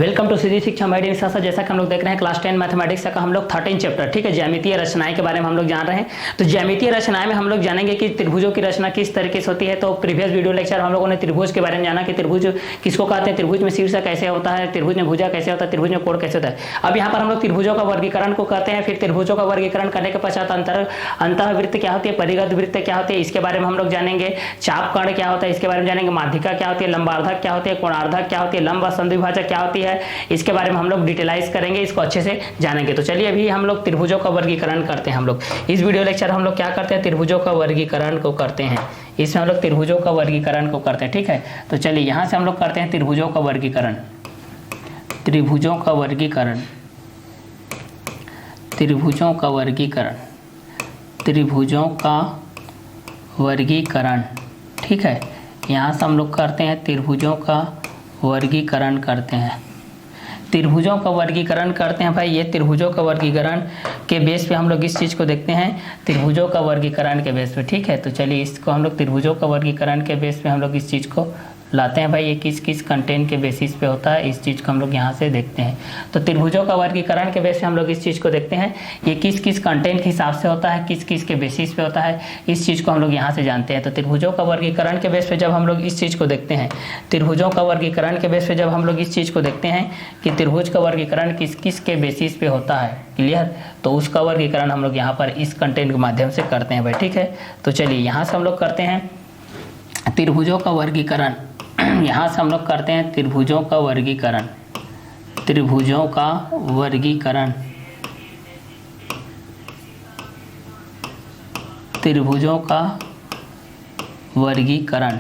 Welcome to सीधी शिक्षा मेडिन सासा। जैसा कि हम लोग देख रहे हैं क्लास 10 मैथमेटिक्स का हम लोग 13 चैप्टर, ठीक है, ज्यामितीय रचनाएं के बारे में हम लोग जान रहे हैं। तो ज्यामितीय रचनाएं में हम लोग जानेंगे कि त्रिभुजों की रचना किस तरीके से होती है। तो प्रीवियस वीडियो लेक्चर हम लोगों ने त्रिभुज के बारे में जाना कि त्रिभुज किसको कहते हैं, त्रिभुज में शीर्ष कैसे होता है, त्रिभुज में भुजा कैसे होता है, त्रिभुज में कोण कैसे होता है। अब यहाँ पर हम लोग त्रिभुजों का वर्गीकरण को कहते हैं। फिर त्रिभुजों का वर्गीकरण करने के पश्चात अंतःवृत्त क्या होती है, परिगत वृत्त क्या होती है, इसके बारे में हम लोग जानेंगे। चाप कर्ण क्या होता है, इसके बारे में जानेंगे। माध्यिका क्या होती है, लंबार्धक क्या होती है, कोणार्धक क्या होती है, लंब संद्विभाजक क्या होती है, इसके बारे में हम लोग डिटेलाइज करेंगे, इसको अच्छे से जानेंगे। तो चलिए अभी हम लोग त्रिभुजों का वर्गीकरण करते हैं। हम लोग इस वीडियो लेक्चर हम लोग क्या करते हैं, त्रिभुजों का वर्गीकरण को करते हैं। इसमें हम लोग त्रिभुजों का वर्गीकरण को करते हैं, ठीक है। तो चलिए यहाँ से हम लोग करते हैं त्रिभुजों का वर्गीकरण। त्रिभुजों का वर्गीकरण, त्रिभुजों का वर्गीकरण, त्रिभुजों का वर्गीकरण, ठीक है। यहाँ से हम लोग करते हैं त्रिभुजों का वर्गीकरण करते हैं। त्रिभुजों का वर्गीकरण करते हैं भाई। ये त्रिभुजों का वर्गीकरण के बेस पे हम लोग इस चीज़ को देखते हैं, त्रिभुजों का वर्गीकरण के बेस पे, ठीक है। तो चलिए इसको हम लोग त्रिभुजों का वर्गीकरण के बेस पे हम लोग इस चीज़ को लाते हैं भाई। ये किस किस कंटेंट के बेसिस पे होता है, इस चीज़ को हम लोग यहाँ से देखते हैं। तो त्रिभुजों का वर्गीकरण के बेस पे हम लोग इस चीज़ को देखते हैं, ये किस किस कंटेंट के हिसाब से होता है, किस किस के बेसिस पे होता है, इस चीज़ को हम लोग यहाँ से जानते हैं। तो त्रिभुजों का वर्गीकरण के बेस पे जब हम लोग इस चीज़ को देखते हैं, त्रिभुजों का वर्गीकरण के बेस पे जब हम लोग इस चीज़ को देखते हैं कि त्रिभुज का वर्गीकरण किस किस के बेसिस पे होता है, क्लियर। तो उसका वर्गीकरण हम लोग यहाँ पर इस कंटेंट के माध्यम से करते हैं भाई, ठीक है। तो चलिए यहाँ से हम लोग करते हैं त्रिभुजों का वर्गीकरण। यहाँ से हम लोग करते हैं त्रिभुजों का वर्गीकरण, त्रिभुजों का वर्गीकरण, त्रिभुजों का वर्गीकरण,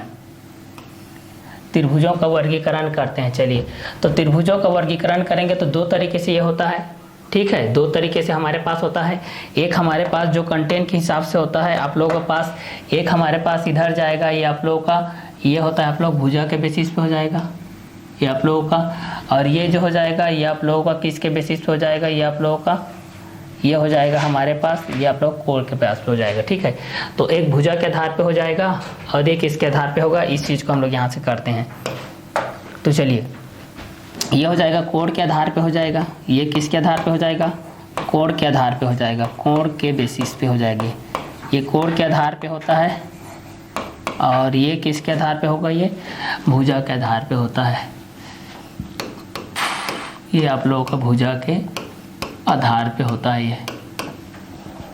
त्रिभुजों का वर्गीकरण करते हैं। चलिए तो त्रिभुजों का वर्गीकरण करेंगे तो दो तरीके से ये होता है, ठीक है। दो तरीके से हमारे पास होता है। एक हमारे पास जो कंटेंट के हिसाब से होता है आप लोगों के पास, एक हमारे पास इधर जाएगा, ये आप लोगों का ये होता है, आप लोग भुजा के बेसिस पे हो जाएगा ये आप लोगों का, और ये जो हो जाएगा ये आप लोगों का किसके बेसिस पे हो जाएगा, ये आप लोगों का ये हो जाएगा हमारे पास, ये आप लोग कोण के पास पे हो जाएगा, ठीक है। तो एक भुजा के आधार पे हो जाएगा और एक इसके आधार पे होगा। इस चीज़ को हम लोग यहाँ से करते हैं। तो चलिए ये हो जाएगा कोण के आधार पे हो जाएगा, ये किसके आधार पे हो जाएगा, कोण के आधार पे हो जाएगा, कोण के बेसिस पे हो जाएगी। ये कोण के आधार पे होता है और ये किसके आधार पे होगा, ये भुजा के आधार पे होता है। ये आप लोगों का भुजा के आधार पे होता है,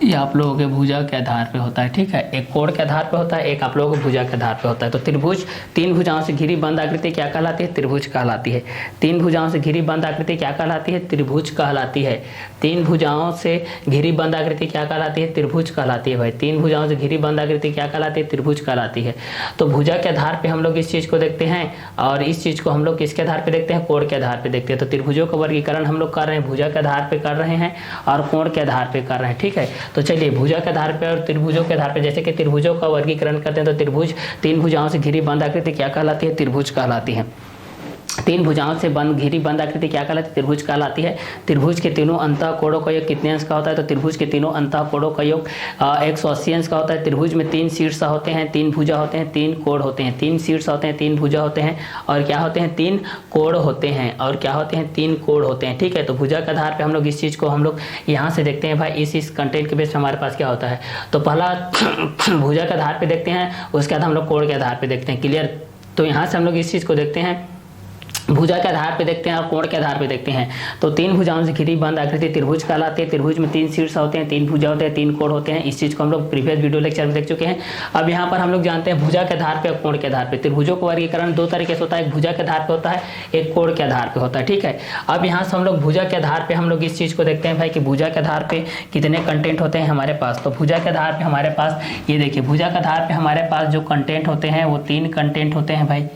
ये आप लोगों के भुजा के आधार पे होता है, ठीक है। एक कोण के आधार पे होता है, एक आप लोगों को भुजा के आधार पे होता है। तो त्रिभुज तीन भुजाओं से घिरी बंद आकृति क्या कहलाती है, त्रिभुज कहलाती है। तीन भुजाओं से घिरी बंद आकृति क्या कहलाती है, त्रिभुज कहलाती है। तीन भुजाओं से घिरी बंद आकृति क्या कहलाती है, त्रिभुज कहलाती है भाई। तीन भुजाओं से घिरी बंद आकृति क्या कहलाती है, त्रिभुज कहलाती है। तो भुजा के आधार पे हम लोग इस चीज़ को देखते हैं और इस चीज़ को हम लोग किसके आधार पे देखते हैं, कोण के आधार पे देखते हैं। तो त्रिभुजों का वर्गीकरण हम लोग कर रहे हैं, भुजा के आधार पे कर रहे हैं और कोण के आधार पे कर रहे हैं, ठीक है। तो चलिए भुजा के आधार पे और त्रिभुजों के आधार पे, जैसे कि त्रिभुजों का वर्गीकरण करते हैं तो त्रिभुज तीन भुजाओं से घिरी बंद आकृति क्या कहलाती है, त्रिभुज कहलाती है। तीन भुजाओं से घिरी बंद आकृति क्या कहलाती है, त्रिभुज कहलाती है। त्रिभुज के तीनों अंतः कोणों का योग कितने अंश का होता है, तो त्रिभुज के तीनों अंतः कोणों का योग 180 अंश का होता है। त्रिभुज में तीन शीर्ष होते हैं, तीन भुजा होते हैं, तीन कोण होते हैं। तीन शीर्ष होते हैं, तीन भुजा होते हैं और क्या होते हैं, तीन कोण होते हैं, और क्या होते हैं, तीन कोण होते हैं, ठीक है। तो भुजा के आधार पर हम लोग इस चीज़ को हम लोग यहाँ से देखते हैं भाई। इस कंटेंट के बेस पर हमारे पास क्या होता है, तो पहला भुजा के आधार पर देखते हैं, उसके बाद हम लोग कोण के आधार पर देखते हैं, क्लियर। तो यहाँ से हम लोग इस चीज़ को देखते हैं, भुजा के आधार पे देखते हैं और कोण के आधार पे देखते हैं। तो तीन भुजाओं से घिरी बंद आकृति त्रिभुज कहलाती है। त्रिभुज में तीन शीर्ष होते हैं, तीन भुजा होते हैं, तीन कोण होते हैं। इस चीज़ को हम लोग प्रीवियस वीडियो लेक्चर में देख चुके हैं। अब यहाँ पर हम लोग जानते हैं भुजा के आधार पे और कोण के आधार पे। त्रिभुजों का वर्गीकरण दो तरीके से होता है, एक भुजा के आधार पे होता है, एक कोण के आधार पे होता है, ठीक है। अब यहाँ से हम लोग भुजा के आधार पे हम लोग इस चीज़ को देखते हैं भाई कि भुजा के आधार पे कितने कंटेंट होते हैं हमारे पास। तो भुजा के आधार पे हमारे पास ये देखिए, भुजा के आधार पे हमारे पास जो कंटेंट होते हैं वो तीन कंटेंट होते हैं भाई।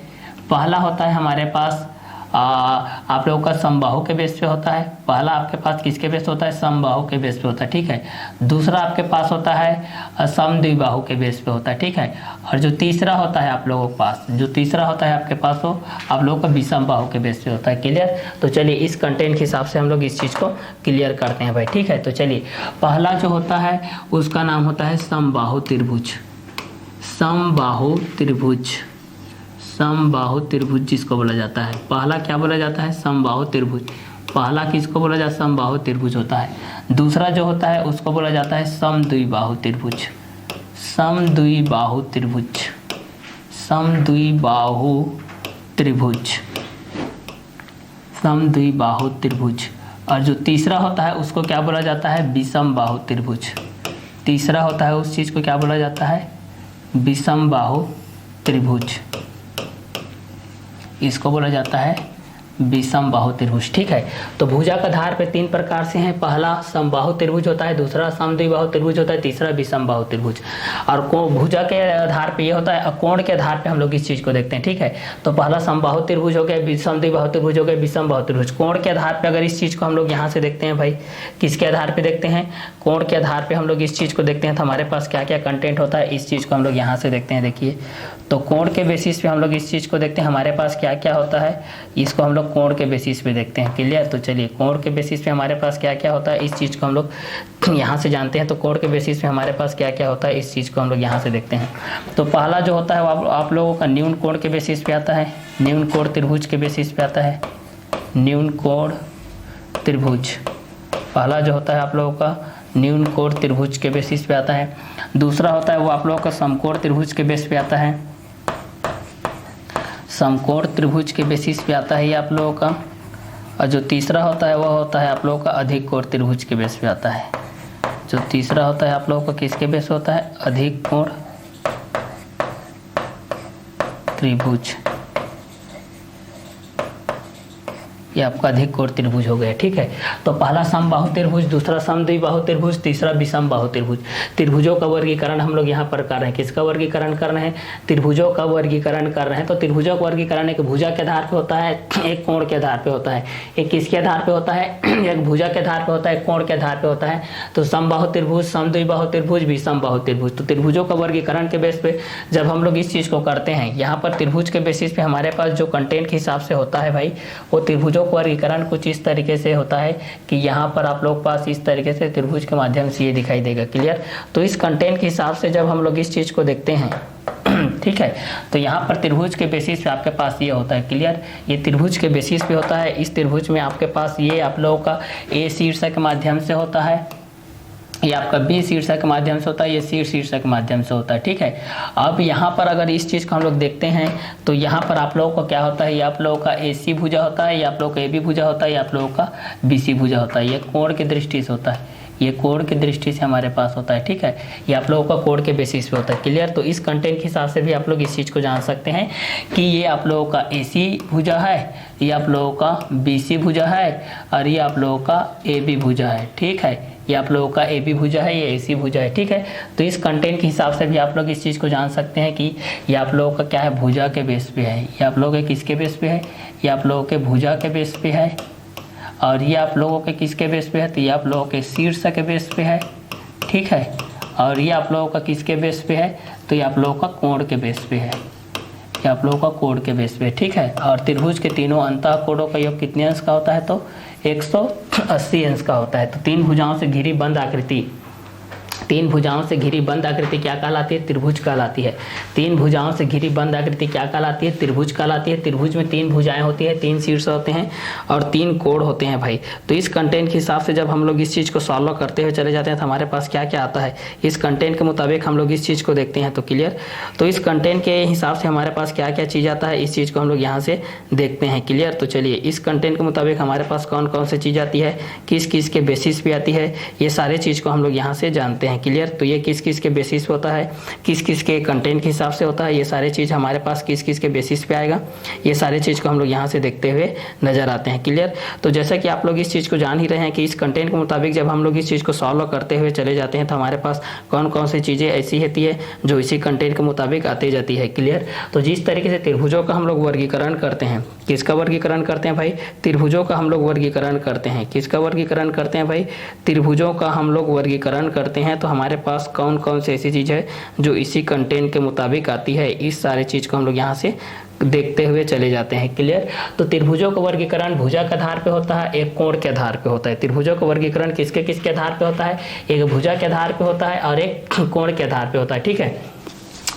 पहला होता है हमारे पास आप लोगों का समबाहु के बेस पे होता है। पहला आपके पास किसके बेस होता है, समबाहु के बेस पे होता है, ठीक है। दूसरा आपके पास होता है समद्विबाहु के बेस पे होता है, ठीक है। और जो तीसरा होता है आप लोगों के पास, जो तीसरा होता है आपके पास वो आप लोगों का विषमबाहु के बेस पे होता है, क्लियर। तो चलिए इस कंटेंट के हिसाब से हम लोग इस चीज़ को क्लियर करते हैं भाई, ठीक है। तो चलिए पहला जो होता है उसका नाम होता है समबाहु त्रिभुज, समबाहु त्रिभुज, समबाहु त्रिभुज जिसको बोला जाता है, पहला क्या बोला जाता है, समबाहु त्रिभुज। पहला किसको बोला जाता है, समबाहु त्रिभुज होता है। दूसरा जो होता है उसको बोला जाता है समद्विबाहु त्रिभुज। समद्विबाहु त्रिभुज, समद्विबाहु त्रिभुज, समद्विबाहु त्रिभुज। और जो तीसरा होता है उसको क्या बोला जाता है, विषमबाहु त्रिभुज। तीसरा होता है उस चीज़ को क्या बोला जाता है, विषमबाहु त्रिभुज। इसको बोला जाता है विषमबाहु त्रिभुज। ठीक है, तो भुजा का आधार पे तीन प्रकार से हैं। पहला समबाहु त्रिभुज होता है, दूसरा समद्विबाहु त्रिभुज होता है, तीसरा विषमबाहु त्रिभुज। और भुजा के आधार पे ये होता है, कोण के आधार पे हम लोग इस चीज़ को देखते हैं। ठीक है, तो पहला समबाहु त्रिभुज हो गया, समद्विबाहु त्रिभुज हो गया, विषमबाहु त्रिभुज। कोण के आधार पे अगर इस चीज़ को हम लोग यहाँ से देखते हैं भाई, किसके आधार पे देखते हैं, कोण के आधार पे हम लोग इस चीज़ को देखते हैं, तो हमारे पास क्या क्या कंटेंट होता है, इस चीज़ को हम लोग यहाँ से देखते हैं। देखिए, तो कोण के बेसिस पे हम लोग इस चीज़ को देखते हैं, हमारे पास क्या क्या होता है, इसको हम लोग कोण के बेसिस पे देखते हैं। क्लियर, तो चलिए कोण के बेसिस पे हमारे पास क्या क्या होता है, इस चीज़ को हम लोग यहाँ से जानते हैं। तो कोण के बेसिस पे हमारे पास क्या क्या होता है, इस चीज़ को हम लोग यहाँ से देखते हैं। तो पहला जो होता है वो आप लोगों का न्यून कोण के बेसिस पे आता है, न्यून कोण त्रिभुज के बेसिस पे आता है, न्यून कोण त्रिभुज। पहला जो होता है आप लोगों का न्यून कोण त्रिभुज के बेसिस पे आता है। दूसरा होता है वो आप लोगों का समकोण त्रिभुज के बेस पे आता है, समकोण त्रिभुज के बेसिस पे आता है ये आप लोगों का। और जो तीसरा होता है वह होता है आप लोगों का अधिक कोण त्रिभुज के बेस पे आता है। जो तीसरा होता है आप लोगों का किसके बेस होता है, अधिक कोण त्रिभुज। ये आपका अधिक कोण त्रिभुज हो गया। ठीक है, तो पहला समबाहु त्रिभुज, दूसरा समद्विबाहु त्रिभुज, तीसरा विषमबाहु त्रिभुज। त्रिभुजों का वर्गीकरण हम लोग यहाँ पर कर रहे हैं। किसका वर्गीकरण कर रहे हैं, त्रिभुजों का वर्गीकरण कर रहे हैं। तो त्रिभुजों का वर्गीकरण एक भुजा के आधार पे होता है, एक कोण के आधार पे होता है। एक किसके आधार पे होता है, एक भुजा के आधार पे होता है, एक कोण के आधार पे होता है। तो समबाहु त्रिभुज, समद्विबाहु त्रिभुज, विषमबाहु त्रिभुज। तो त्रिभुजों का वर्गीकरण के बेस पे जब हम लोग इस चीज़ को करते हैं, यहाँ पर त्रिभुज के बेसिस पे हमारे पास जो कंटेंट के हिसाब से होता है भाई, वो त्रिभुजों वर्गीकरण कुछ इस तरीके से होता है कि यहाँ पर आप लोग पास इस तरीके से त्रिभुज के माध्यम से ये दिखाई देगा। क्लियर, तो इस कंटेंट के हिसाब से जब हम लोग इस चीज़ को देखते हैं ठीक है, तो यहाँ पर त्रिभुज के बेसिस पे आपके पास ये होता है। क्लियर, ये त्रिभुज के बेसिस पे होता है। इस त्रिभुज में आपके पास ये आप लोगों का ए शीर्षक के माध्यम से होता है, ये आपका बी शीर्षक के माध्यम से होता है, ये सी शीर्षक के माध्यम से होता है। ठीक है, अब यहाँ पर अगर इस चीज़ को हम लोग देखते हैं तो यहाँ पर आप लोगों का क्या होता है, ये आप लोगों का ए सी भुजा होता है, ये आप लोगों का ए बी भुजा होता है, ये आप लोगों का बी सी भुजा होता है। ये कोण की दृष्टि से होता है, ये कोण की दृष्टि से हमारे पास होता है। ठीक है, ये आप लोगों का कोण के बेसिस पे होता है। क्लियर, तो इस कंटेंट के हिसाब से भी आप लोग इस चीज़ को जान सकते हैं कि ये आप लोगों का ए सी भुजा है, ये आप लोगों का बी सी भुजा है, और ये आप लोगों का ए बी भुजा है। ठीक है, ये आप लोगों का ए बी भुजा है, ये ए सी भुजा है। ठीक है, तो इस कंटेंट के हिसाब से भी आप लोग इस चीज़ को जान सकते हैं कि ये आप लोगों का क्या है, भुजा के बेस पे है। ये आप लोगों के किसके बेस पे है, ये आप लोगों के भुजा के बेस पे है। और ये आप लोगों के किसके बेस पे है, तो ये आप लोगों के शीर्ष के बेस पे है। ठीक है, और ये आप लोगों का किसके बेस पे है, तो ये आप लोगों का कोण के बेस पे है, ये आप लोगों का कोण के बेस पे। ठीक है, और त्रिभुज के तीनों अंतः कोणों का योग कितने अंश का होता है, तो 180 अंश का होता है। तो तीन भुजाओं से घिरी बंद आकृति, तीन भुजाओं से घिरी बंद आकृति क्या कहलाती है, त्रिभुज कहलाती है। तीन भुजाओं से घिरी बंद आकृति क्या कहलाती है, त्रिभुज कहलाती है। त्रिभुज में तीन भुजाएं होती है, तीन शीर्ष होते हैं और तीन कोण होते हैं भाई। तो इस कंटेंट के हिसाब से जब हम लोग इस चीज़ को सॉल्व करते हुए चले जाते हैं तो हमारे पास क्या क्या आता है, इस कंटेंट के मुताबिक हम लोग इस चीज़ को देखते हैं। तो क्लियर, तो इस कंटेंट के हिसाब से हमारे पास क्या क्या चीज़ आता है, इस चीज़ को हम लोग यहाँ से देखते हैं। क्लियर, तो चलिए इस कंटेंट के मुताबिक हमारे पास कौन कौन सी चीज़ आती है, किस किस के बेसिस पे आती है, ये सारे चीज़ को हम लोग यहाँ से जानते हैं। क्लियर, तो ये किस किस के बेसिस पे होता है, किस किस के कंटेंट के हिसाब से होता है, ये सारे चीज़ हमारे पास किस किस के बेसिस पे आएगा, ये सारे चीज़ को हम लोग यहाँ से देखते हुए नजर आते हैं। क्लियर, तो जैसा कि आप लोग इस चीज़ को जान ही रहे हैं कि इस कंटेंट के मुताबिक जब हम लोग इस चीज़ को सॉल्व करते हुए चले जाते हैं तो हमारे पास कौन कौन सी चीज़ें ऐसी होती है जो इसी कंटेंट के मुताबिक आती जाती है। क्लियर, तो जिस तरीके से त्रिभुजों का हम लोग वर्गीकरण करते हैं, किसका वर्गीकरण करते हैं भाई, त्रिभुजों का हम लोग वर्गीकरण करते हैं। किसका वर्गीकरण करते हैं भाई, त्रिभुजों का हम लोग वर्गीकरण करते हैं। तो हमारे पास कौन कौन सी ऐसी चीज़ है जो इसी कंटेंट के मुताबिक आती है, इस सारे चीज़ को हम लोग यहाँ से देखते हुए चले जाते हैं। क्लियर, तो त्रिभुजों का वर्गीकरण भुजा के आधार पे होता है, एक कोण के आधार पे होता है। त्रिभुजों का वर्गीकरण किसके किसके आधार पे होता है, एक भुजा के आधार पे होता है और एक कोण के आधार पे होता है। ठीक है,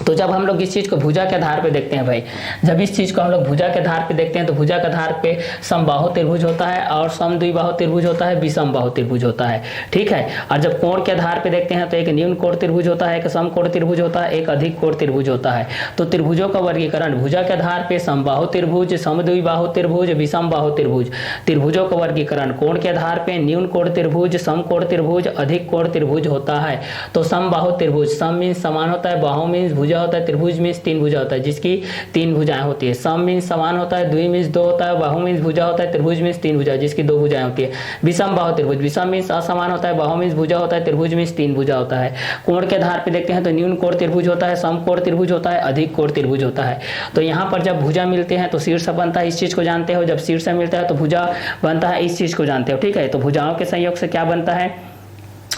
तो जब हम लोग इस चीज़ को भुजा के आधार पे देखते हैं भाई, जब इस चीज़ को हम लोग भुजा के आधार पे देखते हैं तो भुजा के आधार पे समबाहु त्रिभुज होता है और समद्विबाहु त्रिभुज होता है, विषमबाहु त्रिभुज होता है, ठीक है। और जब कोण के आधार पे देखते हैं तो एक न्यून कोण त्रिभुज होता है, एक समकोण त्रिभुज होता है, एक अधिक कोण त्रिभुज होता है। तो त्रिभुजों का वर्गीकरण भुजा के आधार पे समबाहु त्रिभुज, समद्विबाहु त्रिभुज, विषमबाहु त्रिभुज। त्रिभुजों का वर्गीकरण कोण के आधार पे न्यून कोण त्रिभुज, समकोण त्रिभुज, अधिक कोण त्रिभुज होता है। तो समबाहु त्रिभुज, सम मीन्स समान होता है, बाहु मीन्स भुजा होता है, त्रिभुज मीन्स तीन भुजा होता है जिसकी तीन भुजाएं होती है। सम मीन्स समान होता है, द्वि मीन्स दो होता है, बाहु मीन्स भुजा होता है, त्रिभुज मीन्स तीन भुजा जिसकी दो भुजाएं होती है। विषम बाहु त्रिभुज, विषम मीन्स असमान होता है, बाहु मीन्स भुजा होता है, त्रिभुज मीन्स तीन भुजा होता है। कोण के आधार पर देखते हैं तो न्यून कोण त्रिभुज होता है, समकोण त्रिभुज होता है, अधिक कोण त्रिभुज होता है। तो यहाँ पर जब भुजा मिलते हैं तो शीर्ष बनता है, इस चीज को जानते हो। जब शीर्ष मिलता है तो भुजा बनता है, इस चीज को जानते हो, ठीक है। तो भुजाओं के संयोग से क्या बनता है,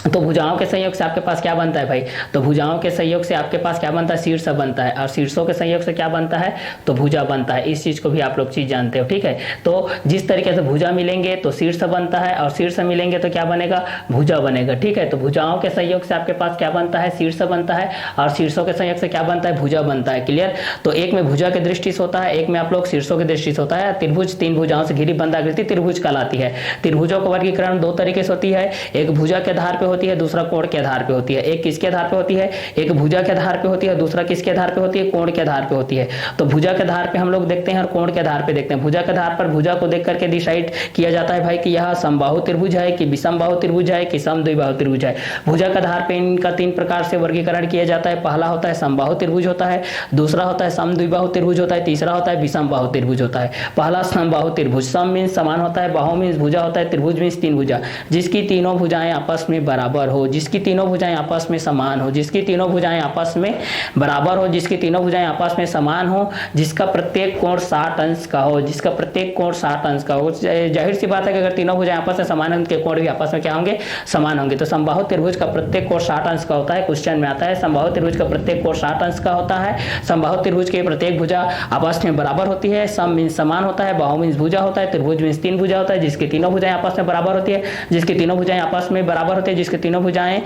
तो भुजाओं के संयोग से आपके पास क्या बनता है भाई, तो भुजाओं के संयोग से आपके पास क्या बनता है, शीर्ष बनता है। और शीर्षों के संयोग से क्या बनता है, तो भुजा बनता है। इस चीज को भी आप लोग चीज जानते हो, ठीक है। तो जिस तरीके से भुजा मिलेंगे तो शीर्ष बनता है और शीर्ष मिलेंगे तो क्या बनेगा, भुजा बनेगा, ठीक है। तो भुजाओं के संयोग से आपके पास क्या बनता है, शीर्ष बनता है और शीर्षों के संयोग से क्या बनता है, भुजा बनता है। क्लियर। तो एक में भुजा की दृष्टि से होता है, एक में आप लोग शीर्षों की दृष्टि से होता है। त्रिभुज तीन भुजाओं से घिरी बंधाकृति त्रिभुज कहलाती है। त्रिभुजों का वर्गीकरण दो तरीके से होती है, एक भुजा के आधार पर होती है, दूसरा कोण के आधार पे होती है। एक किसके आधार पे होती है, एक भुजा के आधार पे होती है, दूसरा किसके आधार पे होती है, कोण के आधार पे होती है। तो भुजा के आधार पे हम लोग देखते हैं और कोण के आधार पे देखते हैं। भुजा के आधार पर भुजा को देख करके डिसाइड किया जाता है भाई कि यह समबाहु त्रिभुज है कि विषमबाहु त्रिभुज है कि समद्विबाहु त्रिभुज है। भुजा के आधार पे इनका तीन प्रकार से वर्गीकरण किया जाता है। पहला होता है समबाहु त्रिभुज होता है, दूसरा होता है समद्विबाहु त्रिभुज होता है, तीसरा होता है विषमबाहु त्रिभुज होता है। पहला समबाहु त्रिभुज, सम मीन्स समान होता है, बाहु मीन्स भुजा होता है, त्रिभुज मीन्स तीन भुजा जिसकी तीनों भुजाएं आपस में बराबर हो, जिसकी तीनों भुजाएं आपस में समान हो, जिसकी तीनों भुजाएं आपस में बराबर हो, जिसकी तीनों भुजाएं आपस में समान हो, जिसका प्रत्येक कोण 60 अंश का हो, जिसका प्रत्येक कोण 60 अंश का हो। जाहिर सी बात है कि अगर तीनों भुजाएं आपस में समान हैं उनके कोण भी आपस में क्या होंगे, समान होंगे। तो समबाहु त्रिभुज का प्रत्येक कोण 60 अंश का होता है। क्वेश्चन में आता है समबाहु त्रिभुज का प्रत्येक कोण 60 अंश का होता है। समबाहु त्रिभुज की प्रत्येक भुजा आपस में बराबर होती है। सम मीन्स समान होता है, बाहु मीन्स भुजा होता है, त्रिभुज मीन्स तीन भुजा होता है जिसकी तीनों भुजाएं आपस में बराबर होती है, जिसकी तीनों भुजाएं आपस में बराबर होती है, जिसकी तीनों भुजाएं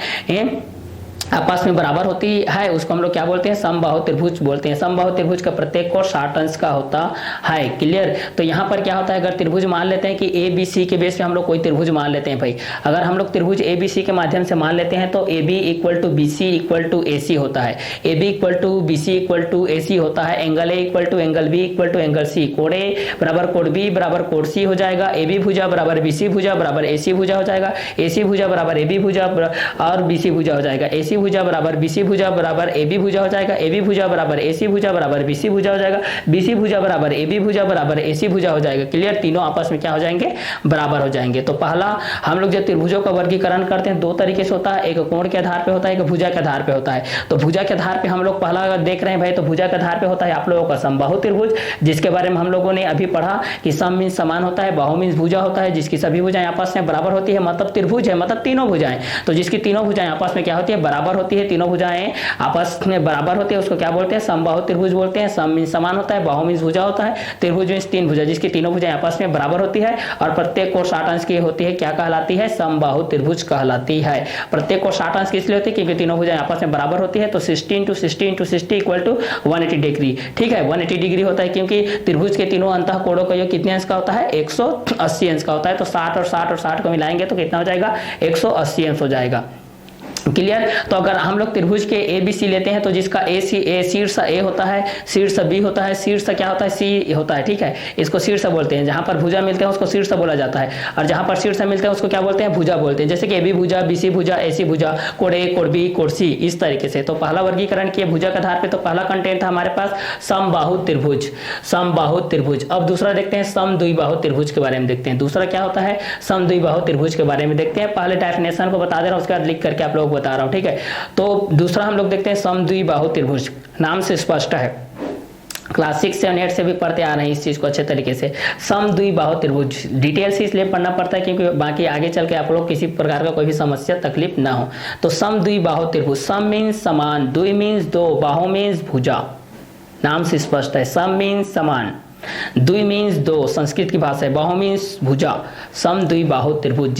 आपस में बराबर होती है, उसको हम लोग क्या बोलते हैं, समबाहु त्रिभुज बोलते हैं। समबाहु त्रिभुज का प्रत्येक कोण 60 अंश का होता है। क्लियर। तो यहाँ पर क्या होता है, अगर त्रिभुज मान लेते हैं कि ए बी सी के बेस पे हम लोग कोई त्रिभुज मान लेते हैं भाई। अगर हम लोग त्रिभुज ए बी सी के माध्यम से मान लेते हैं तो A B equal to B C equal to A C होता है। A B equal to B C equal to A C होता है। Angle A equal to angle B equal to angle C. कोण ए बराबर कोण B बराबर कोण सी हो जाएगा। ए बी भुजा बराबर बी सी भुजा बराबर ए सी भुजा हो जाएगा। ए सी भुजा बराबर ए बी भुजा और बी सी भुजा हो जाएगा। ए सी भुजा बराबर बी सी भुजा बराबर ए बी भुजा हो जाएगा। ए बी भुजा बराबर ए सी भुजा बराबर बी सी भुजा हो जाएगा। बी सी भुजा बराबर ए बी भुजा बराबर ए सी भुजा हो जाएगा। क्लियर। तीनों आपस में क्या हो जाएंगे, बराबर हो जाएंगे। तो पहला हम लोग जब त्रिभुजों का वर्गीकरण करते हैं दो तरीके से होता है, एक कोण के आधार पे होता है, एक भुजा के आधार पे होता है। तो भुजा के आधार पे हम लोग पहला अगर देख रहे हैं भाई तो भुजा के आधार पे होता है आप लोगों का समबाहु त्रिभुज, जिसके बारे में हम लोगों ने अभी पढ़ा कि सम मीन्स समान होता है, बाहु मीन्स भुजा होता है, जिसकी सभी भुजाएं आपस में बराबर होती है, मतलब त्रिभुज है, मतलब तीनों भुजाएं। तो जिसकी तीनों भुजाएं आपस में क्या होती है, बराबर होती है, तीनों भुजाएं आपस में बराबर होती है, उसको क्या बोलते हैं, समबाहु त्रिभुज बोलते हैं। सम मीन्स समान होता है, बाहु मीन्स भुजा होता है, त्रिभुज मीन्स तीन भुजा जिसकी तीनों भुजाएं आपस में बराबर होती है और प्रत्येक कोण 60 अंश की होती है, क्या कहलाती है, समबाहु त्रिभुज कहलाती है। प्रत्येक कोण 60 अंश किस लिए होती है, क्योंकि तीनों भुजाएं आपस में बराबर होती है। तो 60 into 60 into 60 equal to 180 degree. ठीक है, 180 डिग्री होता है क्योंकि त्रिभुज के तीनों अंतः कोणों का योग कितने अंश का होता है, 180 अंश का होता है। तो 60 और 60 और 60 को मिलाएंगे तो कितना हो जाएगा, 180 अंश हो जाएगा। क्लियर। तो अगर हम लोग त्रिभुज के ए बी सी लेते हैं तो जिसका ए शीर्ष ए होता है, शीर्ष बी होता है, शीर्ष क्या होता है, सी होता है। ठीक है, इसको शीर्ष बोलते हैं। जहां पर भुजा मिलते हैं उसको शीर्ष बोला जाता है और जहां पर शीर्ष मिलते हैं उसको क्या बोलते हैं, भुजा बोलते हैं। जैसे कि ए बी भुजा, बी सी भुजा, ए सी भुजा, कोण ए, कोण बी, कोण सी, इस तरीके से। तो पहला वर्गीकरण किया भुजा के आधार पे, तो पहला कंटेंट था हमारे पास समबाहु त्रिभुज, समबाहु त्रिभुज। अब दूसरा देखते हैं समद्विबाहु त्रिभुज के बारे में देखते हैं। दूसरा क्या होता है, समद्विबाहु त्रिभुज के बारे में देखते हैं। पहले डेफिनेशन को बता दे रहा हूं, उसके बाद लिख करके आप लोगों को बता रहा हूं। ठीक है, तो दूसरा हम लोग देखते हैं समद्विबाहु त्रिभुज। नाम से स्पष्ट है, क्लास 6 से 8 से भी पढ़ते आ रहे हैं इस चीज को अच्छे तरीके से। समद्विबाहु त्रिभुज डिटेल से इसलिए पढ़ना पड़ता है क्योंकि बाकी आगे चल के आप लोग किसी प्रकार का कोई भी समस्या तकलीफ ना हो। तो समद्विबाहु त्रिभुज, सम मीन्स समान, द्वि मीन्स दो, बाहु मीन्स भुजा। नाम से स्पष्ट है, सम मीन्स समान, द्वि मीन्स दो, संस्कृत की भाषा है। बाहु मीन्स भुजा। सम द्विबाहु त्रिभुज,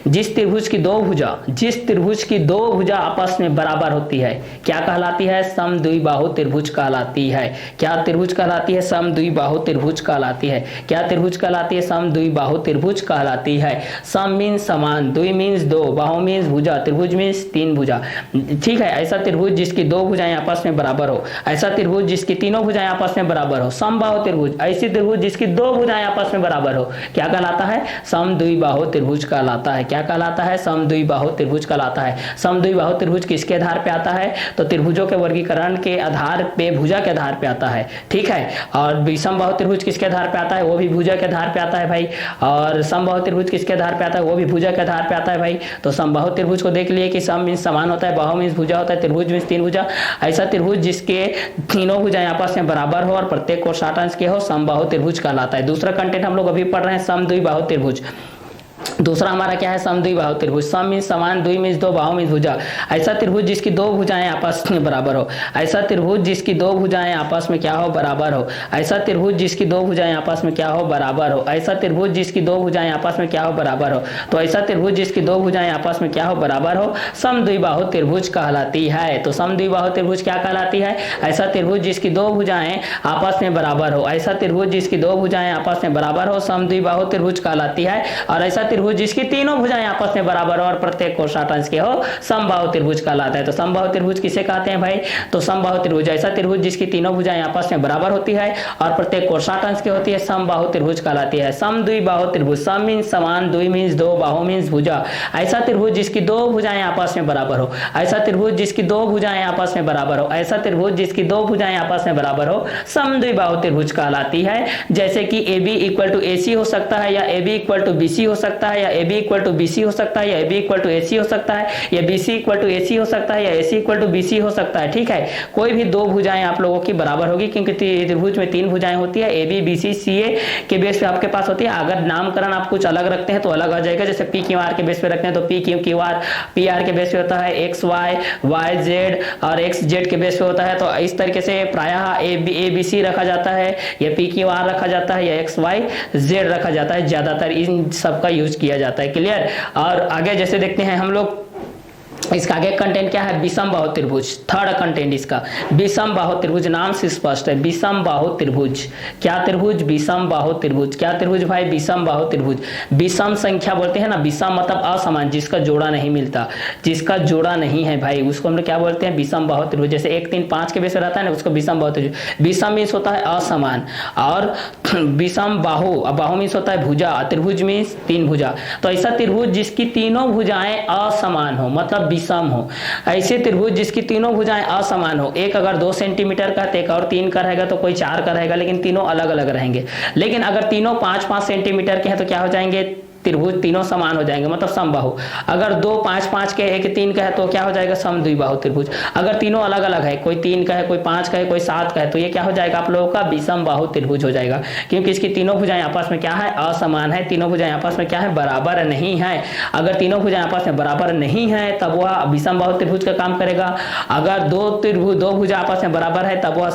जिस त्रिभुज की दो भुजा आपस में बराबर होती है क्या कहलाती है? सम द्विबाहु त्रिभुज कहलाती है। क्या त्रिभुज कहलाती है? सम द्विबाहु त्रिभुज कहलाती है। क्या त्रिभुज कहलाती है? सम द्विबाहु त्रिभुज कहलाती है। सम मीन्स समान, द्वि मीन्स दो, बाहु मीन्स भुजा, त्रिभुज मीन्स तीन भुजा। ठीक है, ऐसा त्रिभुज जिसकी दो भुजाएं आपस में बराबर हो, ऐसा त्रिभुज जिसकी तीनों भुजाएं आपस में बराबर हो। समबाहु त्रिभुज, ऐसी त्रिभुज जिसकी दो भुजाएं आपस में बराबर हो, क्या कहलाता है? सम द्विबाहु त्रिभुज कहलाता है। क्या कहलाता है? सम द्विबाहु त्रिभुज कहलाता है। सम द्विबाहु त्रिभुज किसके आधार पे आता है? तो त्रिभुजों के वर्गीकरण के आधार पे भुजा के आधार पे आता है। ठीक है, और विषमबाहु त्रिभुज किसके आधार पे आता है? वो भी भुजा के आधार पे आता है भाई। और समबाहु त्रिभुज किसके आधार पे आता है? वो भी भुजा के आधार पे आता है भाई। तो समबाहु त्रिभुज को देख लिए कि सम मीन्स समान होता है, बाहु मीन्स भुजा होता है, त्रिभुज मीन्स तीन भुजा। ऐसा त्रिभुज जिसके तीनों भुजाएं आपस में बराबर हो और प्रत्येक कोण 60 अंश के हो, समबाहु त्रिभुज कहलाता है। दूसरा कंटेंट हम लोग अभी पढ़ रहे हैं सम द्विबाहु त्रिभुज। दूसरा हमारा क्या है? सम द्विबाहु त्रिभुज। सम मीन्स समान, द्वि मीन्स दो, बाहु मीन्स भुजा। ऐसा त्रिभुज जिसकी दो भुजाएं आपस में बराबर हो। ऐसा त्रिभुज जिसकी दो भुजाएं आपस में क्या हो? बराबर हो। ऐसा त्रिभुज जिसकी दो भुजाएं आपस में क्या हो? बराबर हो। ऐसा त्रिभुज जिसकी दो भुजाएं आपस में क्या हो? बराबर हो। तो ऐसा त्रिभुज जिसकी दो भुजाएं आपस में क्या हो? बराबर हो, सम द्विबाहु त्रिभुज कहलाती है। तो सम द्विबाहु त्रिभुज क्या कहलाती है? ऐसा त्रिभुज जिसकी दो भुजाएं आपस में बराबर हो। ऐसा त्रिभुज जिसकी दो भुजाएं आपस में बराबर हो, सम द्विबाहु त्रिभुज कहलाती है। और ऐसा त्रिभुज जिसकी तीनों भुजाएं आपस में बराबर हो और प्रत्येक कोण 60 अंश के हो, समबाहु त्रिभुज कहलाता है। तो समबाहु त्रिभुज किसे कहते हैं भाई? तो समबाहु त्रिभुज ऐसा त्रिभुज जिसकी तीनों भुजाएं आपस में बराबर होती है और प्रत्येक कोण 60 अंश की होती है, समबाहु त्रिभुज कहलाती है। सम द्विबाहु त्रिभुज, सम मीन्स समान, द्वि मीन्स दो, बाहु मीन्स भुजा। ऐसा त्रिभुज जिसकी दो भुजाएं आपस में बराबर हो। ऐसा त्रिभुज जिसकी दो भुजाएं आपस में बराबर हो। ऐसा त्रिभुज जिसकी दो भुजाएं आपस में बराबर हो, सम द्विबाहु त्रिभुज कहलाती है। जैसे कि A B equal to A C हो सकता है, या A B equal to B C हो सकता है, या A B equal to B C हो सकता है, या A B equal to A C हो सकता है, या B C equal to A C हो सकता है, या A C equal to B C हो सकता है। ठीक है, कोई भी दो भुजाएं आप लोगों की बराबर होगी, क्योंकि त्रिभुज में तीन भुजाएं होती है, ए बी बी सी सी ए के बेस पे आपके पास होती है। अगर नामकरण आप कुछ अलग रखते हैं तो अलग आ जाएगा। जैसे पी क्यू आर के बेस पे रखते हैं तो P Q Q R, P R के बेस पे होता है एक्स वाई, वाई जेड और एक्स जेड के बेस पे होता है। तो इस तरीके से प्रायः ए बी सी रखा जाता है, या पी क्यू आर रखा जाता है, या एक्स वाई जेड रखा जाता है। ज्यादातर इन सब का यूज किया जाता है। क्लियर? और आगे जैसे देखते हैं हम लोग, इसका आगे कंटेंट क्या है? विषम बाहु त्रिभुज। थर्ड कंटेंट इसका विषम बाहु त्रिभुज, नाम से स्पष्ट है। विषम बाहु त्रिभुज, क्या त्रिभुज? विषम बाहु त्रिभुज। क्या त्रिभुज भाई? विषम बाहु त्रिभुज। विषम संख्या बोलते हैं ना, विषम मतलब असमान, जिसका जोड़ा नहीं मिलता, जिसका जोड़ा नहीं है भाई, उसको हम लोग क्या बोलते हैं? विषम बाहु त्रिभुज। जैसे 1 3 5 के बेस रहता है ना, उसको विषम बाहु त्रिभुज। विषम मीन्स होता है असमान, और विषम बाहु, बाहु मीन्स होता है भुजा, त्रिभुज मीन्स तीन भुजा। तो ऐसा त्रिभुज जिसकी तीनों भुजाएं असमान हो, मतलब विषम हो। ऐसे त्रिभुज जिसकी तीनों भुजाएं असमान हो, एक अगर 2 सेंटीमीटर का, एक और 3 का रहेगा, तो कोई 4 का रहेगा, लेकिन तीनों अलग अलग रहेंगे। लेकिन अगर तीनों 5-5 सेंटीमीटर के हैं तो क्या हो जाएंगे? त्रिभुज तीनों समान हो जाएंगे, मतलब समबाहु। अगर 2 5-5 के, 1 3 का है तो क्या हो जाएगा? सम द्विबाहु त्रिभुज। अगर तीनों अलग अलग है, कोई 3 का है, कोई 5 का है, कोई 7 का है, तो ये क्या हो जाएगा आप लोगों का? विषम बाहु त्रिभुज हो जाएगा, क्योंकि इसकी तीनों भुजाएं आपस में क्या है? असमान है। तीनों भुजाएं आपस में क्या है? बराबर नहीं है। अगर तीनों भुजाएं आपस में बराबर नहीं है तब वह विषम बाहु त्रिभुज का काम करेगा। अगर दो भुजा आपस में बराबर है तब वह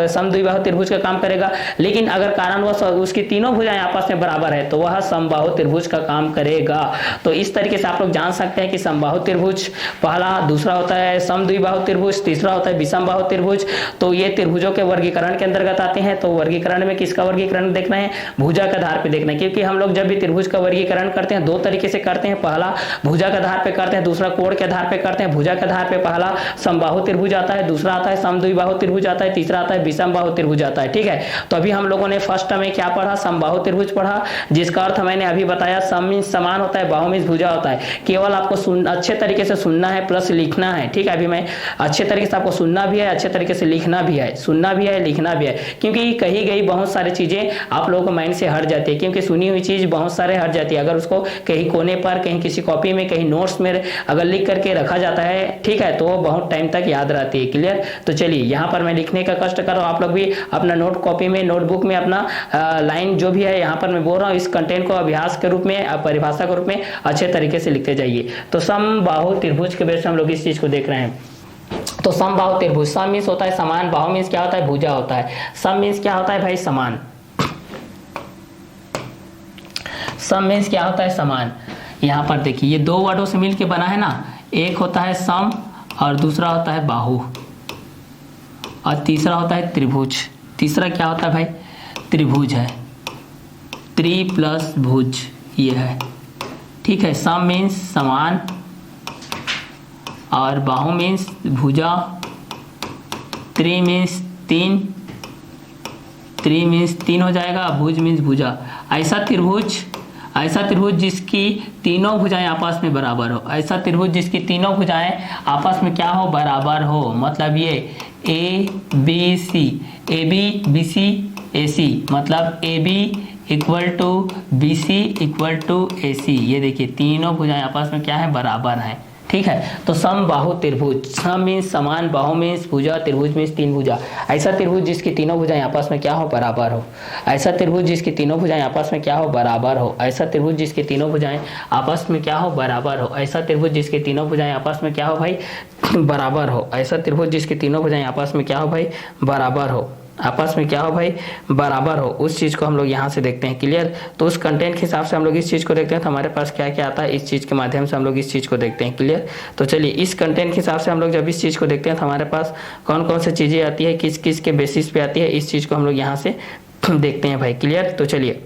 सम द्विबाहु त्रिभुज का काम करेगा। लेकिन अगर कारणवश उसकी तीनों भुजाएं आपस में बराबर है तो वह समबाहु त्रिभुज का काम करेगा। तो इस तरीके से आप लोग जान सकते हैं कि समबाहु त्रिभुज पहला, दूसरा होता है सम द्विबाहु त्रिभुज, तीसरा होता है विषम बाहु त्रिभुज। तो ये त्रिभुजों के वर्गीकरण के अंतर्गत आते हैं। तो वर्गीकरण में किसका वर्गीकरण देखना है? भुजा के आधार पे देखना है, क्योंकि हम लोग जब भी त्रिभुज का वर्गीकरण करते हैं 2 तरीके से करते हैं। पहला भुजा के आधार पे करते हैं, दूसरा कोण के आधार पे करते हैं। भुजा के आधार पे पहला समबाहु त्रिभुज आता है, दूसरा आता है सम द्विबाहु त्रिभुज आता है, तीसरा आता है विषम बाहु त्रिभुज आता है। ठीक है, तो अभी हम लोगों ने फर्स्ट में क्या पढ़ा? समबाहु त्रिभुज पढ़ा, जिसका अर्थ मैंने अभी बताया सम मीन्स समान होता है, बाहु मीन्स भुजा होता है। केवल आपको अच्छे तरीके से सुनना है प्लस लिखना है। ठीक है, अभी मैं अच्छे तरीके से आपको सुनना भी है, अच्छे तरीके से लिखना भी है, सुनना भी है, लिखना भी है, क्योंकि कही गई बहुत सारी चीजें आप लोगों को माइंड से हट जाती है, क्योंकि सुनी हुई चीज बहुत सारे हट जाती है। अगर उसको कहीं कोने पर, कहीं किसी कॉपी में, कहीं नोट्स में अगर लिख करके रखा जाता है, ठीक है, तो वो बहुत टाइम तक याद रहती है। क्लियर? तो चलिए, यहाँ पर मैं लिखने का कष्ट कर रहा हूँ, आप लोग भी अपना नोट कॉपी में, नोटबुक में अपना लाइन जो भी है यहाँ पर मैं बोल रहा हूँ, इस कंटेंट को अभ्यास के रूप में, परिभाषा के रूप में अच्छे तरीके से लिखते जाइए। तो समबाहु त्रिभुज के बेस पे हम लोग इस चीज को देख रहे हैं। तो समबाहु त्रिभुज, सम मीन्स होता है समान, बाहु मीन्स क्या होता है? भुजा होता है। सम मीन्स क्या होता है भाई? समान। सम मीन्स क्या होता है, समान। यहाँ पर देखिए ये दो वर्डों से मिल के बना है ना, एक होता है सम और दूसरा होता है बाहु और तीसरा होता है त्रिभुज। तीसरा क्या होता है भाई, त्रिभुज है, त्रि प्लस भुज ये है, ठीक है। सम मीन्स समान और बाहु मीन्स भुजा, त्रि मीन्स तीन, त्रि मीन्स तीन हो जाएगा, भुज मीन्स भुजा। ऐसा त्रिभुज जिसकी तीनों भुजाएं आपस में बराबर हो, ऐसा त्रिभुज जिसकी तीनों भुजाएं आपस में क्या हो, बराबर हो। मतलब ये A B C, A B B C A C, मतलब A B equal to B C equal to A C. ये देखिए तीनों भुजाएं आपस में क्या है, बराबर है, ठीक है। तो सम बाहु त्रिभुज, सम मीन्स समान, बाहु मीन्स भुजा, त्रिभुज मीन्स तीन भुजा। ऐसा त्रिभुज जिसकी तीनों भुजाएं आपस में क्या हो, बराबर हो। ऐसा त्रिभुज जिसकी तीनों भुजाएं आपस में क्या हो, बराबर हो। ऐसा त्रिभुज जिसकी तीनों भुजाएं आपस में क्या हो, बराबर हो। ऐसा त्रिभुज जिसकी तीनों भुजाएं आपस में क्या हो भाई, बराबर हो। ऐसा त्रिभुज जिसकी तीनों भुजाएं आपस में क्या हो भाई, बराबर हो। आपस में क्या हो भाई, बराबर हो। उस चीज़ को हम लोग यहाँ से देखते हैं, क्लियर। तो उस कंटेंट के हिसाब से हम लोग इस चीज़ को देखते हैं, तो हमारे पास क्या क्या आता है, इस चीज़ के माध्यम से हम लोग इस चीज़ को देखते हैं, क्लियर। तो चलिए इस कंटेंट के हिसाब से हम लोग जब इस चीज़ को देखते हैं तो हमारे पास कौन कौन सी चीज़ें आती है, किस किस के बेसिस पे आती है, इस चीज़ को हम लोग यहाँ से देखते हैं भाई, क्लियर। तो चलिए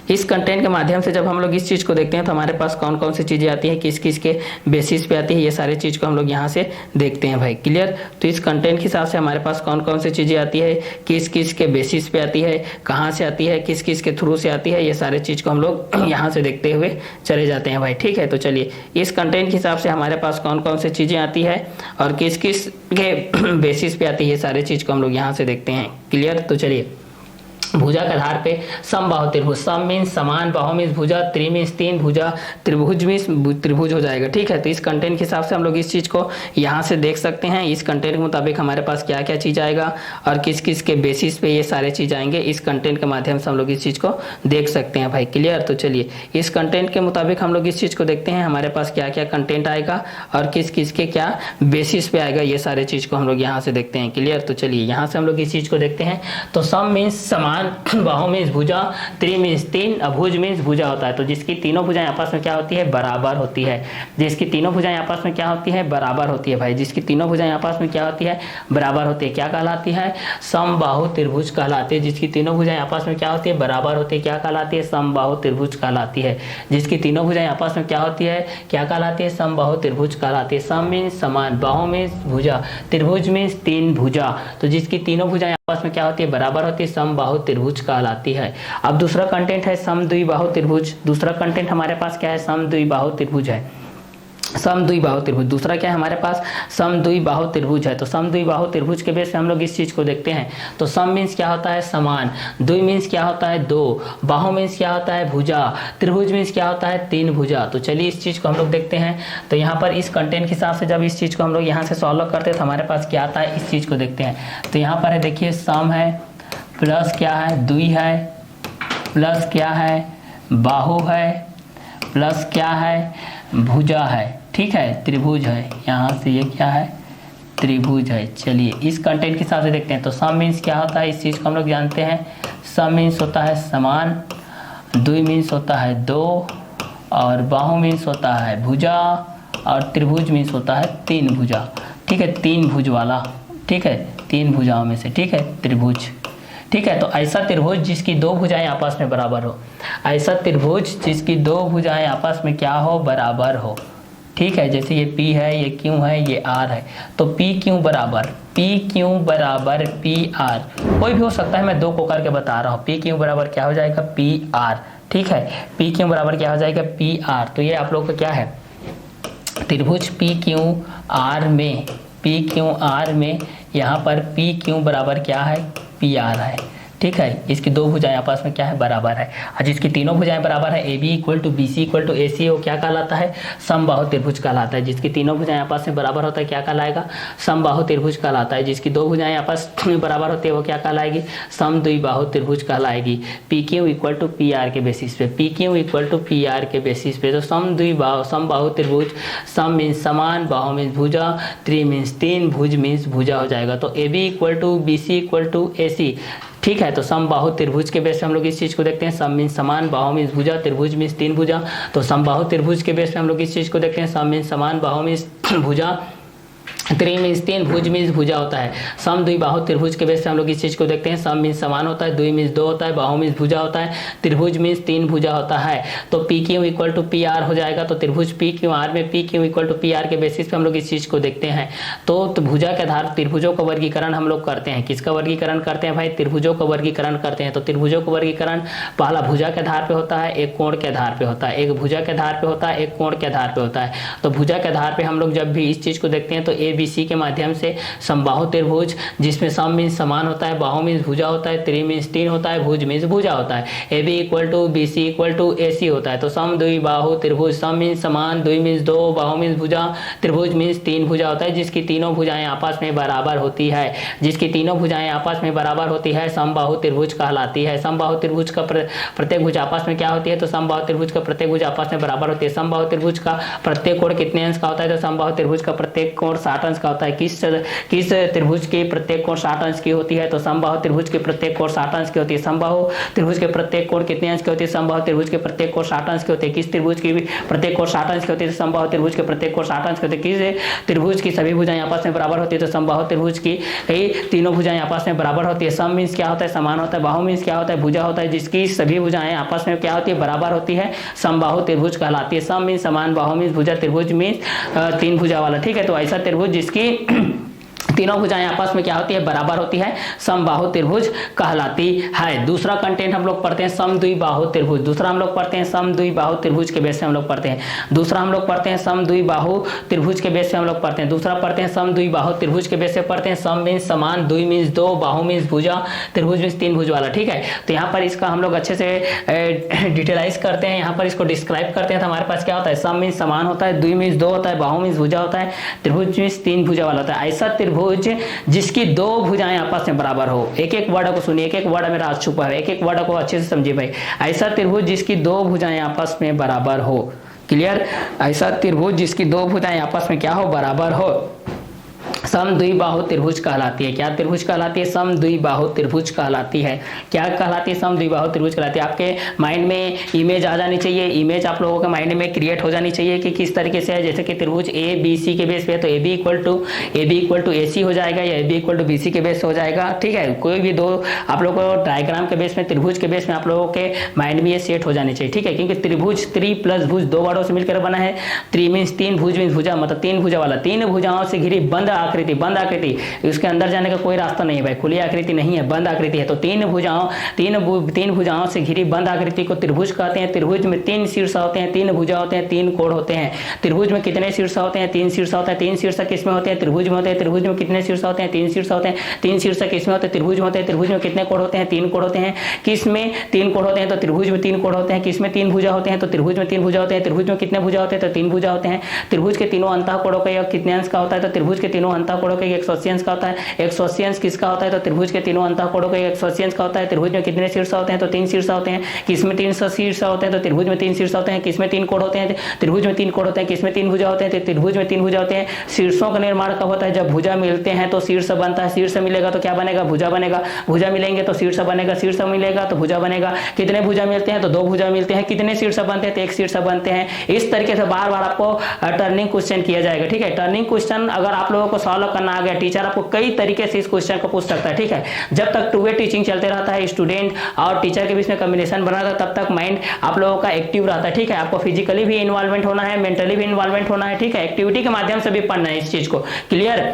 इस कंटेंट के माध्यम से जब हम लोग इस चीज़ को देखते हैं तो हमारे पास कौन कौन सी चीज़ें आती हैं, किस किस के बेसिस पे आती है, ये सारी चीज़ को हम लोग यहाँ से देखते हैं भाई, क्लियर। तो इस कंटेंट के हिसाब से हमारे पास कौन कौन सी चीज़ें आती है, किस किस के बेसिस पे आती है, कहाँ से आती है, किस किस के थ्रू से आती है, ये सारे चीज़ को हम लोग यहाँ से देखते हुए चले जाते हैं भाई, ठीक है। तो चलिए इस कंटेंट के हिसाब से हमारे पास कौन कौन सी चीज़ें आती है और किस किस के बेसिस पे आती है, ये सारे चीज़ को हम लोग यहाँ से देखते हैं, क्लियर। तो चलिए भुजा के आधार पे सम बाहु त्रिभुज, सम मीन्स समान, बाहु मीन्स भुजा, त्रि मीन्स तीन भुजा, त्रिभुज मीन्स त्रिभुज हो जाएगा, ठीक है। तो इस कंटेंट के हिसाब से हम लोग इस चीज़ को यहाँ से देख सकते हैं। इस कंटेंट के मुताबिक हमारे पास क्या क्या चीज़ आएगा और किस किस के बेसिस पे ये सारे चीज़ आएंगे, इस कंटेंट के माध्यम से हम लोग इस चीज़ को देख सकते हैं भाई, क्लियर। तो चलिए इस कंटेंट के मुताबिक हम लोग इस चीज़ को देखते हैं, हमारे पास क्या क्या कंटेंट आएगा और किस किस के क्या बेसिस पे आएगा, ये सारे चीज़ को हम लोग यहाँ से देखते हैं, क्लियर। तो चलिए यहाँ से हम लोग इस चीज़ को देखते हैं। तो सम मीन्स समान, बाहु मीन्स भुजा, त्रि मीन्स तीन, भुज मीन्स भुजा होता है। तो जिसकी तीनों भुजाएं आपस में क्या होती है, बराबर होती है। जिसकी तीनों भुजाएं आपस में क्या होती है, बराबर होती है भाई। जिसकी तीनों भुजाएं आपस में क्या होती है, बराबर होती है, क्या कहलाती है, सम बाहु त्रिभुज कहलाती है। जिसकी तीनों भुजाएं आपस में क्या होती है, बराबर होती है, क्या कहलाती है, सम बाहु त्रिभुज कहलाती है। जिसकी तीनों भुजाएं आपस में क्या होती है, क्या कहलाती है, सम बाहु त्रिभुज कहलाती है। सम मीन्स समान, बाहु मीन्स भुजा, त्रिभुज मीन्स तीन भुजा। तो जिसकी तीनों भुजाएं आपस में क्या होती है, बराबर होती है, सम बाहु त्रिभुज कहलाती है। अब दूसरा कंटेंट है सम द्विबाहु त्रिभुज। दूसरा कंटेंट हमारे पास क्या है, सम द्विबाहु त्रिभुज है। सम द्विबाहु त्रिभुज दूसरा क्या है हमारे पास, सम द्विबाहु त्रिभुज है। तो सम द्विबाहु त्रिभुज के बेस पे हम लोग इस चीज को देखते हैं। तो सम मीन्स क्या होता है, समान, द्वि मीन्स क्या होता है, दो, बाहु मीन्स क्या होता है, भुजा, त्रिभुज मीन्स क्या होता है, तीन भुजा। तो चलिए इस चीज को हम लोग देखते हैं। तो यहाँ पर इस कंटेंट के हिसाब से जब इस चीज को हम लोग यहाँ से सॉल्व करते हैं तो हमारे पास क्या आता है, इस चीज को देखते हैं। तो यहाँ पर है देखिए, सम है प्लस क्या है, द्वि है प्लस क्या है, बाहु है प्लस क्या है, भुजा है, ठीक है, त्रिभुज है। यहाँ से ये क्या है, त्रिभुज है। चलिए इस कंटेंट के हिसाब से देखते हैं। तो सम मीन्स क्या होता है, इस चीज़ को हम लोग जानते हैं। सम मीन्स होता है समान, द्वि मीन्स होता है दो, और बाहु मीन्स होता है भुजा, और त्रिभुज मीन्स होता है तीन भुजा, ठीक है, तीन भुज वाला, ठीक है, तीन भुजाओं में से, ठीक है, त्रिभुज, ठीक है। तो ऐसा त्रिभुज जिसकी दो भुजाएं आपस में बराबर हो, ऐसा त्रिभुज जिसकी दो भुजाएं आपस में क्या हो, बराबर हो, ठीक है। जैसे ये P है, ये Q है, ये R है। तो PQ बराबर PR, कोई भी हो सकता है, मैं दो को करके बता रहा हूँ। PQ बराबर क्या हो जाएगा, PR, ठीक है, PQ बराबर क्या हो जाएगा, PR। तो ये आप लोग का क्या है, त्रिभुज PQR में यहाँ पर PQ बराबर क्या है, PR है, ठीक है। इसकी दो भुजाएं आपस में क्या है, बराबर है। और जिसकी तीनों भुजाएं बराबर है, AB equal to BC equal to AC, वो क्या कहलाता है, समबाहु त्रिभुज कहलाता है। जिसकी तीनों भुजाएं आपस में बराबर होता है, क्या कहलाएगा, समबाहु त्रिभुज कहलाता है। जिसकी दो भुजाएं आपस में बराबर होती है, वो क्या कहलाएगी, सम द्विबाहु त्रिभुज कहलाएगी। PQ इक्वल टू PR के बेसिस पे, PQ इक्वल टू PR के बेसिस पे। तो समबाहु त्रिभुज, सम मीन्स समान, बाहु मीन्स भुजा, त्रि मीन्स तीन, भुज मीन्स भुजा हो जाएगा। तो AB equal to BC equal to AC, ठीक है। तो समबाहु त्रिभुज के बेस पे हम लोग इस चीज़ को देखते हैं। सम मीन्स समान, बाहु मीन्स भुजा, त्रिभुज मीन्स तीन भुजा। तो समबाहु त्रिभुज के बेस पे हम लोग इस चीज़ को देखते हैं। सम मीन्स समान, बाहु मीन्स भुजा, त्रि मीन्स तीन, भुज मीन्स भुजा होता है। सम द्विबाहु त्रिभुज के बेस पे हम लोग इस चीज़ को देखते हैं। सम मीन्स समान होता है, द्वि मीन्स दो होता है, बाहु मीन्स भुजा होता है, त्रिभुज मीन्स तीन भुजा होता है। तो P Q equal to P R हो जाएगा। तो त्रिभुज पी क्यू आर में P Q equal to P R के बेसिस पे हम लोग इस चीज़ को देखते हैं। तो भुजा के आधार त्रिभुजों का वर्गीकरण हम लोग करते हैं। किसका वर्गीकरण करते हैं भाई? त्रिभुजों का वर्गीकरण करते हैं। तो त्रिभुजों का वर्गीकरण पहला भुजा के आधार पे होता है, एक कोण के आधार पे होता है। एक भुजा के आधार पे होता है, एक कोण के आधार पे होता है। तो भुजा के आधार पे हम लोग जब भी इस चीज़ को देखते हैं तो ए बी सी के माध्यम से समबाहु त्रिभुज, जिसमें सम मीन्स समान होता है, बाहु मीन्स भुजा होता है, त्रि मीन्स तीन होता है, भुज मीन्स भुजा होता है। A B equal to B C equal to A C होता है। तो सम द्विबाहु त्रिभुज, सम मीन्स समान, द्वि मीन्स दो, बाहु मीन्स भुजा, त्रिभुज मीन्स तीन भुजा होता है, जिसकी तीनों भुजाएं आपस में बराबर होती है। जिसकी तीनों भुजाएं आपस में बराबर होती है समबाहु त्रिभुज कहलाती है। समबाहु त्रिभुज का प्रत्येक भुज आपस में क्या होती है? तो समबाहु त्रिभुज का प्रत्येक भुज आपस में बराबर होती है। समबाहु त्रिभुज का प्रत्येक कोण कितने अंश का होता है? तो समबाहु त्रिभुज का प्रत्येक कोण 60 अंश का होता है। किस त्रिभुज की प्रत्येक कोण 60 अंश की होती है? तो समबाहु त्रिभुज की प्रत्येक कोण 60 अंश की होती है। समबाहु त्रिभुज के प्रत्येक कोण कितने अंश की होती है? समबाहु त्रिभुज के प्रत्येक कोण 60 अंश की होती है। किस त्रिभुज की प्रत्येक कोण 60 अंश की होती है? समबाहु त्रिभुज के प्रत्येक कोण 60 अंश की होती है। किस त्रिभुज की सभी भुजाएं आपस में बराबर होती है? तो समबाहु त्रिभुज की तीनों भुजाएं आपस में बराबर होती है। सम मीन्स क्या होता है? समान होता है। बाहु मीन्स क्या होता है? भुजा होता है। जिसकी सभी भुजाएं आपस में क्या होती है? बराबर होती है, समबाहु त्रिभुज कहलाती है। सम मीन्स समान, बाहु मीन्स भुजा, त्रिभुज मीन्स तीन भुजा वाला। ठीक है। तो ऐसा त्रिभुज जिसकी तीनों भुजाएं आपस में क्या होती है? बराबर होती है, समबाहु त्रिभुज कहलाती है। दूसरा कंटेंट हम लोग पढ़ते हैं सम द्विबाहु त्रिभुज। दूसरा हम लोग पढ़ते हैं सम द्विबाहु त्रिभुज के बेस पे हम लोग पढ़ते हैं। दूसरा हम लोग पढ़ते हैं सम द्विबाहु त्रिभुज के बेस पे हम लोग पढ़ते हैं। दूसरा पढ़ते हैं सम द्विबाहु त्रिभुज के बेस पे पढ़ते हैं। सम मीन्स समान, द्वि मीन्स दो, बाहु मीन्स भुजा, त्रिभुज मीन्स तीन भुज वाला। ठीक है। तो यहाँ पर इसका हम लोग अच्छे से डिटेलाइज करते हैं, यहाँ पर इसको डिस्क्राइब करते हैं। तो हमारे पास क्या होता है? सम मीन्स समान होता है, द्वि मीन्स दो होता है, बाहु मीन्स भुजा होता है, त्रिभुज मीन्स तीन भुजा वाला होता है। ऐसा त्रिभुज जिसकी दो भुजाएं आपस में बराबर हो। एक एक वर्ड को सुनिए, एक एक वर्ड में राज छुपा है, एक एक वर्ड को अच्छे से समझिए भाई। ऐसा त्रिभुज जिसकी दो भुजाएं आपस में बराबर हो। क्लियर? ऐसा त्रिभुज जिसकी दो भुजाएं आपस में क्या हो? बराबर हो, सम द्विबाहु त्रिभुज कहलाती है। क्या त्रिभुज कहलाती है? सम द्विबाहु त्रिभुज कहलाती है। क्या कहलाती है? सम द्विबाहु त्रिभुज कहलाती है। आपके माइंड में इमेज आ जानी चाहिए, इमेज आप लोगों के माइंड में क्रिएट हो जानी चाहिए कि किस तरीके से है। जैसे कि त्रिभुज ए बी सी के बेस पे, तो A B equal to A C हो जाएगा, या A B equal to B C के बेस हो जाएगा। ठीक है। कोई भी दो आप लोगों को डायग्राम के बेस में, त्रिभुज के बेस में आप लोगों के माइंड में ये सेट हो जानी चाहिए। ठीक है। क्योंकि त्रिभुज त्रि प्लस भुज दो वर्डों से मिलकर बना है। त्रि मीन्स तीन, भुज मीन्स भुजा, मतलब तीन भुजा वाला। तीन भुजाओं से घिरी बंद आकृति, बंद आकृति, उसके अंदर जाने का कोई रास्ता नहीं है भाई, खुली आकृति नहीं है, बंद आकृति है। तो तीन भुजाओं से घिरी बंद आकृति को त्रिभुज कहते हैं। त्रिभुज में तीन शीर्ष होते हैं, तीन भुजा होते हैं, तीन कोण होते हैं। त्रिभुज में कितने शीर्ष होते हैं? तीन शीर्ष होते हैं। तीन शीर्ष किसमें होते हैं? त्रिभुज में होते हैं। त्रिभुज में कितने शीर्ष होते हैं? तीन शीर्ष होते हैं। तीन शीर्ष किसमें होते हैं? त्रिभुज में होते हैं। त्रिभुज में कितने कोण होते हैं? तीन कोण होते हैं। किसमें तीन कोण होते हैं? तो त्रिभुज में तीन कोण होते हैं। किसमें तीन भुजा होते हैं? तो त्रिभुज में तीन भुजा होते हैं। त्रिभुज में कितने भुजा होते हैं? तो तीन भुजा होते हैं। त्रिभुज के तीनों अंतःकोणों का योग कितने अंश का होता है? तो त्रिभुज के तीनों अंतःकोणों का 180 अंश का होता है। 180 अंश किसका होता है? तो त्रिभुज के तीनों अंतःकोणों का 180 अंश का होता है। त्रिभुज में कितने शीर्ष होते हैं? तो तीन शीर्ष होते हैं। किसमें तीन शीर्ष होते हैं? तो त्रिभुज में तीन शीर्ष होते हैं। किसमें तीन कोण होते हैं? त्रिभुज में तीन कोण होते हैं। किसमें तीन भुजा होते हैं? तो त्रिभुज में तीन भुजा होते हैं। शीर्षों का निर्माण कब होता है? जब भुजा मिलते हैं तो शीर्ष बनता है। शीर्ष मिलेगा तो क्या बनेगा? भुजा बनेगा। भुजा मिलेंगे तो शीर्ष बनेगा। शीर्ष मिलेगा तो भुजा बनेगा। कितने भुजा मिलते हैं? तो दो भुजा मिलते हैं। कितने शीर्ष बनते हैं? तो एक शीर्ष बनते हैं। इस तरीके से बार बार आपको टर्निंग क्वेश्चन किया जाएगा। ठीक है। टर्निंग क्वेश्चन अगर आप लोगों को सॉल्व करना आ गया, टीचर आपको कई तरीके से इस क्वेश्चन को पूछ सकता है। ठीक है। जब तक टू वे टीचिंग चलते रहता है, स्टूडेंट और टीचर के बीच में कम्युनिकेशन बना रहता है, तब तक माइंड आप लोगों का एक्टिव रहता है। ठीक है। आपको फिजिकली भी इन्वॉल्वमेंट होना है, मेंटली भी इन्वॉल्वमेंट होना है। ठीक है। एक्टिविटी के माध्यम से भी पढ़ना है इस चीज को। क्लियर?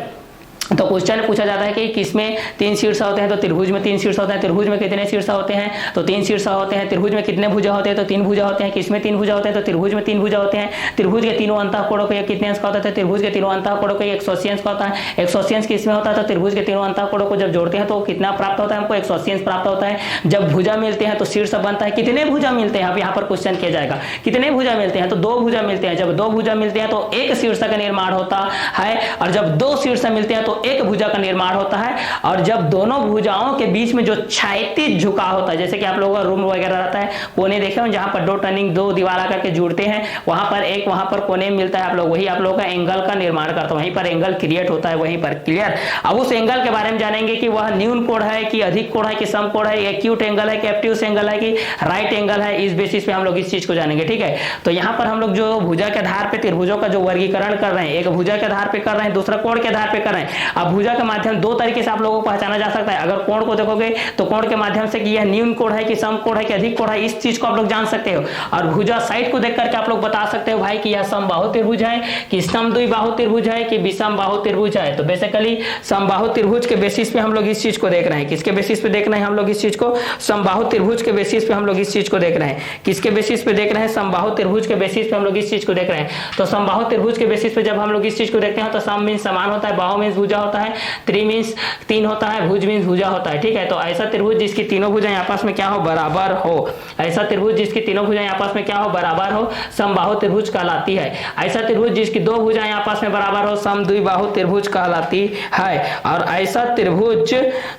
तो क्वेश्चन पूछा जाता है कि किसमें तीन शीर्ष होते हैं? तो त्रिभुज में तीन शीर्ष होते हैं। त्रिभुज में कितने शीर्ष होते हैं? तो तीन शीर्ष होते हैं। त्रिभुज में कितने भुजा होते हैं? तो तीन भुजा होते हैं। किसमें तीन भुजा होते हैं? तो त्रिभुज में तीन भुजा होते हैं। त्रिभुज के तीनों अंतःकोणों का कितने अंश का होता है? त्रिभुज के तीनों अंतःकोणों का 180 अंश का होता है। 180 अंश किसमें होता है? तो त्रिभुज के तीनों अंतःकोणों को जब जोड़ते हैं तो कितना प्राप्त होता है? हमको 180 अंश प्राप्त होता है। जब भुजा मिलते हैं तो शीर्ष बनता है। कितने भुजा मिलते हैं? अब यहाँ पर क्वेश्चन किया जाएगा, कितने भुजा मिलते हैं? तो दो भुजा मिलते हैं। जब दो भुजा मिलते हैं तो एक शीर्ष का निर्माण होता है, और जब दो शीर्ष मिलते हैं तो एक भुजा का निर्माण होता है। और जब दोनों भुजाओं के बीच में जो क्षैतिज झुकाव होता है, जैसे कि आप लोगों का रूम वगैरह रहता है, कोने देखे हो जहां पर दो टर्निंग, दो दीवार आकर के जुड़ते हैं, वहां पर एक वहां पर कोने में मिलता है, आप लोग वही आप लोगों का एंगल का निर्माण करता है, वहीं पर एंगल क्रिएट होता है वहीं पर। क्लियर। अब उस एंगल के बारे में जानेंगे कि वह न्यून कोण है कि अधिक कोण है कि सम कोण है, एक्यूट एंगल है कि ऑब्ट्यूस एंगल है कि राइट एंगल है, इस बेसिस पे हम लोग इस चीज को जानेंगे। ठीक है, तो यहां पर हम लोग जो भुजा के आधार पे त्रिभुजों का जो वर्गीकरण कर रहे हैं, एक भुजा के आधार पे कर रहे हैं, दूसरा कोण के आधार पे कर रहे हैं। अब भुजा के माध्यम दो तरीके से आप लोगों को पहचाना जा सकता है। अगर कोण को देखोगे तो कोण के माध्यम से कि यह न्यून कोण है कि सम कोण है कि अधिक कोण है, इस चीज को आप लोग जान सकते हो। और भुजा साइड को देख करके आप लोग बता सकते हो भाई कि यह समबाहु त्रिभुज है कि समद्विबाहु त्रिभुज है कि विषमबाहु त्रिभुज है। तो बेसिकली समबाहु त्रिभुज के बेसिस पे हम लोग इस चीज को देख रहे हैं। किसके बेसिस पे देख रहे हैं हम लोग इस चीज को? समबाहु त्रिभुज के बेसिस पे हम लोग इस चीज को देख रहे हैं। किसके बेसिस पे देख रहे हैं? समबाहु त्रिभुज के बेसिस पे हम लोग इस चीज को देख रहे हैं। तो समबाहु त्रिभुज के बेसिस पे जब हम लोग इस चीज को देखते हैं तो सम मींस समान होता है, बाहु मींस भुजा होता है, त्रि मींस तीन होता है, भुज मींस भुजा होता है। ठीक है, तो ऐसा त्रिभुज जिसकी तीनों भुजाएं आपस में क्या हो? बराबर हो। ऐसा त्रिभुज जिसकी तीनों भुजाएं आपस में क्या हो? बराबर हो, समबाहु त्रिभुज कहलाती है। ऐसा त्रिभुज जिसकी दो भुजाएं आपस में बराबर हो, समद्विबाहु त्रिभुज कहलाती है। और ऐसा त्रिभुज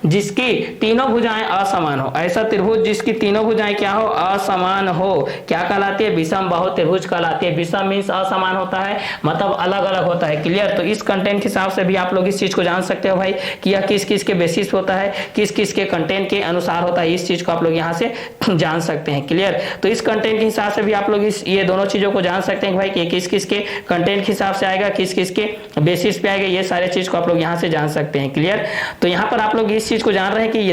जिसकी तीनों भुजाएं असमान हो, ऐसा त्रिभुज जिसकी तीनों भुजाएं क्या हो? असमान हो, क्या कहलाती है? विषमबाहु त्रिभुज कहलाती है। विषम मींस असमान होता है, मतलब अलग अलग होता है। क्लियर। तो इस कंटेंट के हिसाब से भी आप लोग इस चीज को जान सकते हो भाई कि यह किस किस के बेसिस होता है, किस किस के कंटेंट के अनुसार होता है, इस चीज को आप लोग यहाँ से जान सकते हैं। क्लियर। तो इस कंटेंट के हिसाब से भी आप लोग इस ये दोनों चीजों को जान सकते हैं भाई कि किस किस के कंटेंट के हिसाब से आएगा, किस किस के बेसिस पे आएगा, ये सारे चीज को आप लोग यहाँ से जान सकते हैं। क्लियर। तो यहाँ पर आप लोग इस चीज को जान रहे हैं कि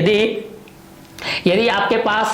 यदि आपके पास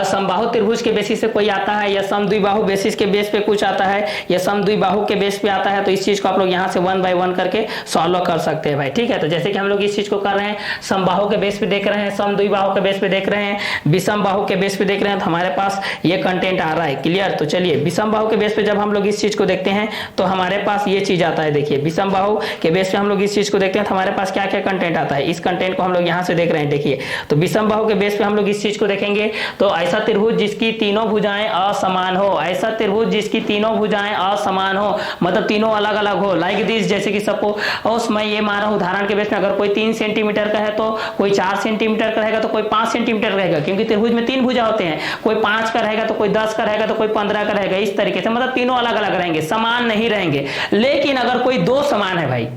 समबाहु त्रिभुज के बेसिस पे कोई आता है, या समद्विबाहु बेसिस के बेस पे कुछ आता है, या समद्विबाहु के बेस पे आता है, तो इस चीज को आप लोग यहाँ से 1 बाय 1 करके सॉल्व कर सकते हैं भाई। ठीक है, तो जैसे कि हम लोग इस चीज को कर रहे हैं, समबाहु के बेस पे देख रहे हैं, समद्विबाहु के बेस पे देख रहे हैं, विषमबाहु के बेस पे देख रहे हैं, तो हमारे पास ये कंटेंट आ रहा है। क्लियर। तो चलिए विषमबाहु के बेस पे जब हम लोग इस चीज को देखते हैं तो हमारे पास ये चीज आता है। देखिए विषमबाहु के बेस पे हम लोग इस चीज को देखते हैं तो हमारे पास क्या क्या कंटेंट आता है, इस कंटेंट को हम लोग यहाँ से देख रहे हैं। देखिए, तो विषमबाहु के बेस पे हम लोग इस चीज को देखेंगे तो ऐसा त्रिभुज जिसकी तीनों भुजाएं असमान हो, ऐसा त्रिभुज जिसकी तीनों भुजाएं असमान हो, मतलब तीनों अलग अलग हो, लाइक दिस। जैसे कि सपोज मैं ये मान रहा हूं उदाहरण के बेस में, अगर कोई 3 सेंटीमीटर का है तो कोई 4 सेंटीमीटर का रहेगा तो कोई 5 सेंटीमीटर रहेगा, क्योंकि त्रिभुज में 3 भुजा होते हैं, कोई 5 का रहेगा तो कोई 10 का रहेगा तो कोई 15 का रहेगा, इस तरीके से, मतलब तीनों अलग अलग रहेंगे, समान नहीं रहेंगे। लेकिन अगर कोई दो समान है भाई,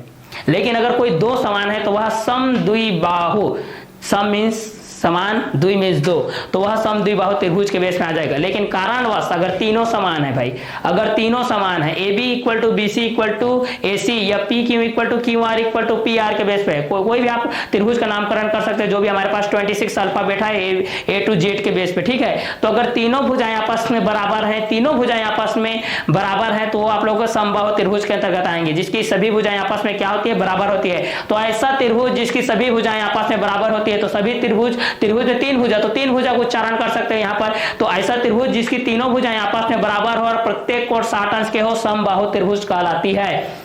लेकिन अगर कोई दो समान है तो वह समद्विबाहु, सम मींस समान, द्वि मींस दो, तो वह समद्विबाहु त्रिभुज के बेस में आ जाएगा। लेकिन कारणवश अगर तीनों समान है भाई, अगर तीनों समान है, A B equal to B C equal to A C, या P Q equal to Q R equal to P R के बेस पे कोई भी आप त्रिभुज का नामकरण कर सकते हैं, जो भी हमारे पास 26 अल्फाबेट है ए टू जेड के बेस पे। ठीक है, तो अगर तीनों भुजाएं आपस में बराबर है, तीनों भुजाएं आपस में बराबर है, तो वो आप लोगों को समबाहु त्रिभुज के अंतर्गत आएंगे, जिसकी सभी भुजाएं आपस में क्या होती है? बराबर होती है। तो ऐसा त्रिभुज जिसकी सभी भुजाएं आपस में बराबर होती है, तो सभी त्रिभुज में 3 भुजा, तो 3 भुजा को उच्चारण कर सकते हैं यहाँ पर। तो ऐसा त्रिभुज जिसकी तीनों भुजाएं आपस में बराबर हो और प्रत्येक कोण 60 अंश के हो, समबाहु त्रिभुज कहलाती है।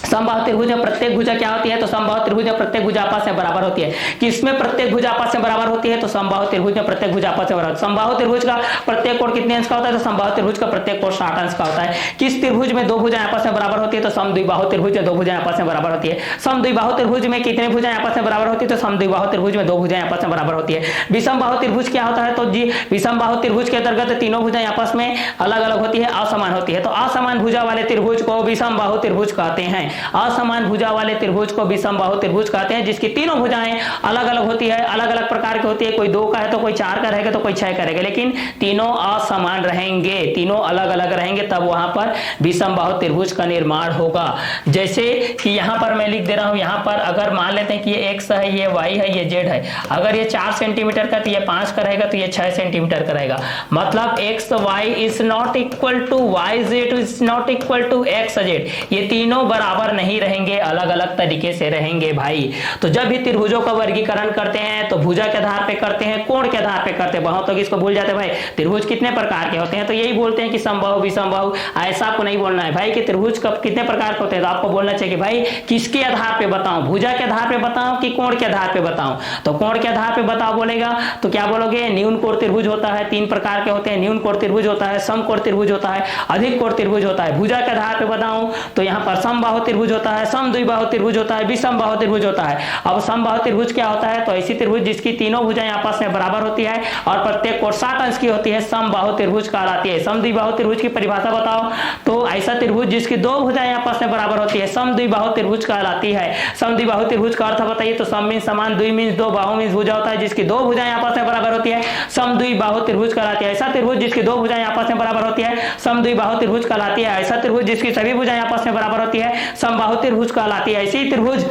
समबाहु त्रिभुज में प्रत्येक भुजा क्या होती है? तो समबाहु त्रिभुज में प्रत्येक भुजा आपस में बराबर होती है। किसमें प्रत्येक भुजा आपस में बराबर होती है? तो समबाहु त्रिभुज में प्रत्येक भुजा आपस में बराबर। समबाहु त्रिभुज का प्रत्येक कोण कितने अंश का होता है? तो समबाहु त्रिभुज का प्रत्येक कोण 60 अंश का होता है। किस त्रिभुज में दो भुजाएं आपस में बराबर होती है? तो समद्विबाहु त्रिभुज में दो भुजाएं आपस में बराबर होती है। समद्विबाहु त्रिभुज में कितने भुजाएं आपस में बराबर होती है? तो समद्विबाहु त्रिभुज में दो भुजाएं आपस में बराबर होती है। विषमबाहु त्रिभुज क्या होता है? तो जी विषमबाहु त्रिभुज के अंतर्गत तीनों भुजाएं आपस में अलग अलग होती है, असमान होती है। तो असमान भुजा वाले त्रिभुज को विषमबाहु त्रिभुज कहते हैं। असमान भुजा वाले त्रिभुज को विषमबाहु त्रिभुज कहते हैं, जिसकी तीनों भुजाएं अलग अलग होती है, अलग अलग प्रकार की होती है। कोई 2 का है तो कोई 4 का रहेगा तो कोई 6 का रहेगा, लेकिन तीनों असमान रहेंगे, तीनों अलग अलग रहेंगे, तब वहां पर विषमबाहु त्रिभुज का निर्माण होगा। जैसे कि यहां पर मैं लिख दे रहा हूं, यहां पर अगर मान लेते हैं कि ये x है, ये y है, ये z है। अगर ये 4 सेंटीमीटर का तो ये 5 का रहेगा, तो ये 6 सेंटीमीटर का रहेगा। मतलब x y is not equal to y z is not equal to x z, ये तीनों बराबर नहीं रहेंगे, अलग अलग तरीके से रहेंगे भाई। तो जब भी त्रिभुजों का वर्गीकरण करते हैं तो भुजा के आधार पे करते हैं, कोण के आधार पे करते हैं। बहुत लोग इसको भूल जाते हैं भाई, त्रिभुज कितने प्रकार के होते हैं, तो यही बोलते हैं कि समबाहु विषमबाहु। ऐसा आपको नहीं बोलना है भाई कि त्रिभुज कब कितने प्रकार के होते हैं, तो आपको बोलना चाहिए कि भाई किसके आधार पे बताऊं, भुजा के आधार पे बताऊं कि कोण के आधार पे बताऊं। तो कोण के आधार पे बताओ बोलेगा तो क्या बोलोगे? न्यून कोण त्रिभुज होता है, 3 प्रकार के होते हैं। न्यून कोण त्रिभुज होता है, सम कोण त्रिभुज होता है, अधिक कोण त्रिभुज होता है। भुजा के आधार पे बताऊं तो यहाँ पर समबाहु त्रिभुज होता है, समद्विबाहु त्रिभुज होता है, विषमबाहु त्रिभुज होता है। अब समबाहु त्रिभुज क्या होता है? तो ऐसी त्रिभुज जिसकी तीनों भुजाएं आपस में बराबर होती है और प्रत्येक कोण 60 अंश की होती है, समबाहु त्रिभुज कहलाती है। समद्विबाहु त्रिभुज की परिभाषा बताओ। तो ऐसा त्रिभुज जिसकी दो भुजाएं आपस में बराबर होती है समद्विबाहु त्रिभुज कहलाती है। समद्विबाहु त्रिभुज का अर्थ बताइए। तो सम मीन्स समान, द्वि मीन्स दो, बाहु मीन्स भुजा होता है जिसकी दो भुजाएं आपस में बराबर होती है, समद्विबाहु त्रिभुज कहलाती है। ऐसा त्रिभुज जिसकी दो भुजाएं आपस में बराबर होती है समद्विबाहु त्रिभुज कहलाती है। ऐसा त्रिभुज जिसकी सभी भुजाएं आपस में बराबर होती है समबाहु त्रिभुज कहलाती है। ऐसी त्रिभुज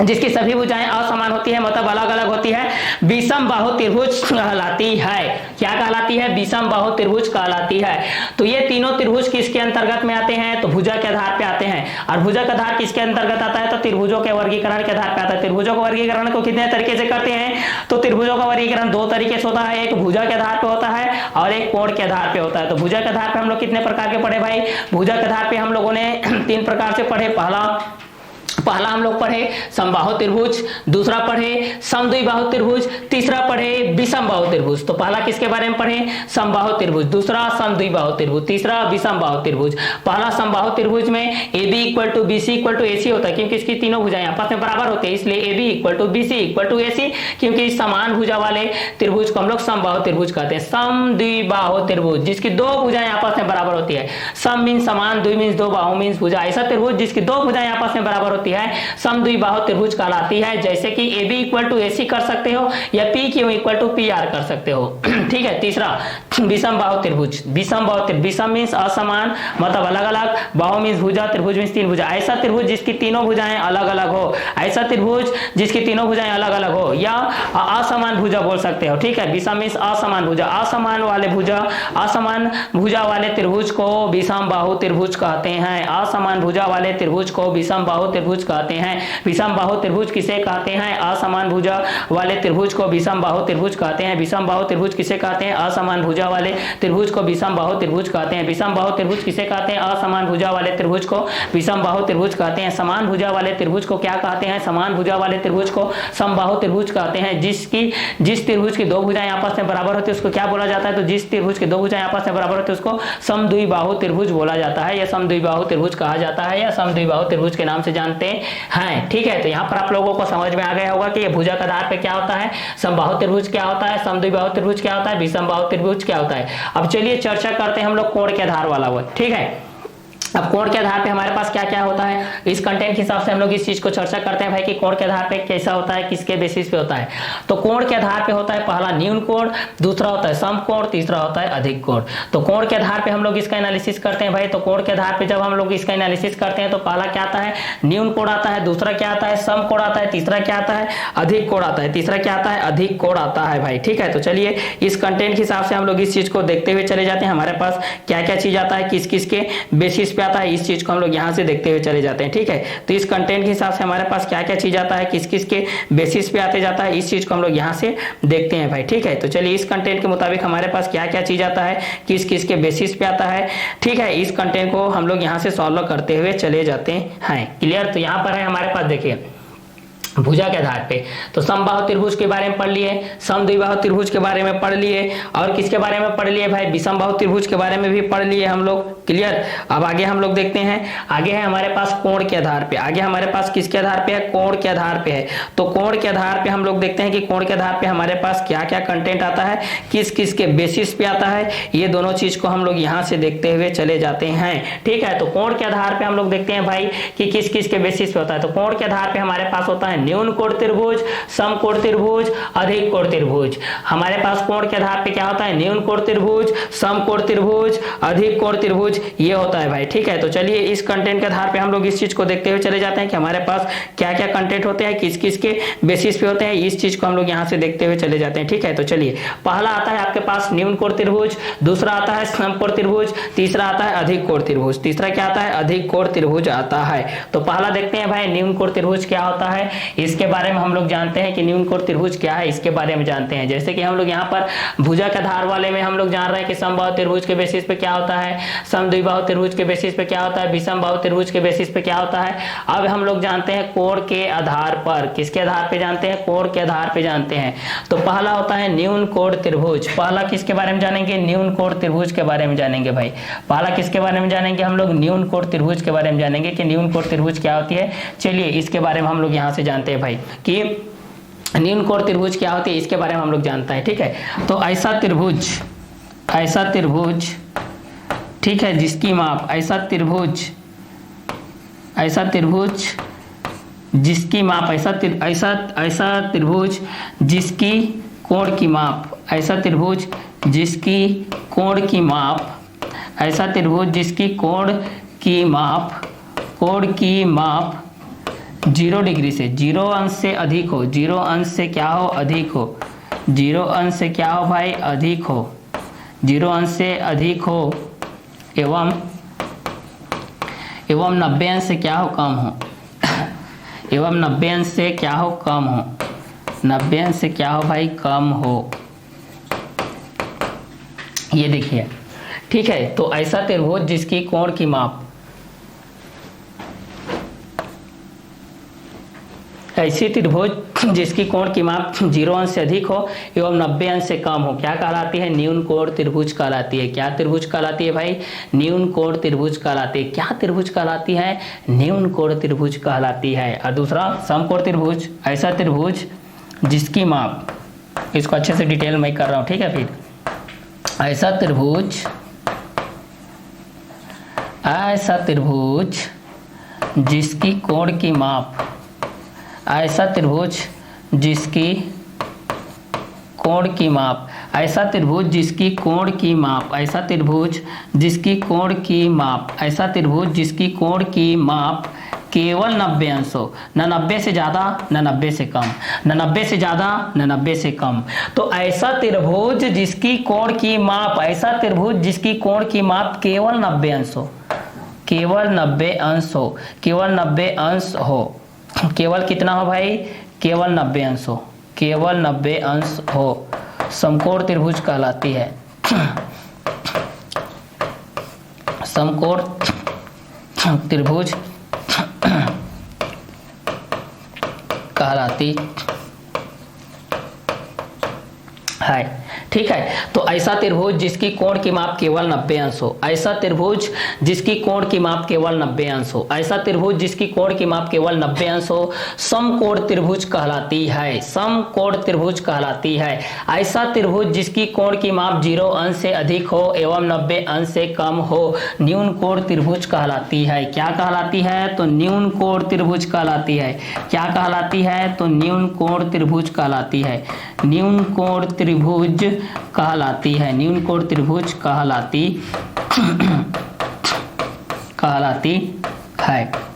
जिसकी सभी भुजाएं असमान होती है, मतलब अलग अलग होती है, विषमबाहु त्रिभुज कहलाती है। क्या कहलाती है? विषमबाहु त्रिभुज कहलाती है। तो ये तीनों त्रिभुज किसके अंतर्गत में आते हैं? तो भुजा के आधार पे आते हैं। और भुजा का आधार किसके अंतर्गत आता है? तो त्रिभुजों के वर्गीकरण के आधार पे आता है। त्रिभुजों का वर्गीकरण को कितने तरीके से करते हैं? तो त्रिभुजों का वर्गीकरण दो तरीके से होता है, एक भुजा के आधार पे होता है और एक कोण के आधार पे होता है। तो भुजा के आधार पे हम लोग कितने प्रकार के पढ़े भाई? भुजा के आधार पे हम लोगों ने 3 प्रकार से पढ़े। पहला हम लोग पढ़े समबाहु त्रिभुज, दूसरा पढ़े समद्विबाहु त्रिभुज, तीसरा पढ़े विषमबाहु त्रिभुज। तो पहला किसके बारे में पढ़े? समबाहु त्रिभुज, दूसरा समद्विबाहु त्रिभुज, तीसरा विषमबाहु त्रिभुज। पहला समबाहु त्रिभुज में AB equal to BC equal to AC होता है, क्योंकि इसकी तीनों भुजाएं आपस में बराबर होते हैं, इसलिए AB equal to BC equal to AC, क्योंकि समान भुजा वाले त्रिभुज को हम लोग समबाहु त्रिभुज कहते हैं। समद्विबाहु त्रिभुज जिसकी दो भुजाएं आपस में बराबर होती है, सम मीन्स समान, द्वि मीन्स दो, बाहु मीन्स भुजा। ऐसा त्रिभुज जिसकी दो भुजाएं आपस में बराबर होती है समद्विबाहु त्रिभुज कहलाती है। जैसे कि AB इक्वल टू AC कर सकते हो या PQ इक्वल टू PR कर सकते हो। ठीक है। तीसरा विषमबाहु त्रिभुज, विषमबाहु त्रिभुज, विषम मीन्स असमान, मतलब अलग अलग, बाहु मीन्स भुजा, त्रिभुज मीन्स तीन भुजा। ऐसा त्रिभुज जिसकी तीनों भुजाएं अलग अलग हो, ऐसा त्रिभुज जिसकी तीनों भुजाएं अलग अलग हो, या असमान भुजा बोल सकते हो। ठीक है। विषम मीन्स असमान भुजा, असमान भुजा वाले त्रिभुज को विषमबाहु त्रिभुज कहते हैं। असमान भुजा वाले त्रिभुज को विषमबाहु त्रिभुज कहते हैं। विषमबाहु त्रिभुज किसे कहते हैं? असमान भुजा वाले त्रिभुज को विषमबाहु त्रिभुज कहते हैं। विषमबाहु त्रिभुज किसे कहते हैं? असमान भुजा वाले त्रिभुज को विषमबाहु त्रिभुज कहते हैं। विषमबाहु त्रिभुज किसे कहते हैं? असमान भुजा वाले त्रिभुज को विषमबाहु त्रिभुज कहते हैं। समान भुजा वाले त्रिभुज को क्या कहते हैं? समान भुजा वाले त्रिभुज को समबाहु त्रिभुज कहते हैं। जिस त्रिभुज की दो भुजाएं आपस में बराबर होती है उसको क्या बोला जाता है? तो जिस त्रिभुज की दो भुजाएं आपस में बराबर होती है उसको समद्विबाहु त्रिभुज बोला जाता है, या समद्विबाहु त्रिभुज कहा जाता है, या समद्विबाहु त्रिभुज के नाम से जानते हैं। ठीक है। तो यहाँ पर आप लोगों को समझ में आ गया होगा कि ये भुजा के आधार पे क्या होता है, समबाहु त्रिभुज क्या होता है, समद्विबाहु त्रिभुज क्या होता है, विषमबाहु त्रिभुज क्या होता है। अब चलिए चर्चा करते हैं हम लोग कोण के आधार वाला वो। ठीक है। अब कोण के आधार पे हमारे पास क्या क्या होता है, इस कंटेंट के हिसाब से हम लोग इस चीज को चर्चा करते हैं भाई कि कोण के आधार पे कैसा होता है, किसके बेसिस पे होता है। तो कोण के आधार पे होता है पहला न्यून कोण, दूसरा होता है सम कोण, तीसरा होता है अधिक कोण। तो कोण के आधार पे हम लोग इसका एनालिसिस करते हैं भाई। तो कोण के आधार पे जब हम लोग इसका एनालिसिस करते हैं तो पहला क्या आता है? न्यून कोण आता है, दूसरा क्या आता है? सम कोण आता है, तीसरा क्या आता है? अधिक कोण आता है, तीसरा क्या आता है? अधिक कोण आता है भाई। ठीक है। तो चलिए इस कंटेंट के हिसाब से हम लोग इस चीज को देखते हुए चले जाते हैं। हमारे पास क्या क्या चीज आता है, किस किस के बेसिस पे आता है, इस चीज को हम लोग यहाँ से देखते हुए चले जाते हैं। ठीक है। तो इस कंटेंट के हिसाब से हमारे पास क्या क्या चीज आता है, किस किस के बेसिस पे आते जाता है, इस चीज को हम लोग यहाँ से देखते हैं भाई। ठीक है। तो चलिए इस कंटेंट के मुताबिक हमारे पास क्या क्या चीज आता है, किस किस के बेसिस पे आता है। ठीक है। इस कंटेंट को हम लोग यहाँ से सॉल्व करते हुए चले जाते हैं। क्लियर। तो यहाँ पर है हमारे पास, देखिए भुजा के आधार पे तो समबाहु त्रिभुज के बारे में पढ़ लिए, समद्विबाहु त्रिभुज के बारे में पढ़ लिए, और किसके बारे में पढ़ लिए भाई? विषमबाहु त्रिभुज के बारे में भी पढ़ लिए हम लोग। क्लियर। अब आगे हम लोग देखते हैं, आगे है हमारे पास कोण के आधार पे। आगे हमारे पास किसके आधार पे है? कोण के आधार पे है। तो कोण के आधार पे हम लोग देखते हैं कि कोण के आधार पे हमारे पास क्या क्या कंटेंट आता है, किस किस के बेसिस पे आता है, ये दोनों चीज को हम लोग यहाँ से देखते हुए चले जाते हैं। ठीक है। तो कोण के आधार पे हम लोग देखते हैं भाई कि किस किस के बेसिस पे होता है। तो कोण के आधार पे हमारे पास होता है न्यून कोण त्रिभुज, सम कोण त्रिभुज, अधिक कोण त्रिभुज। हमारे पास कोण के आधार पे क्या होता है? न्यून कोण त्रिभुज, सम कोण त्रिभुज, अधिक कोण त्रिभुज, ये होता है भाई। ठीक है। तो चलिए इस कंटेंट के आधार पे हम लोग इस चीज को देखते हुए चले जाते हैं कि हमारे पास क्या क्या कंटेंट होते हैं, किस किस के बेसिस पे होते हैं, इस चीज को हम लोग यहाँ से देखते हुए चले जाते हैं। ठीक है। तो चलिए पहला आता है आपके पास न्यून कोण त्रिभुज, दूसरा आता है सम कोण त्रिभुज, तीसरा आता है अधिक कोण त्रिभुज, तीसरा क्या आता है? अधिक कोण त्रिभुज आता है। तो पहला देखते हैं भाई न्यून कोण त्रिभुज क्या होता है। इसके बारे में हम लोग जानते हैं कि न्यून कोण त्रिभुज क्या है, इसके बारे में जानते हैं। जैसे कि हम लोग यहाँ पर भुजा के आधार वाले में हम लोग जान रहे हैं कि समबाहु त्रिभुज के बेसिस पे क्या होता है, समद्विबाहु त्रिभुज के बेसिस पे क्या होता है, विषमबाहु त्रिभुज के बेसिस पे क्या होता है। अब हम लोग जानते हैं कोण के आधार पर, किसके आधार पे जानते हैं, कोण के आधार पे जानते हैं। तो पहला होता है न्यून कोण त्रिभुज। पहला किसके बारे में जानेंगे, न्यून कोण त्रिभुज के बारे में जानेंगे भाई। पहला किसके बारे में जानेंगे हम लोग, न्यून कोण त्रिभुज के बारे में जानेंगे कि न्यून कोण त्रिभुज क्या होती है। चलिए इसके बारे में हम लोग यहाँ से जानते हैं भाई कि न्यून कोण त्रिभुज क्या होती है, इसके बारे में हम लोग जानते हैं, ठीक है। तो ऐसा त्रिभुज ठीक है जिसकी माप, ऐसा त्रिभुज जिसकी माप, ऐसा त्रिभुज जिसकी कोण की माप, ऐसा त्रिभुज जिसकी कोण की माप, ऐसा त्रिभुज जिसकी कोण की माप 0 डिग्री से, 0 अंश से अधिक हो, 0 अंश से क्या हो, अधिक हो, 0 अंश से क्या हो भाई, अधिक हो, 0 अंश से अधिक हो एवं 90 अंश से क्या हो, कम हो, एवं 90 अंश से क्या हो, कम हो, 90 अंश से क्या हो भाई, कम हो। ये देखिए, ठीक है। तो ऐसा त्रिभुज जिसकी कोण की माप, ऐसी त्रिभुज जिसकी कोण की माप 0 अंश से अधिक हो एवं 90 अंश से कम हो, क्या कहलाती है, न्यून कोण त्रिभुज कहलाती है। क्या त्रिभुज कहलाती है भाई, न्यून कोण त्रिभुज कहलाती है। क्या त्रिभुज कहलाती है, न्यून कोण त्रिभुज कहलाती है। और दूसरा समकोण त्रिभुज, ऐसा त्रिभुज जिसकी माप, इसको अच्छे से डिटेल में कर रहा हूं, ठीक है। फिर ऐसा त्रिभुज जिसकी कोण की माप, ऐसा त्रिभुज जिसकी कोण की माप, ऐसा त्रिभुज जिसकी कोण की माप, ऐसा त्रिभुज जिसकी कोण की माप, ऐसा त्रिभुज जिसकी कोण की माप केवल 90 अंश हो, न 90 से ज्यादा न 90 से कम, न 90 से ज्यादा न 90 से कम। तो ऐसा त्रिभुज जिसकी कोण की माप, ऐसा त्रिभुज जिसकी कोण की माप केवल 90 अंश हो, केवल 90 अंश हो, केवल 90 अंश हो, केवल कितना हो भाई, केवल 90 अंश हो, केवल 90 अंश हो, समकोण त्रिभुज कहलाती है। समकोण त्रिभुज कहलाती है, ठीक है। तो ऐसा त्रिभुज जिसकी कोण की माप केवल 90 अंश हो, ऐसा त्रिभुज जिसकी कोण की माप केवल 90 अंश हो, ऐसा त्रिभुज जिसकी कोण की माप केवल 90 अंश हो, समकोण त्रिभुज कहलाती है, समकोण त्रिभुज कहलाती है। ऐसा त्रिभुज जिसकी कोण की माप 0 अंश से अधिक हो एवं 90 अंश से कम हो, न्यून कोण त्रिभुज कहलाती है। क्या कहलाती है, तो न्यून कोण त्रिभुज कहलाती है। क्या कहलाती है, तो न्यून कोण त्रिभुज कहलाती है, न्यून कोण त्रिभुज कहलाती है, न्यून कोण त्रिभुज कहलाती है।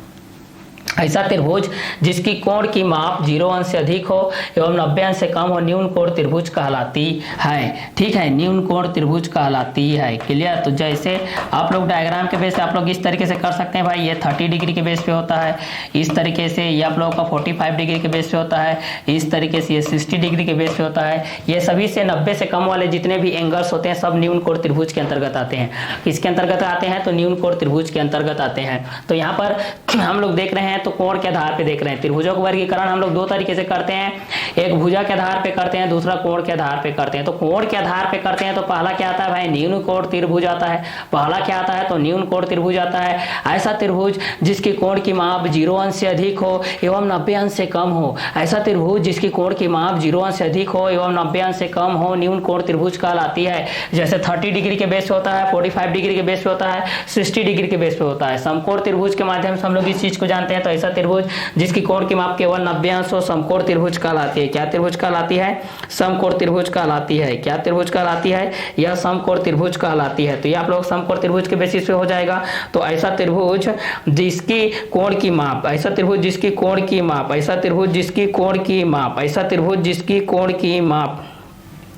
ऐसा त्रिभुज जिसकी कोण की माप 0 अंश से अधिक हो एवं 90 अंश से कम हो, न्यून कोण त्रिभुज कहलाती है, ठीक है, न्यून कोण त्रिभुज कहलाती है। क्लियर। तो जैसे आप लोग डायग्राम के बेस पे आप लोग इस तरीके से कर सकते हैं भाई, ये 30 डिग्री के बेस पे होता है, इस तरीके से ये आप लोगों का 45 डिग्री के बेस पे होता है, इस तरीके से ये 60 डिग्री के बेस पे होता है। ये सभी से 90 से कम वाले जितने भी एंगल्स होते हैं सब न्यून कोण त्रिभुज के अंतर्गत आते हैं। किसके अंतर्गत आते हैं, तो न्यून कोण त्रिभुज के अंतर्गत आते हैं। तो यहाँ पर हम लोग देख रहे हैं, तो कोण के आधार पे देख रहे हैं। त्रिभुजों का वर्गीकरण हम लोग 2 तरीके से करते हैं, एक भुजा के आधार पे करते हैं, दूसरा कोण के आधार पे करते हैं। तो कोण के आधार पे करते हैं तो पहला क्या आता है भाई, न्यून कोण त्रिभुज आता है। पहला क्या आता है, तो न्यून कोण त्रिभुज आता है। ऐसा त्रिभुज जिसकी कोण की माप 0 अंश से अधिक हो एवं 90 अंश से कम हो, ऐसा त्रिभुज जिसकी कोण की माप 0 अंश से अधिक हो एवं 90 अंश से कम हो, न्यून कोण त्रिभुज कहलाती है। जैसे 30 डिग्री के बेस पे होता है, 45 डिग्री के बेस पे होता है, 60 डिग्री के बेस पे होता है। समकोण त्रिभुज के माध्यम से हम लोग इस चीज को जानते हैं। तो ऐसा त्रिभुज जिसकी कोण की माप केवल 90 अंश हो, समकोण त्रिभुज कहलाती है। क्या त्रिभुज कहलाती है, समकोण त्रिभुज कहलाती है। क्या त्रिभुज कहलाती है, यह समकोण त्रिभुज कहलाती है। तो ये आप लोग समकोण त्रिभुज के बेसिस पे हो जाएगा। तो ऐसा त्रिभुज जिसकी कोण की माप, ऐसा त्रिभुज जिसकी कोण की माप, ऐसा त्रिभुज जिसकी कोण की माप, ऐसा त्रिभुज जिसकी कोण की माप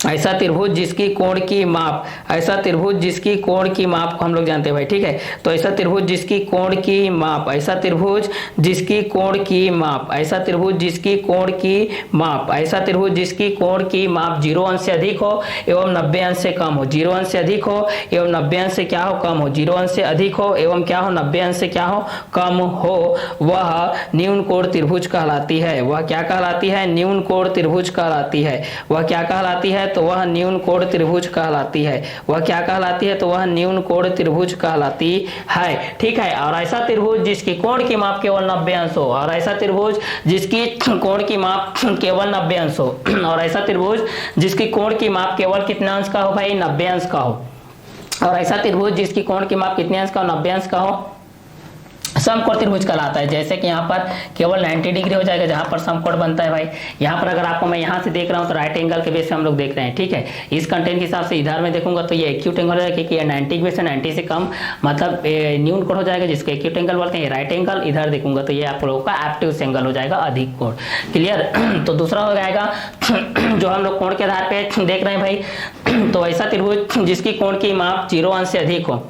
ऐसा त्रिभुज जिसकी कोण की माप, ऐसा त्रिभुज जिसकी कोण की माप को हम लोग जानते हैं भाई, ठीक है। तो ऐसा त्रिभुज जिसकी कोण की माप, ऐसा त्रिभुज जिसकी कोण की माप, ऐसा त्रिभुज जिसकी कोण की माप, ऐसा त्रिभुज जिसकी कोण की माप 0 अंश से अधिक हो एवं 90 अंश से कम हो, 0 अंश से अधिक हो एवं 90 अंश से क्या हो, कम हो, 0 अंश से अधिक हो एवं क्या हो, 90 अंश से क्या हो, कम हो, वह न्यून कोण त्रिभुज कहलाती है। वह क्या कहलाती है, न्यून कोण त्रिभुज कहलाती है। वह क्या कहलाती है, तो वह न्यून कोण त्रिभुज कहलाती है। वह क्या कहलाती है, तो वह न्यून कोण त्रिभुज कहलाती है, ठीक है। और ऐसा त्रिभुज जिसकी कोण की माप केवल 90 अंश हो, और ऐसा त्रिभुज जिसकी कोण की माप केवल 90 अंश हो, और ऐसा त्रिभुज जिसकी कोण की माप केवल कितने अंश का हो भाई, 90 अंश का हो, और ऐसा त्रिभुज जिसकी कोण की माप कितने अंश का हो, 90 अंश का हो, समकोण त्रिभुज कहलाता है। जैसे कि यहाँ पर केवल 90 डिग्री हो जाएगा जहां पर समकोण बनता है भाई। यहाँ पर अगर आपको मैं यहाँ से देख रहा हूँ तो राइट एंगल के बेस पे हम लोग देख रहे हैं, ठीक है। इस कंटेंट के हिसाब से इधर में देखूंगा तो ये एक्यूट एंगल हो जाएगा, क्योंकि ये 90 के बेस से 90 से कम मतलब न्यून कोण हो जाएगा, जिसको एक्यूट एंगल बोलते हैं। राइट एंगल इधर देखूंगा तो ये आप लोगों का एब्ट्यूज एंगल हो जाएगा, अधिक कोण, क्लियर। तो दूसरा हो जाएगा जो हम लोग कोण के आधार पे देख रहे हैं भाई, तो ऐसा त्रिभुज जिसकी कोण की माप 0 अंश से अधिक हो,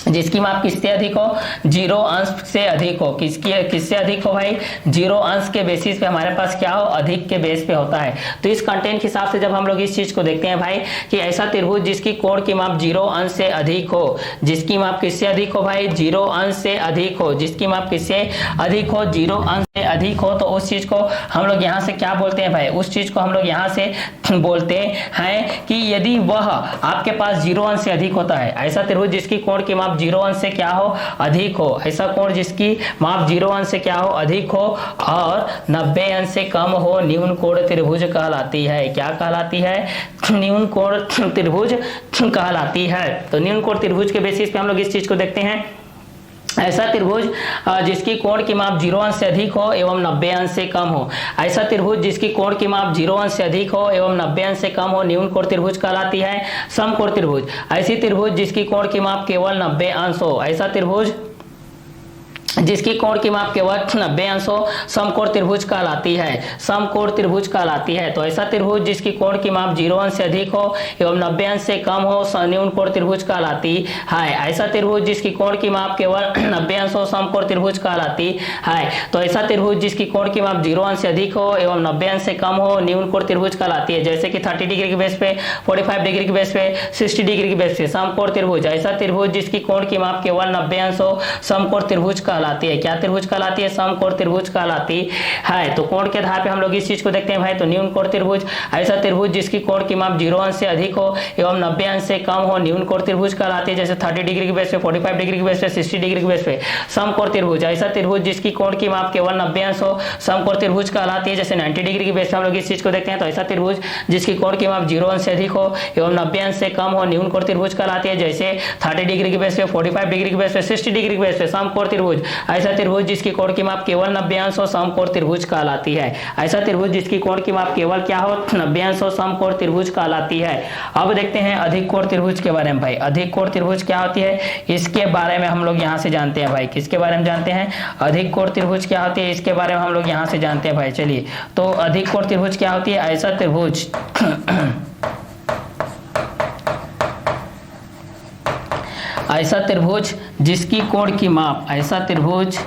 जिसकी माप किससे अधिक हो, 0 अंश से अधिक हो, किससे अधिक हो भाई, 0 अंश के बेसिस पे हमारे पास क्या हो, अधिक के बेस पे होता है। तो इस कंटेंट के हिसाब से जब हम लोग इस चीज को देखते हैं भाई कि ऐसा त्रिभुज जिसकी कोण की माप 0 अंश से अधिक हो, जिसकी माप किससे अधिक हो भाई, 0 अंश से अधिक हो, जिसकी माप किससे अधिक हो, 0 अंश से अधिक हो, तो उस चीज को हम लोग यहाँ से क्या बोलते हैं भाई, उस चीज को हम लोग यहाँ से बोलते हैं कि यदि वह आपके पास 0 अंश से अधिक होता है, ऐसा त्रिभुज जिसकी कोण की माप 0 अंश से क्या हो, अधिक हो, ऐसा कोण जिसकी माप 0 अंश से क्या हो, अधिक हो, और 90 अंश से कम हो, न्यून कोण त्रिभुज कहलाती है। क्या कहलाती है, न्यून कोण त्रिभुज कहलाती है। तो न्यून कोण त्रिभुज के बेसिस पे हम लोग इस चीज को देखते हैं, ऐसा त्रिभुज जिसकी कोण की माप 0 अंश से अधिक हो एवं 90 अंश से कम हो, ऐसा त्रिभुज जिसकी कोण की माप 0 अंश से अधिक हो एवं 90 अंश से कम हो, न्यून कोण त्रिभुज कहलाती है। समकोण त्रिभुज, ऐसी त्रिभुज जिसकी कोण की माप केवल 90 अंश हो, ऐसा त्रिभुज जिसकी कोण की माप केवल 90 अंश हो, समकोण त्रिभुज कहलाती है, समकोण त्रिभुज कहलाती है। तो ऐसा त्रिभुज जिसकी कोण की माप 0 अंश से अधिक हो एवं 90 अंश से कम हो, न्यून कोण त्रिभुज कहलाती है। ऐसा त्रिभुज जिसकी कोण की माप केवल 90 अंश हो, समकोण त्रिभुज कहलाती है। तो ऐसा त्रिभुज जिसकी कोण की माप 0 अंश से अधिक हो एवं 90 अंश से कम हो, न्यून कोण त्रिभुज कहलाती है। जैसे कि 30 डिग्री के बेस पे, 45 डिग्री के बेस पे, 60 डिग्री के बेस पे समकोण त्रिभुज। ऐसा त्रिभुज जिसकी कोण की माप केवल 90 अंश हो, समकोण त्रिभुज कहलाती है। क्या त्रिभुज कहलाती है, समकोण त्रिभुज कहलाती है। तो कोण के आधार पे हम लोग इस चीज को देखते हैं भाई, तो न्यून कोण त्रिभुज, ऐसा त्रिभुज जिसकी कोण की माप 0 अंश से अधिक हो एवं 90 अंश से कम हो, न्यून कोण त्रिभुज कहलाती है। जैसे 30 डिग्री के बेस पे, 45 डिग्री के बेस पे, 60 डिग्री के बेस पे समकोण त्रिभुज। ऐसा त्रिभुज जिसकी कोण की माप केवल 90 अंश हो, समकोण त्रिभुज कहलाती है। जैसे 90 डिग्री के बेस पे हम लोग इस चीज को देखते हैं, तो ऐसा त्रिभुज जिसकी कोण की माप 0 अंश से अधिक हो एवं 90 अंश से कम हो, न्यून कोण त्रिभुज कहलाती है। जैसे 30 डिग्री के बेस पे, 45 डिग्री के बेस पे, 60 डिग्री के बेस पे समकोण त्रिभुज। ऐसा त्रिभुज जिसकी कोण की माप केवल 90 अंश हो, समकोण त्रिभुज कहलाती है। ऐसा त्रिभुज जिसकी कोण की माप केवल क्या हो, 90 अंश हो, समकोण त्रिभुज कहलाती है। अब देखते हैं अधिक कोण त्रिभुज के बारे में भाई। अधिक कोण त्रिभुज क्या होती है, इसके बारे में हम लोग यहाँ से जानते हैं भाई। किसके बारे में जानते हैं, अधिक कोण त्रिभुज क्या होती है, इसके बारे में हम लोग यहाँ से जानते हैं भाई। चलिए, तो अधिक कोण त्रिभुज क्या होती है, ऐसा त्रिभुज ऐसा त्रिभुज जिसकी कोण की माप, ऐसा त्रिभुज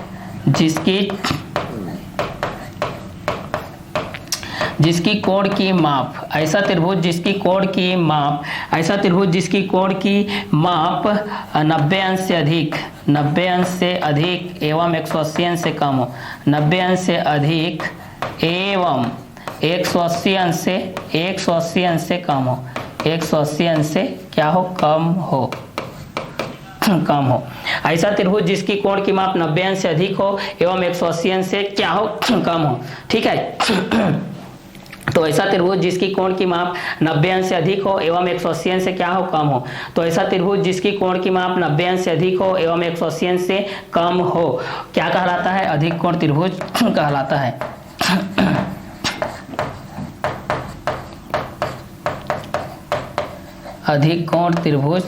जिसकी कोण की माप, ऐसा त्रिभुज जिसकी कोण की माप, ऐसा त्रिभुज जिसकी कोण की माप 90 अंश से अधिक, 90 अंश से अधिक एवं 180 अंश से कम हो, 90 अंश से अधिक एवं 180 अंश से 180 अंश से कम हो, 180 अंश से क्या हो, कम हो, कम हो। ऐसा त्रिभुज जिसकी कोण की माप 90 अंश से अधिक हो एवं 180 अंश से क्या हो, कम हो, ठीक है। तो ऐसा त्रिभुज जिसकी कोण की माप 90 अंश से अधिक हो एवं 180 अंश से क्या हो, कम हो। तो ऐसा त्रिभुज जिसकी कोण की माप 90 अंश से अधिक हो एवं 180 अंश से कम हो, क्या कहलाता है, अधिक कोण त्रिभुज कहलाता है। अधिक कोण त्रिभुज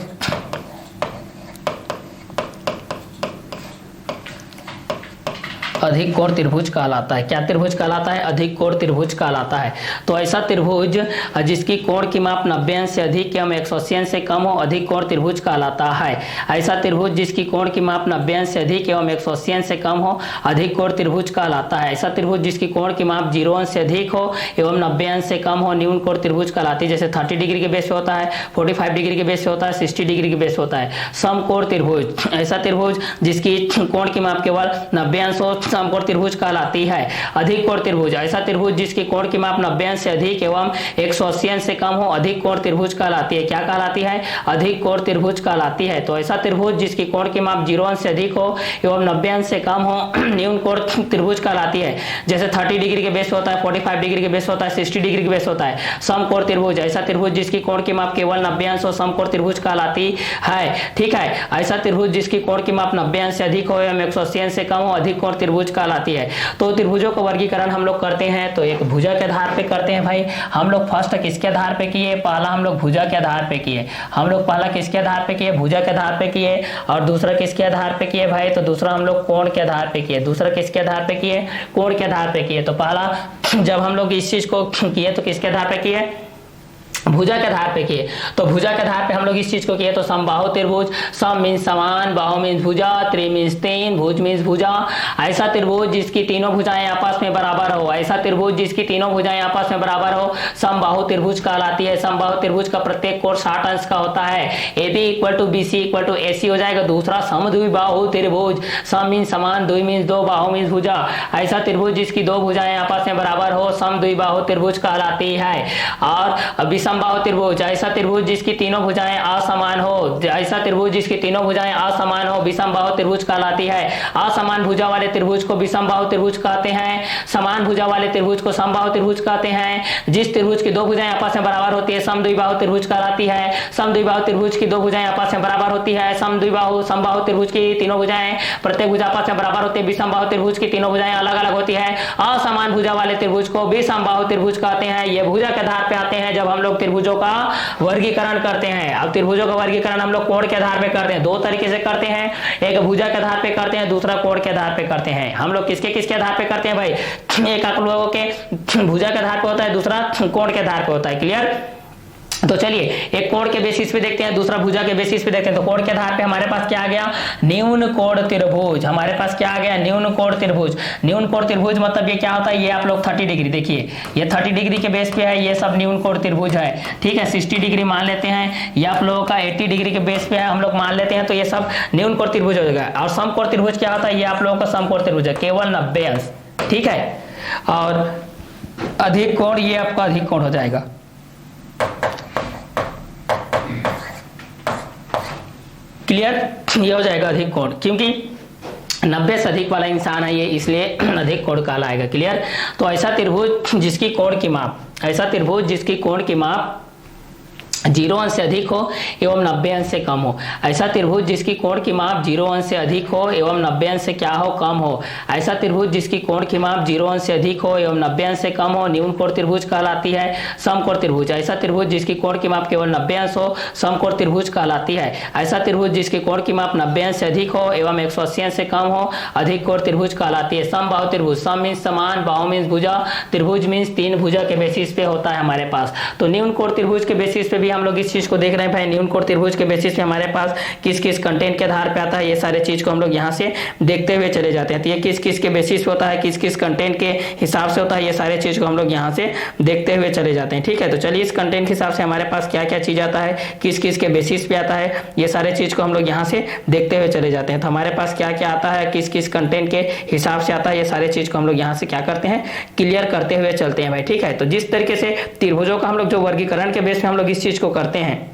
अधिक कोण त्रिभुज कहलाता है। क्या त्रिभुज कहलाता है? अधिक कोण त्रिभुज कहलाता है। तो ऐसा त्रिभुज जिसकी कोण की माप 90 अंश से अधिक एवं 180 अंश से कम हो अधिक कोण त्रिभुज कहलाता है। ऐसा त्रिभुज जिसकी कोण की माप 90 अंश से अधिक एवं 180 अंश से कम हो अधिक कोण त्रिभुज कहलाता है। ऐसा त्रिभुज जिसकी कोण की माप 0 अंश से अधिक हो एवं 90 अंश से कम हो न्यून कोण त्रिभुज कहलाती है। जैसे 30 डिग्री के बेस पे होता है, 45 डिग्री के बेस पे होता है, 60 डिग्री के बेस पे होता है। समकोण त्रिभुज, ऐसा त्रिभुज जिसकी कोण की माप केवल 90 अंश हो समकोण त्रिभुज कहलाती है। अधिक कोण त्रिभुज, ऐसा त्रिभुज जिसकी कोण की माप 90 अंश से अधिक एवं 180 अंश से कम हो अधिक कोण त्रिभुज कहलाती है। क्या कहलाती है? अधिक कोण त्रिभुज कहलाती है। तो ऐसा त्रिभुज जिसकी कोण की माप 0 अंश से अधिक हो एवं 90 अंश से कम हो न्यून कोण त्रिभुज कहलाती है। जैसे 30 डिग्री के बेस होता है, 45 डिग्री के बेस होता है, 60 डिग्री के बेस होता है। समकोण त्रिभुज, ऐसा त्रिभुज जिसकी कोण की माप केवल 90 अंश हो समकोण त्रिभुज कहलाती है। ठीक है, ऐसा त्रिभुज जिसकी कोण की माप 90 अंश से अधिक हो एवं 180 अंश से कम हो अधिक कोण त्रिभुज कहलाती है। तो त्रिभुजों का वर्गीकरण हम लोग करते हैं तो एक भुजा के आधार पे करते हैं भाई। हम लोग फर्स्ट किसके आधार पे किए? पहला हम लोग भुजा के आधार पे किए। हम लोग पहला किसके आधार पे किए? भुजा के आधार पे किए। और दूसरा किसके आधार पे किए भाई? तो दूसरा हम लोग कोण के आधार पे किए। दूसरा किसके आधार पे किए? कोण के आधार पे किए। तो पहला जब हम लोग इस चीज को किए तो किसके आधार पे किए? भुजा के आधार पे किए। तो भुजा के आधार पे हम लोग इस चीज को किए तो समबाहु त्रिभुज, सम मीन्स समान, बाहु मीन्स भुजा, त्रि मीन्स तीन, भुज मीन्स भुजा। ऐसा त्रिभुज जिसकी तीनों भुजाएं आपस में बराबर हो, ऐसा त्रिभुज जिसकी तीनों भुजाएं आपस में बराबर हो समबाहु त्रिभुज कहलाती है। समबाहु त्रिभुज का प्रत्येक कोण 60 अंश का होता है। AB equal to BC equal to AC हो जाएगा। दूसरा समद्विबाहु त्रिभुज, सम मीन्स समान, द्वि मीन्स दो, बाहु मीन्स भुजा। ऐसा त्रिभुज जिसकी दो भुजाएं आपस में बराबर हो समद्विबाहु त्रिभुज कहलाती है। और विषमबाहु त्रिभुज, ऐसा त्रिभुज जिसकी तीनों भुजाएं असमान हो, ऐसा त्रिभुज जिसकी तीनों भुजाएं असमान हो विषमबाहु त्रिभुज कहलाती है। असमान भुजा वाले त्रिभुज को विषमबाहु त्रिभुज कहते हैं। समान भुजा वाले त्रिभुज को समबाहु त्रिभुज कहते हैं। जिस त्रिभुज की दो भुजाएं आपस में बराबर होती है समद्विबाहु त्रिभुज कहलाती है। समद्विबाहु त्रिभुज की दो भुजाएं आपस में बराबर होती है समद्विबाहु। समबाहु त्रिभुज की तीनों भुजाएं प्रत्येक भुजा आपस में बराबर होती है। विषमबाहु त्रिभुज की तीनों भुजाएं अलग अलग होती है। असमान भुजा वाले त्रिभुज को विषमबाहु त्रिभुज कहते हैं। ये भुजा के आधार पे आते हैं जब हम लोग त्रिभुजों का वर्गीकरण करते हैं। अब त्रिभुजों का वर्गीकरण हम लोग कोण के आधार पे करते हैं। दो तरीके से करते हैं, एक भुजा के आधार पे करते हैं, दूसरा कोण के आधार पे करते हैं। हम लोग किसके किसके आधार पे करते हैं भाई? एक आप लोगों के भुजा के आधार पे होता है, दूसरा कोण के आधार पे होता है। क्लियर? तो चलिए एक कोण के बेसिस पे देखते हैं, दूसरा भुजा के बेसिस पे देखते हैं। तो कोण के आधार पे हमारे पास क्या आ गया? न्यून कोण त्रिभुज। हमारे पास क्या आ गया? न्यून कोण त्रिभुज। न्यून कोण त्रिभुज मतलब ये क्या होता है? ये आप लोग 30 डिग्री देखिए, ये 30 डिग्री के बेस पे है, ये सब न्यून कोण त्रिभुज है। ठीक है, 60 डिग्री मान लेते हैं, ये आप लोगों का 80 डिग्री के बेस पे है, हम लोग मान लेते हैं। तो ये सब न्यून कोण त्रिभुज हो जाएगा। और समकोण त्रिभुज क्या होता है? ये आप लोगों का समकोण त्रिभुज है, केवल 90 अंश। ठीक है, और अधिक कोण ये आपका अधिक कोण हो जाएगा। क्लियर? ये हो जाएगा अधिक कोण, क्योंकि 90 से अधिक वाला इंसान है ये, इसलिए अधिक कोण कहलाएगा। क्लियर? तो ऐसा त्रिभुज जिसकी कोण की माप, ऐसा त्रिभुज जिसकी कोण की माप 0 अंश से अधिक हो एवं 90 अंश से कम हो। ऐसा त्रिभुज जिसकी कोण की माप 0 अंश से अधिक हो एवं 90 अंश से क्या हो? कम हो। ऐसा त्रिभुज जिसकी कोण की माप 0 अंश से अधिक हो एवं 90 अंश से कम हो न्यून कोण त्रिभुज कहलाती है। समकोण त्रिभुज, ऐसा त्रिभुज जिसकी कोण की माप केवल 90 अंश हो समकोण त्रिभुज कहलाती है। ऐसा त्रिभुज जिसकी कोण की माप 90 अंश से अधिक हो एवं 180 अंश से कम हो अधिक कोण त्रिभुज कहलाती है। समबाहु त्रिभुज, सम मीन्स समान, बाहु मीन्स भुजा, त्रिभुज मीन्स तीन भुजा के बेसिस पे होता है हमारे पास। तो न्यून कोण त्रिभुज के बेसिस पे भी हम लोग इस चीज को देख रहे हैं भाई। न्यून कोण त्रिभुज के बेसिस पे हमारे पास किस किस कंटेंट के आधार पे आता है, ये सारे चीज को हम लोग यहाँ से देखते हुए चले जाते हैं। तो ये किस किस के बेसिस पे होता है, किस किस कंटेंट के हिसाब से होता है, ये सारे चीज को हम लोग यहाँ से देखते हुए चले जाते हैं। ठीक है, तो चलिए इस कंटेंट के हिसाब से हमारे पास क्या क्या चीज आता है, किस किस के बेसिस पे आता है, ये सारे चीज को हम लोग यहाँ से देखते हुए चले जाते हैं। तो हमारे पास क्या क्या आता है, किस किस कंटेंट के हिसाब से आता है, ये सारे चीज को हम लोग यहाँ से क्या करते हैं? क्लियर करते हुए चलते हैं भाई। ठीक है, तो जिस तरीके से त्रिभुजों का हम लोग जो वर्गीकरण के बेस पे हम लोग इस चीज को करते हैं,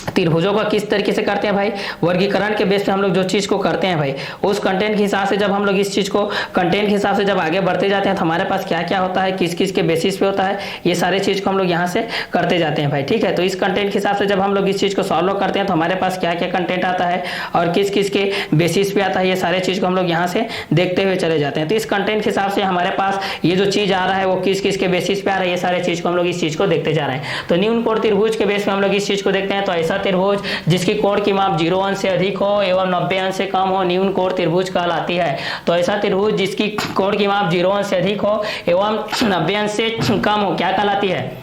त्रिभुजों का किस तरीके से करते हैं भाई? वर्गीकरण के बेस पे हम लोग जो चीज को करते हैं भाई, उस कंटेंट के हिसाब से जब हम लोग इस चीज को कंटेंट के हिसाब से जब आगे बढ़ते जाते हैं तो हमारे पास क्या क्या होता है, किस किस के बेसिस पे होता है, ये सारे चीज को हम लोग यहाँ से करते जाते हैं भाई। ठीक है, तो इस कंटेंट के हिसाब से जब हम लोग इस चीज को सॉल्व करते हैं तो हमारे पास क्या क्या कंटेंट आता है और किस किस के बेसिस पे आता है, ये सारे चीज को हम लोग यहाँ से देखते हुए चले जाते हैं। तो इस कंटेंट के हिसाब से हमारे पास ये जो चीज आ रहा है वो किस किस के बेसिस पे आ रहा है, ये सारे चीज को हम लोग इस चीज को देखते जा रहे हैं। तो न्यून कोण त्रिभुज के बेस पे हम लोग इस चीज को देखते हैं। तो ऐसा ऐसा त्रिभुज जिसकी कोण की माप 0 अंश से अधिक हो एवं 90 अंश से कम हो न्यून कोण त्रिभुज कहलाती है। तो ऐसा त्रिभुज जिसकी कोण की माप 0 अंश से अधिक हो एवं 90 अंश से कम हो क्या कहलाती है?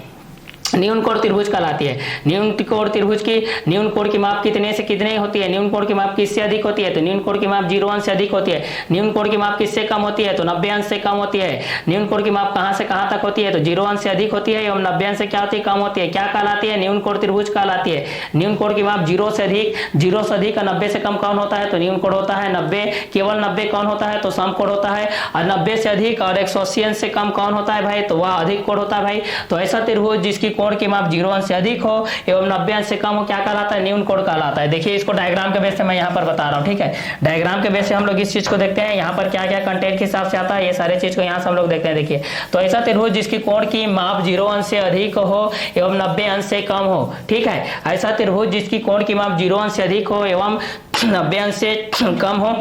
न्यून कोण त्रिभुज कहलाती है। न्यून कोण त्रिभुज की न्यून कोण की माप कितने से कितने होती है? न्यून कोण की माप किससे अधिक होती है? तो न्यून कोण की माप 0 अंश से अधिक होती है। न्यून कोण की माप किससे कम होती है? तो 90 अंश से कम होती है। न्यून कोण की माप कहां से कहां तक होती है? तो 0 अंश से अधिक होती है एवं 90 अंश से क्या होती है? कम होती है। क्या कहलाती है? न्यून कोण त्रिभुज कहलाती है। न्यून कोण की माप 0 से अधिक और 90 से कम कौन होता है? तो न्यून कोण होता है। 90 केवल 90 कौन होता है? तो सम कोण होता है। और 90 से अधिक और 180 अंश से कम कौन होता है भाई? तो वह अधिक कोण होता है भाई। तो ऐसा त्रिभुज जिसकी कोण की माप 0 से अधिक हो एवं 90 अंश से कम हो क्या कहलाता है? न्यून कोण कहलाता है। देखिए इसको डायग्राम के बेस से मैं यहाँ पर बता रहा हूँ, ठीक है। डायग्राम के बेस से हम लोग इस चीज को देखते हैं, यहाँ पर क्या क्या कंटेंट के हिसाब से आता है, ये सारे चीज को यहाँ से हम लोग देखते हैं। देखिए तो ऐसा त्रिभुज जिसकी कोण की माप 0 अंश से अधिक हो एवं 90 अंश से कम हो, ठीक है। ऐसा त्रिभुज जिसकी कोण की माप 0 अंश से अधिक हो एवं 90 अंश से कम हो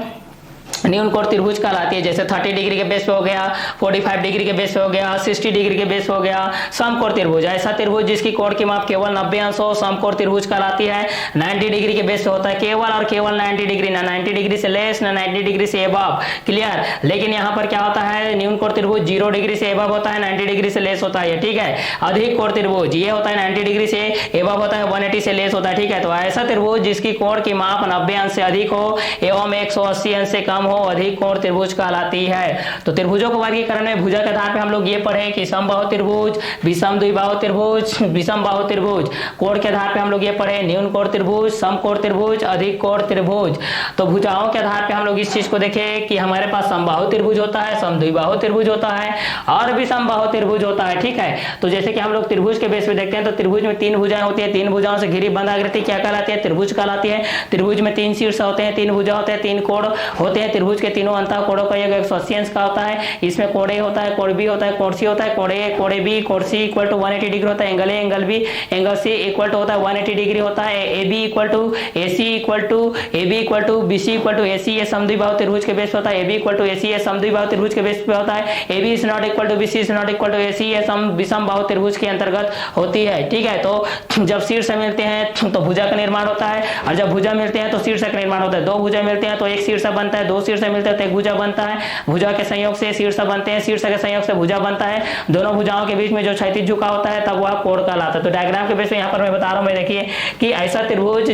न्यून कोण त्रिभुज कहलाती है। जैसे 30 डिग्री के बेस पे हो गया, 45 डिग्री के बेस पे हो गया, 60 डिग्री के बेस पे हो गया समकोण त्रिभुज। ऐसा त्रिभुज जिसकी कोण की माप केवल 90 अंश हो समकोण त्रिभुज कहलाती है। 90 डिग्री के बेस पे होता है केवल और केवल 90 डिग्री, ना 90 डिग्री से लेस ना 90 डिग्री से एबव, क्लियर। लेकिन यहाँ पर क्या होता है? न्यून कोण त्रिभुज 0 डिग्री से एबव होता है, 90 डिग्री से लेस होता है, ठीक है। अधिक कोण त्रिभुज ये होता है 90 डिग्री से एबव होता है, 180 से लेस होता है, ठीक है। तो ऐसा त्रिभुज जिसकी कोण की माप 90 अंश से अधिक हो एवं 180 अंश से कम हो अधिक कोण त्रिभुज कहलाती है। तो त्रिभुजों को वर्गीकरण में भुजा के आधार पे हम लोग ये पढ़े कि समबाहु त्रिभुज, विषम द्विबाहु त्रिभुज, विषम बाहु त्रिभुज। कोण के आधार पे हम लोग ये पढ़े न्यून कोण त्रिभुज, समकोण त्रिभुज, अधिक कोण त्रिभुज। तो भुजाओं के आधार पे हम लोग इस चीज को देखे कि हमारे पास समबाहु त्रिभुज होता है, समद्विबाहु त्रिभुज होता है और विषम बाहु त्रिभुज होता है, ठीक है। तो जैसे कि हम लोग त्रिभुज के बेस पे देखते हैं तो त्रिभुज में 3 भुजाएं होती है, 3 भुजाओं से घिरी बंद आकृति क्या कहलाती है? त्रिभुज कहलाती है। त्रिभुज में 3 शीर्ष होते हैं, 3 भुजा होते हैं, 3 कोण होते हैं। त्रिभुज के तीनों अंतः कोणों का योग 180 अंश का होता है। इसमें कोण ए होता है, कोण बी होता है, कोण सी होता है। कोण ए, कोण बी, कोण सी इक्वल टू 180 डिग्री होता है। Angle A, angle B, angle C equal to होता है 180 डिग्री होता है। A B equal to A C equal to A B equal to B C equal to A C, ये समद्विबाहु त्रिभुज के बेस पे होता है। A B equal to A C, ये समद्विबाहु त्रिभुज के बेस पे होता है। A B is not equal to B C is not equal to A C, ये विषम बाहु त्रिभुज के अंतर्गत होती है, ठीक है। तो जब शीर्ष मिलते हैं तो भुजा का निर्माण होता है और जब भुजा मिलते हैं तो शीर्ष का निर्माण होता है। 2 भुजा मिलते हैं तो एक शीर्ष बनता है, 2 शीर्ष मिलते हैं तो एक भुजा बनता है। भुजा के संयोग से शीर्ष बनते हैं, शीर्ष के संयोग से भुजा बनता है। दोनों भुजाओं के बीच में जो क्षैतिज झुका होता है तब वह कोण कहलाता है। तो डायग्राम के बेस पे यहाँ पर मैं बता रहा हूँ, मैं देखिए कि ऐसा त्रिभुज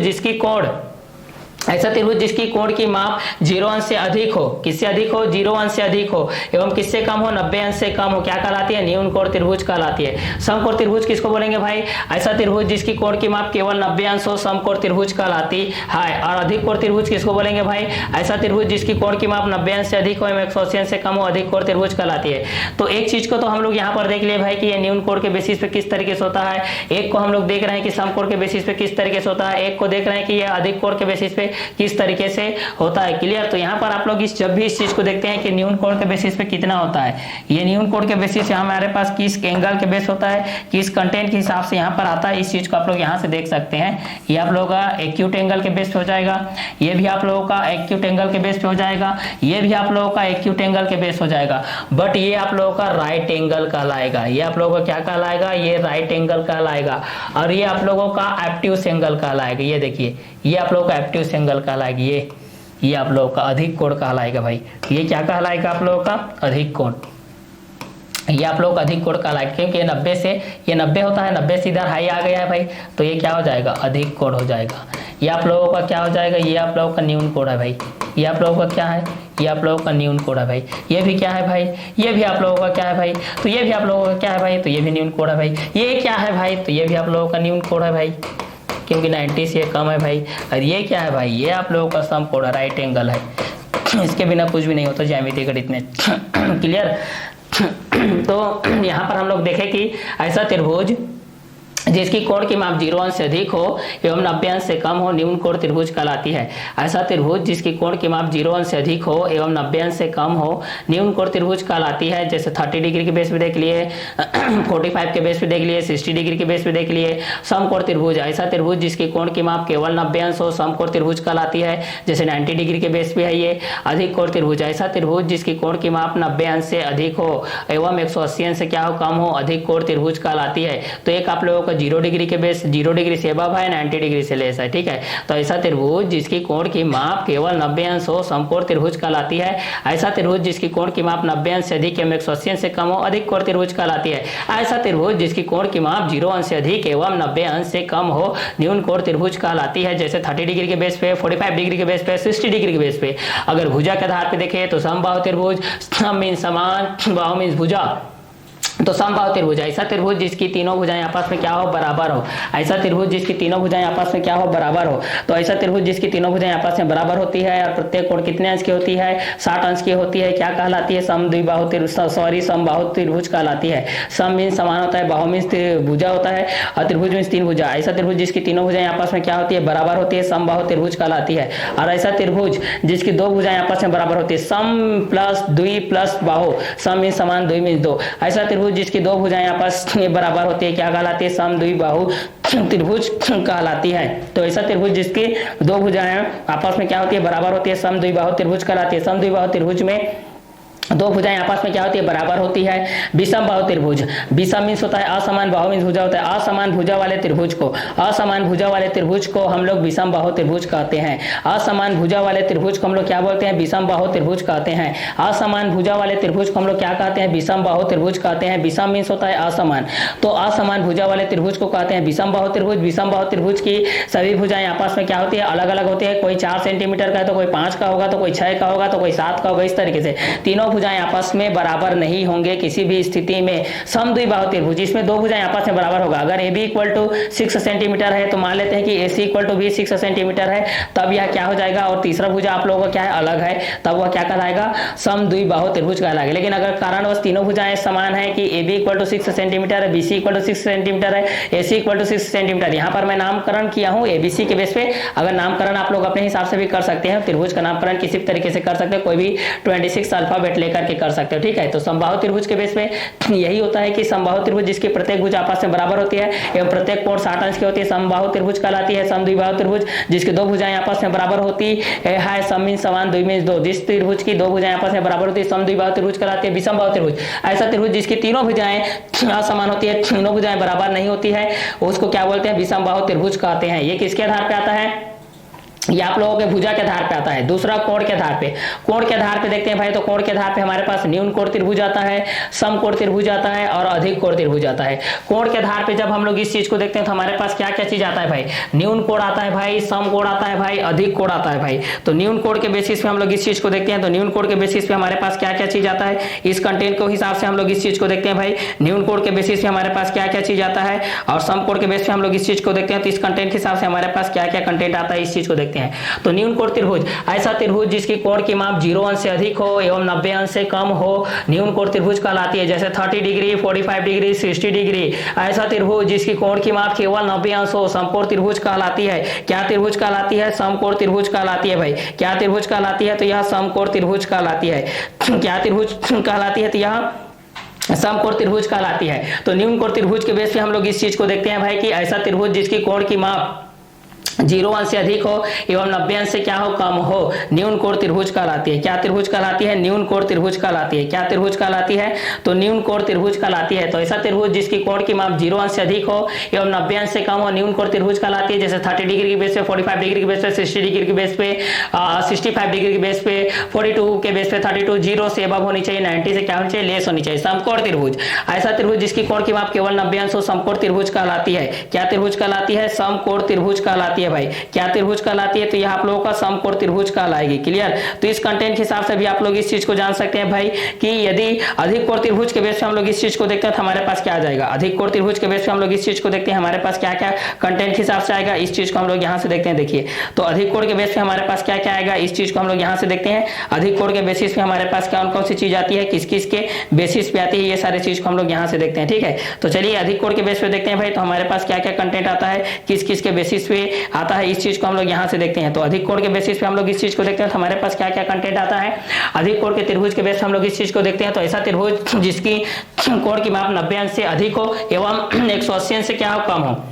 जिसकी कोण की माप 0 अंश से अधिक हो, किससे अधिक हो? 0 अंश से अधिक हो एवं किससे कम हो? 90 अंश से कम हो क्या कहलाती है? न्यून कोण त्रिभुज कहलाती है। समकोण त्रिभुज किसको बोलेंगे भाई? ऐसा त्रिभुज जिसकी कोण की माप केवल 90 अंश हो समकोण त्रिभुज कहलाती है। और अधिक कोण त्रिभुज किसको बोलेंगे भाई? ऐसा त्रिभुज जिसकी कोण की माप 90 अंश से अधिक हो एवं 180 अंश से कम हो अधिक कोण त्रिभुज कहलाती है। तो एक चीज को तो हम लोग यहाँ पर देख लिए भाई कि ये न्यून कोण के बेसिस पे किस तरीके से होता है। एक को हम लोग देख रहे हैं कि समकोण के बेसिस पे किस तरीके से होता है, एक को देख रहे हैं कि यह अधिक कोण के बेसिस पे किस तरीके से होता है, क्लियर। तो यहाँ पर आप लोग जब भी इस चीज को देखते हैं कि न्यून कोण के बेसिस पे कितना होता है, ये न्यून कोण के बेसिस से हमारे पास किस एंगल के बेस होता है, किस कंटेंट के हिसाब से यहाँ पर आता है, इस चीज को आप लोग यहाँ से देख सकते हैं। ये आप लोगों का एक्यूट एंगल के बेस पे हो जाएगा, ये भी आप लोगों का एक्यूट एंगल के बेस पे हो जाएगा, ये भी आप लोगों का एक्यूट एंगल के बेस हो जाएगा। बट ये आप लोगों का राइट एंगल कहलाएगा, ये आप लोगों का क्या कहलाएगा? ये राइट एंगल कहलाएगा। और ये आप लोगों का एब्ट्यूस एंगल कहलाएगा। ये देखिए ये आप लोगों का एब्ट्यूस एंगल कहलाएगा। ये आप लोगों का अधिक कोण कहलाएगा भाई। ये क्या कहलाएगा? आप लोगों का अधिक कोण। ये आप लोग अधिक कोण कहलाएगा क्योंकि ये 90 से ये 90 होता है, 90 से इधर हाई आ गया है भाई, तो ये क्या हो जाएगा? अधिक कोण हो जाएगा। ये आप लोगों का क्या हो जाएगा? ये आप लोगों का न्यून कोण है भाई। ये आप लोगों का क्या है? ये आप लोगों का न्यून कोण है भाई। ये भी क्या है भाई? ये भी आप लोगों का क्या है भाई? तो ये भी आप लोगों का क्या है भाई? तो ये भी न्यून कोण है भाई। ये क्या है भाई? तो ये भी आप लोगों का न्यून कोण है भाई क्योंकि 90 से कम है भाई। और ये क्या है भाई? ये आप लोगों का समकोण राइट एंगल है। इसके बिना कुछ भी नहीं होता ज्यामितीय गणित में, क्लियर। तो यहाँ पर हम लोग देखें कि ऐसा त्रिभुज जिसकी कोण की माप 0 अंश से अधिक हो एवं 90 अंश से कम हो न्यून कोण त्रिभुज कहलाती है। ऐसा त्रिभुज जिसकी कोण की माप 0 अंश से अधिक हो एवं 90 अंश से कम हो न्यून कोण त्रिभुज कहलाती है। जैसे 30 डिग्री के बेस पे देख लिए, 45 के बेस पे देख लिए, 60 डिग्री के बेस पे देख लिए। समकोण त्रिभुज ऐसा त्रिभुज जिसकी कोण की माप केवल 90 अंश हो समकोण त्रिभुज कहलाती है। जैसे 90 डिग्री के बेस पे है ये। अधिक कोण त्रिभुज ऐसा त्रिभुज जिसकी कोण की माप 90 अंश से अधिक हो एवं 180 अंश से क्या हो? कम हो अधिक कोण त्रिभुज कहलाती है। तो एक आप लोगों को 0 डिग्री के बेस 0 डिग्री से अबव है, 90 डिग्री से लेस है, ठीक है। तो ऐसा त्रिभुज जिसकी कोण की माप केवल 90 अंश हो समकोण त्रिभुज कहलाती है। ऐसा त्रिभुज जिसकी कोण की माप 90 अंश से अधिक एवं 180 अंश से कम हो अधिक कोण त्रिभुज कहलाती है। ऐसा त्रिभुज जिसकी कोण की माप 0 अंश से अधिक एवं 90 अंश से कम हो न्यून कोण त्रिभुज कहलाती है। जैसे 30 डिग्री के बेस पे, 45 डिग्री के बेस पे, 60 डिग्री के बेस पे। अगर भुजा के आधार पे देखें तो समबाहु त्रिभुज, सम मीन्स समान, बाहु मीन्स भुजा, तो समबाहु त्रिभुज ऐसा त्रिभुज जिसकी तीनों भुजाएं आपस में क्या हो, बराबर हो। ऐसा त्रिभुज जिसकी तीनों भुजाएं आपस में क्या हो, बराबर हो। तो ऐसा त्रिभुज जिसकी तीनों भुजाएं आपस में बराबर होती है और प्रत्येक कोण कितने अंश की होती है, 60 अंश की होती है, क्या कहलाती है, समद्विबाहु त्रिभुज, समबाहु त्रिभुज कहलाती है। सम मीन्स समान होता है, बाहु मीन्स भुजा होता है और त्रिभुज मीन्स तीन भुजा। ऐसा त्रिभुज जिसकी तीनों भुजाएं आपस में क्या होती है, बराबर होती है, समबाहु त्रिभुज कहलाती है। और ऐसा त्रिभुज जिसकी दो भुजाएं आपस में बराबर होती है, सम प्लस द्वि प्लस बाहु, सम मीन्स समान, द्वि मीन्स दो। ऐसा त्रिभुज जिसकी दो भुजाएं आपस में बराबर होती है, क्या कहलाती है, समद्विबाहु त्रिभुज कहलाती है। तो ऐसा त्रिभुज जिसकी दो भुजाएं आपस में क्या होती है, बराबर होती है, समद्विबाहु त्रिभुज कहलाती है। समद्विबाहु त्रिभुज में दो भुजाएं आपस में क्या होती है, बराबर होती है। विषम बाहु त्रिभुज, विषम मीन्स होता है असमान, बाहु मीन्स भुजा होता है। असमान भुजा वाले त्रिभुज को हम लोग विषम बाहु त्रिभुज कहते हैं। असमान भुजा वाले त्रिभुज को हम लोग क्या बोलते हैं, विषम बाहु त्रिभुज कहते हैं। असमान भुजा वाले त्रिभुज को हम लोग क्या कहते हैं, विषम बाहु त्रिभुज कहते हैं। विषम मीन्स होता है असमान, तो असमान भुजा वाले त्रिभुज को कहते हैं विषम बाहु त्रिभुज। विषम बाहु त्रिभुज की सभी भुजाएं आपस में क्या होती है, अलग अलग होती है। कोई 4 सेंटीमीटर का है तो कोई 5 का होगा, तो कोई 6 का होगा, तो कोई 7 का होगा। इस तरीके से तीनों भुजाएं आपस में बराबर नहीं होंगे किसी भी स्थिति में। समद्विबाहु त्रिभुज, इसमें दो भुजाएं आपस में बराबर होगा। अगर AB इक्वल टू 6 सेंटीमीटर है तो मान लेते हैं कि AC इक्वल टू भी 6 सेंटीमीटर है, तब यह क्या हो जाएगा, और तीसरा भुजा आप लोगों का क्या है, अलग है, तब वह क्या कहलाएगा, समद्विबाहु त्रिभुज कहलाएगा। लेकिन अगर कारणवश तीनों भुजाएं समान है कि AB इक्वल टू 6 सेंटीमीटर है, BC इक्वल टू 6 सेंटीमीटर है, AC इक्वल टू 6 सेंटीमीटर, यहाँ पर मैं नामकरण किया हूँ ABC के बेस पे। अगर नामकरण आप लोग अपने हिसाब से भी कर सकते हैं, त्रिभुज का नामकरण किसी भी तरीके से कर सकते हैं, कोई भी 26 अल्फाबेट लेकर के कर सकते हो, ठीक है। तो समबाहु त्रिभुज के बेस पे यही होता है कि समबाहु त्रिभुज जिसकी प्रत्येक भुजा आपस में बराबर होती है एवं प्रत्येक कोण 60 अंश की होती है, समबाहु त्रिभुज कहलाती है। समद्विबाहु त्रिभुज जिसकी दो भुजाएं आपस में बराबर होती है, सम मीन्स समान, द्वि मीन्स दो। जिस त्रिभुज की दो भुजाएं आपस में बराबर होती है, समद्विबाहु त्रिभुज कहलाती है। विषम बाहु त्रिभुज, ऐसा त्रिभुज जिसकी तीनों भुजाएं असमान होती है, तीनों भुजाएं बराबर नहीं होती है, उसको क्या बोलते हैं, विषम बाहु त्रिभुज कहते हैं। ये किसके आधार पे आता है, ये आप लोगों के भुजा के आधार पे आता है। दूसरा कोण के आधार पे, कोण के आधार पे देखते हैं भाई, तो कोण के आधार पे हमारे पास न्यून कोण त्रिभुज आता है, समकोण त्रिभुज आता है और अधिक कोण त्रिभुज आता है। कोण के आधार पे जब हम लोग इस चीज को देखते हैं तो हमारे पास क्या क्या चीज आता है भाई, न्यून कोण आता है भाई, समकोण आता है भाई, अधिक कोण आता है भाई। तो न्यून कोण के बेसिस पे हम लोग इस चीज को देखते हैं, तो न्यून कोण के बेसिस पे हमारे पास क्या क्या चीज आता है, इस कंटेंट के हिसाब से हम लोग इस चीज को देखते हैं भाई। न्यून कोण के बेसिस पे हमारे पास क्या क्या चीज आता है और समकोण के बेसिस पे हम लोग इस चीज को देखते हैं, तो इस कंटेंट के हिसाब से हमारे पास क्या क्या कंटेंट आता है, इस चीज को देखते हैं। तो न्यून कोण त्रिभुज, ऐसा त्रिभुज जिसकी कोण की माप 0 अंश से अधिक हो एवं 90 अंश से कम हो न्यून कोण त्रिभुज कहलाती है। जैसे 30 डिग्री, 45 डिग्री, 60 डिग्री। ऐसा त्रिभुज जिसकी कोण की माप केवल 90 अंश हो समकोण त्रिभुज कहलाती है। क्या त्रिभुज कहलाती है, समकोण त्रिभुज कहलाती है भाई। क्या त्रिभुज कहलाती है, तो यह समकोण त्रिभुज कहलाती है। क्या त्रिभुज कहलाती है, तो यह समकोण त्रिभुज कहलाती है। तो न्यून कोण त्रिभुज के बेस पे हम लोग इस चीज को देखते हैं भाई कि ऐसा त्रिभुज जिसकी कोण की माप 0 अंश से अधिक हो एवं 90 अंश से क्या हो, कम हो, न्यून कोण त्रिभुज कहलाती है। क्या त्रिभुज कहलाती है, न्यून कोण त्रिभुज कहलाती है। क्या त्रिभुज कहलाती है, तो न्यून कोण त्रिभुज कहलाती है। तो ऐसा त्रिभुज जिसकी कोण की माप 0 अंश से अधिक हो एवं 90 अंश से कम हो न्यून कोण त्रिभुज कहलाती है। जैसे 30 डिग्री के बेस पे, 45 डिग्री के बेस पे, 60 डिग्री के बेस पे, 65 डिग्री के बेस पे, 42 के बेस पे, 32, 0 से अबव होनी चाहिए, 90 से क्या होनी चाहिए, लेस होनी चाहिए। समकोण त्रिभुज, ऐसा त्रिभुज जिसकी कोण की माप केवल 90 अंश हो समकोण त्रिभुज कहलाती है। क्या त्रिभुज कहलाती है, समकोण त्रिभुज कहलाती है भाई। क्या त्रिभुज कहलाती है, तो यह आप लोगों का समकोण त्रिभुज कहलाएगी। क्लियर। तो इस कंटेंट के हिसाब से भी आप लोग इस चीज को जान सकते हैं भाई कि यदि अधिक कोण त्रिभुज के बेस पे हम लोग इस चीज को देखते हैं तो हमारे पास क्या आ जाएगा, अधिक कोण त्रिभुज के बेस पे हम लोग इस चीज को देखते हैं, हमारे पास क्या क्या कंटेंट के हिसाब से आएगा, इस चीज को हम लोग यहाँ से देखते हैं। देखिए, तो अधिक कोण के बेस पे हमारे पास क्या क्या आएगा, इस चीज को हम लोग यहाँ से देखते हैं। अधिक कोण के बेसिस पे हमारे पास कौन कौन सी चीज आती है, किस किस के बेसिस पे आती है, ये सारे चीज को हम लोग यहाँ से देखते हैं। ठीक है, तो चलिए अधिक कोण के बेस पे देखते हैं भाई, तो हमारे पास क्या क्या कंटेंट आता है, किस किस के बेसिस पे आता है, इस चीज को हम लोग यहाँ से देखते हैं। तो अधिक कोण के बेसिस पे हम लोग इस चीज को देखते हैं, तो हमारे पास क्या क्या कंटेंट आता है। अधिक कोण के त्रिभुज के बेस पे हम लोग इस चीज को देखते हैं, तो ऐसा त्रिभुज जिसकी कोण की माप 90 अंश से अधिक हो एवं 180 अंश से क्या हो, कम हो।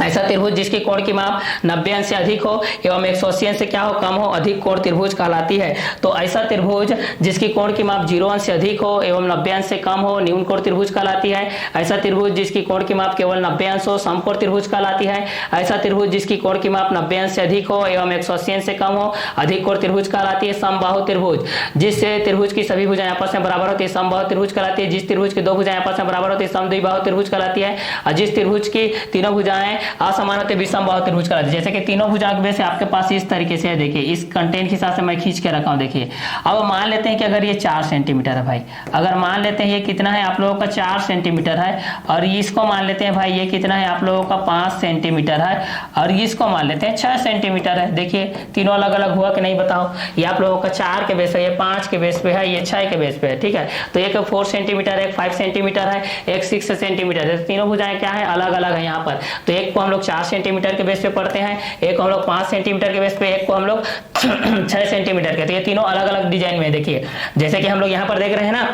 ऐसा त्रिभुज जिसकी कोण की माप 90 अंश से अधिक हो एवं 180 अंश से क्या हो, कम हो, अधिक कोण त्रिभुज कहलाती है। तो ऐसा त्रिभुज जिसकी कोण की माप 0 अंश से अधिक हो एवं 90 अंश से कम हो, न्यून कोण त्रिभुज कहलाती है। ऐसा त्रिभुज जिसकी कोण की माप केवल 90 अंश हो, समकोण त्रिभुज कहलाती है। ऐसा त्रिभुज जिसकी कोण की माप 90 अंश से अधिक हो एवं 180 अंश से कम हो, अधिक कोण त्रिभुज कहलाती है। समबाहु त्रिभुज, जिस त्रिभुज की सभी भुजाएं आपस में बराबर होती है समबाहु त्रिभुज कहलाती है। जिस त्रिभुज की दो भुजाएं आपस में बराबर होती है समद्विबाहु त्रिभुज कहलाती है। और जिस त्रिभुज की तीनों भुजाएं असमान होते विषमबाहु त्रिभुज कहलाती है। जैसे कि तीनों भुजाओं में से आपके पास इस तरीके से है, देखिए इस कंटेंट के हिसाब से मैं खींच के रखा हूं। देखिए अब मान लेते हैं कि अगर ये 4 सेंटीमीटर है भाई, अगर मान लेते हैं ये कितना है आप लोगों का 4 सेंटीमीटर है, और इसको मान लेते हैं भाई ये कितना है आप लोगों का 5 सेंटीमीटर है, और इसको मान लेते हैं 6 सेंटीमीटर है। देखिए तीनों अलग अलग हुआ कि नहीं बताओ। ये आप लोगों का 4 के बेस पे, ये 5 के बेस पे है, ये 6 के बेस पे है, ठीक है। तो एक 4 सेंटीमीटर है, एक 5 सेंटीमीटर है, एक 6 सेंटीमीटर है। तीनों भुजाएं क्या है, अलग अलग है यहाँ पर। तो एक को हम लोग 4 सेंटीमीटर के बेस पे पढ़ते हैं, एक को हम लोग 5 सेंटीमीटर के बेस पे, एक को हम लोग 6 सेंटीमीटर के। तो ये तीनों अलग अलग डिजाइन में देखिए, जैसे कि हम लोग यहाँ पर देख रहे हैं ना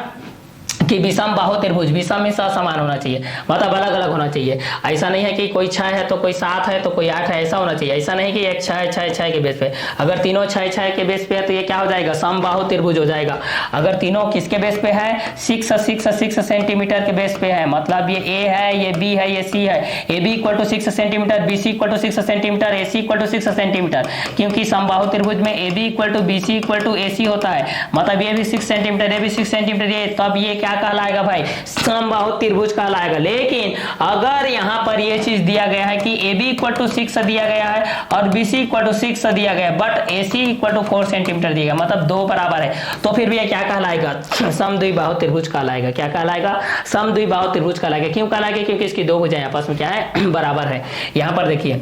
कि विषम बाहु त्रिभुज, विषम में समान होना चाहिए, मतलब अलग अलग होना चाहिए। ऐसा नहीं है कि कोई 6 है तो कोई 7 है तो कोई 8 है, ऐसा होना चाहिए। ऐसा नहीं कि एक 6 के बेस पे, अगर तीनों 6 के बेस पे है तो ये क्या हो जाएगा, समबाहु त्रिभुज हो जाएगा। अगर तीनों किसके बेस पे है, 6 सेंटीमीटर के बेस पे है, मतलब ये ए है, ये बी है, ये सी है। A B equal to 6 centimetre, B C equal to 6 centimetre, A C equal to 6 centimetre, क्योंकि समबाहु त्रिभुज में A B equal to B C equal to A C होता है, मतलब ये भी 6 सेंटीमीटर, ये भी 6 सेंटीमीटर, ये तब ये क्या कहलाएगा भाई, समबाहु त्रिभुज कहलाएगा। लेकिन अगर यहां पर ये चीज दिया गया है कि ए बी इक्वल टू 6 दिया गया है और बी सी इक्वल टू 6 दिया गया है, but A C equal to 4 centimetre दिया गया, मतलब 2 बराबर है, तो फिर भी ये क्या कहलाएगा, समद्विबाहु त्रिभुज कहलाएगा। क्या कहलाएगा, समद्विबाहु त्रिभुज कहलाएगा। क्यों कहलाएगा, क्योंकि इसकी दो भुजाएं आपस में क्या है, बराबर है। यहां पर देखिए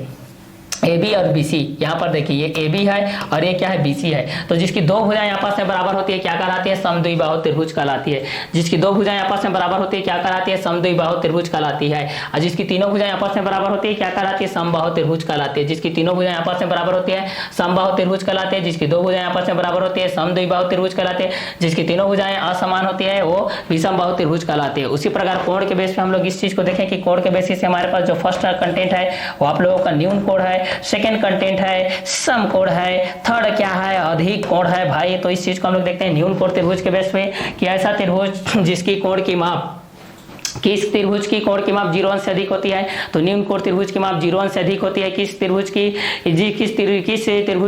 ए बी और बी सी, यहाँ पर देखिए ये ए बी है और ये क्या है, बी सी है। तो जिसकी दो भुजाएं आपस में बराबर होती है क्या कहलाती है, समद्विबाहु त्रिभुज कहलाती है। जिसकी दो भुजाएं आपस में बराबर होती है क्या कहलाती है, समद्विबाहु त्रिभुज कहलाती है। और जिसकी तीनों भुजाएं आपस में बराबर होती है क्या कहलाती है, समबाहु त्रिभुज कहलाती है। जिसकी तीनों भुजाएं आपस में बराबर होती है समबाहु त्रिभुज कहलाती है। जिसकी दो भुजाएं आपस में बराबर होती है समद्विबाहु त्रिभुज कहलाती है। जिसकी तीनों भुजाएं असमान होती है वो विषमबाहु त्रिभुज कहलाती है। उसी प्रकार कोण के बेस पे हम लोग इस चीज को देखें कि कोण के बेसिस से हमारे पास जो फर्स्ट कंटेंट है वो आप लोगों का न्यून कोण है, सेकंड कंटेंट है समकोण है, थर्ड क्या है, अधिक कोण है भाई। तो इस चीज को हम लोग देखते हैं न्यून कोण त्रिभुज के बेस पे कि ऐसा त्रिभुज जिसकी कोण की माप, किस त्रिभुज की कोण की माप 0 अंश से अधिक होती है, तो न्यून कोण त्रिभुज की माप 0 अंश से अधिक होती है। किस त्रिभुज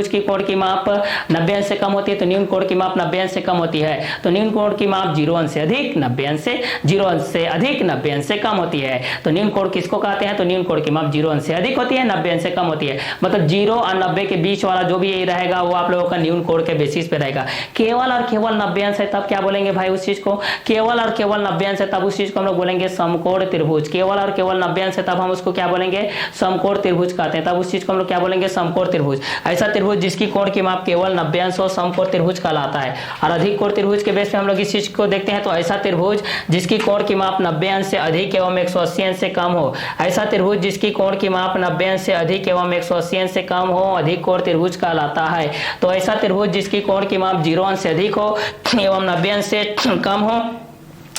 की कोण की माप 90 अंश से कम होती है, तो न्यून कोण की माप 90 अंश से कम होती है। तो न्यून कोण की माप 0 अंश से अधिक 90 अंश से 0 अंश से अधिक 90 अंश से कम होती है। तो न्यून कोण किसको कहते हैं, तो न्यून कोण की माप 0 अंश से अधिक होती है, 90 अंश से कम होती है। मतलब 0 और 90 के बीच वाला जो भी रहेगा वो आप लोगों का न्यून कोण के बेसिस पे रहेगा। केवल और केवल 90 अंश है तब क्या बोलेंगे भाई उस चीज को, केवल और केवल 90 अंश है तब उस चीज को हम लोग बोलेंगे समकोण त्रिभुज। केवल और केवल 90 अंश है तब हम उसको क्या बोलेंगे, समकोण त्रिभुज कहते हैं। तब उस चीज को हम लोग क्या बोलेंगे, समकोण त्रिभुज। ऐसा त्रिभुज जिसकी कोण की माप केवल 90 अंश हो समकोण त्रिभुज कहलाता है। और अधिक कोण त्रिभुज के बेस पे हम लोग इस चीज को देखते हैं, तो ऐसा त्रिभुज जिसकी कोण की माप 90 अंश से अधिक एवं 180 अंश से कम हो, ऐसा त्रिभुज जिसकी कोण की माप 90 अंश से अधिक एवं 180 अंश से कम हो अधिक कोण त्रिभुज कहलाता है। तो ऐसा त्रिभुज जिसकी कोण की माप 0 अंश से अधिक हो एवं 90 अंश से कम हो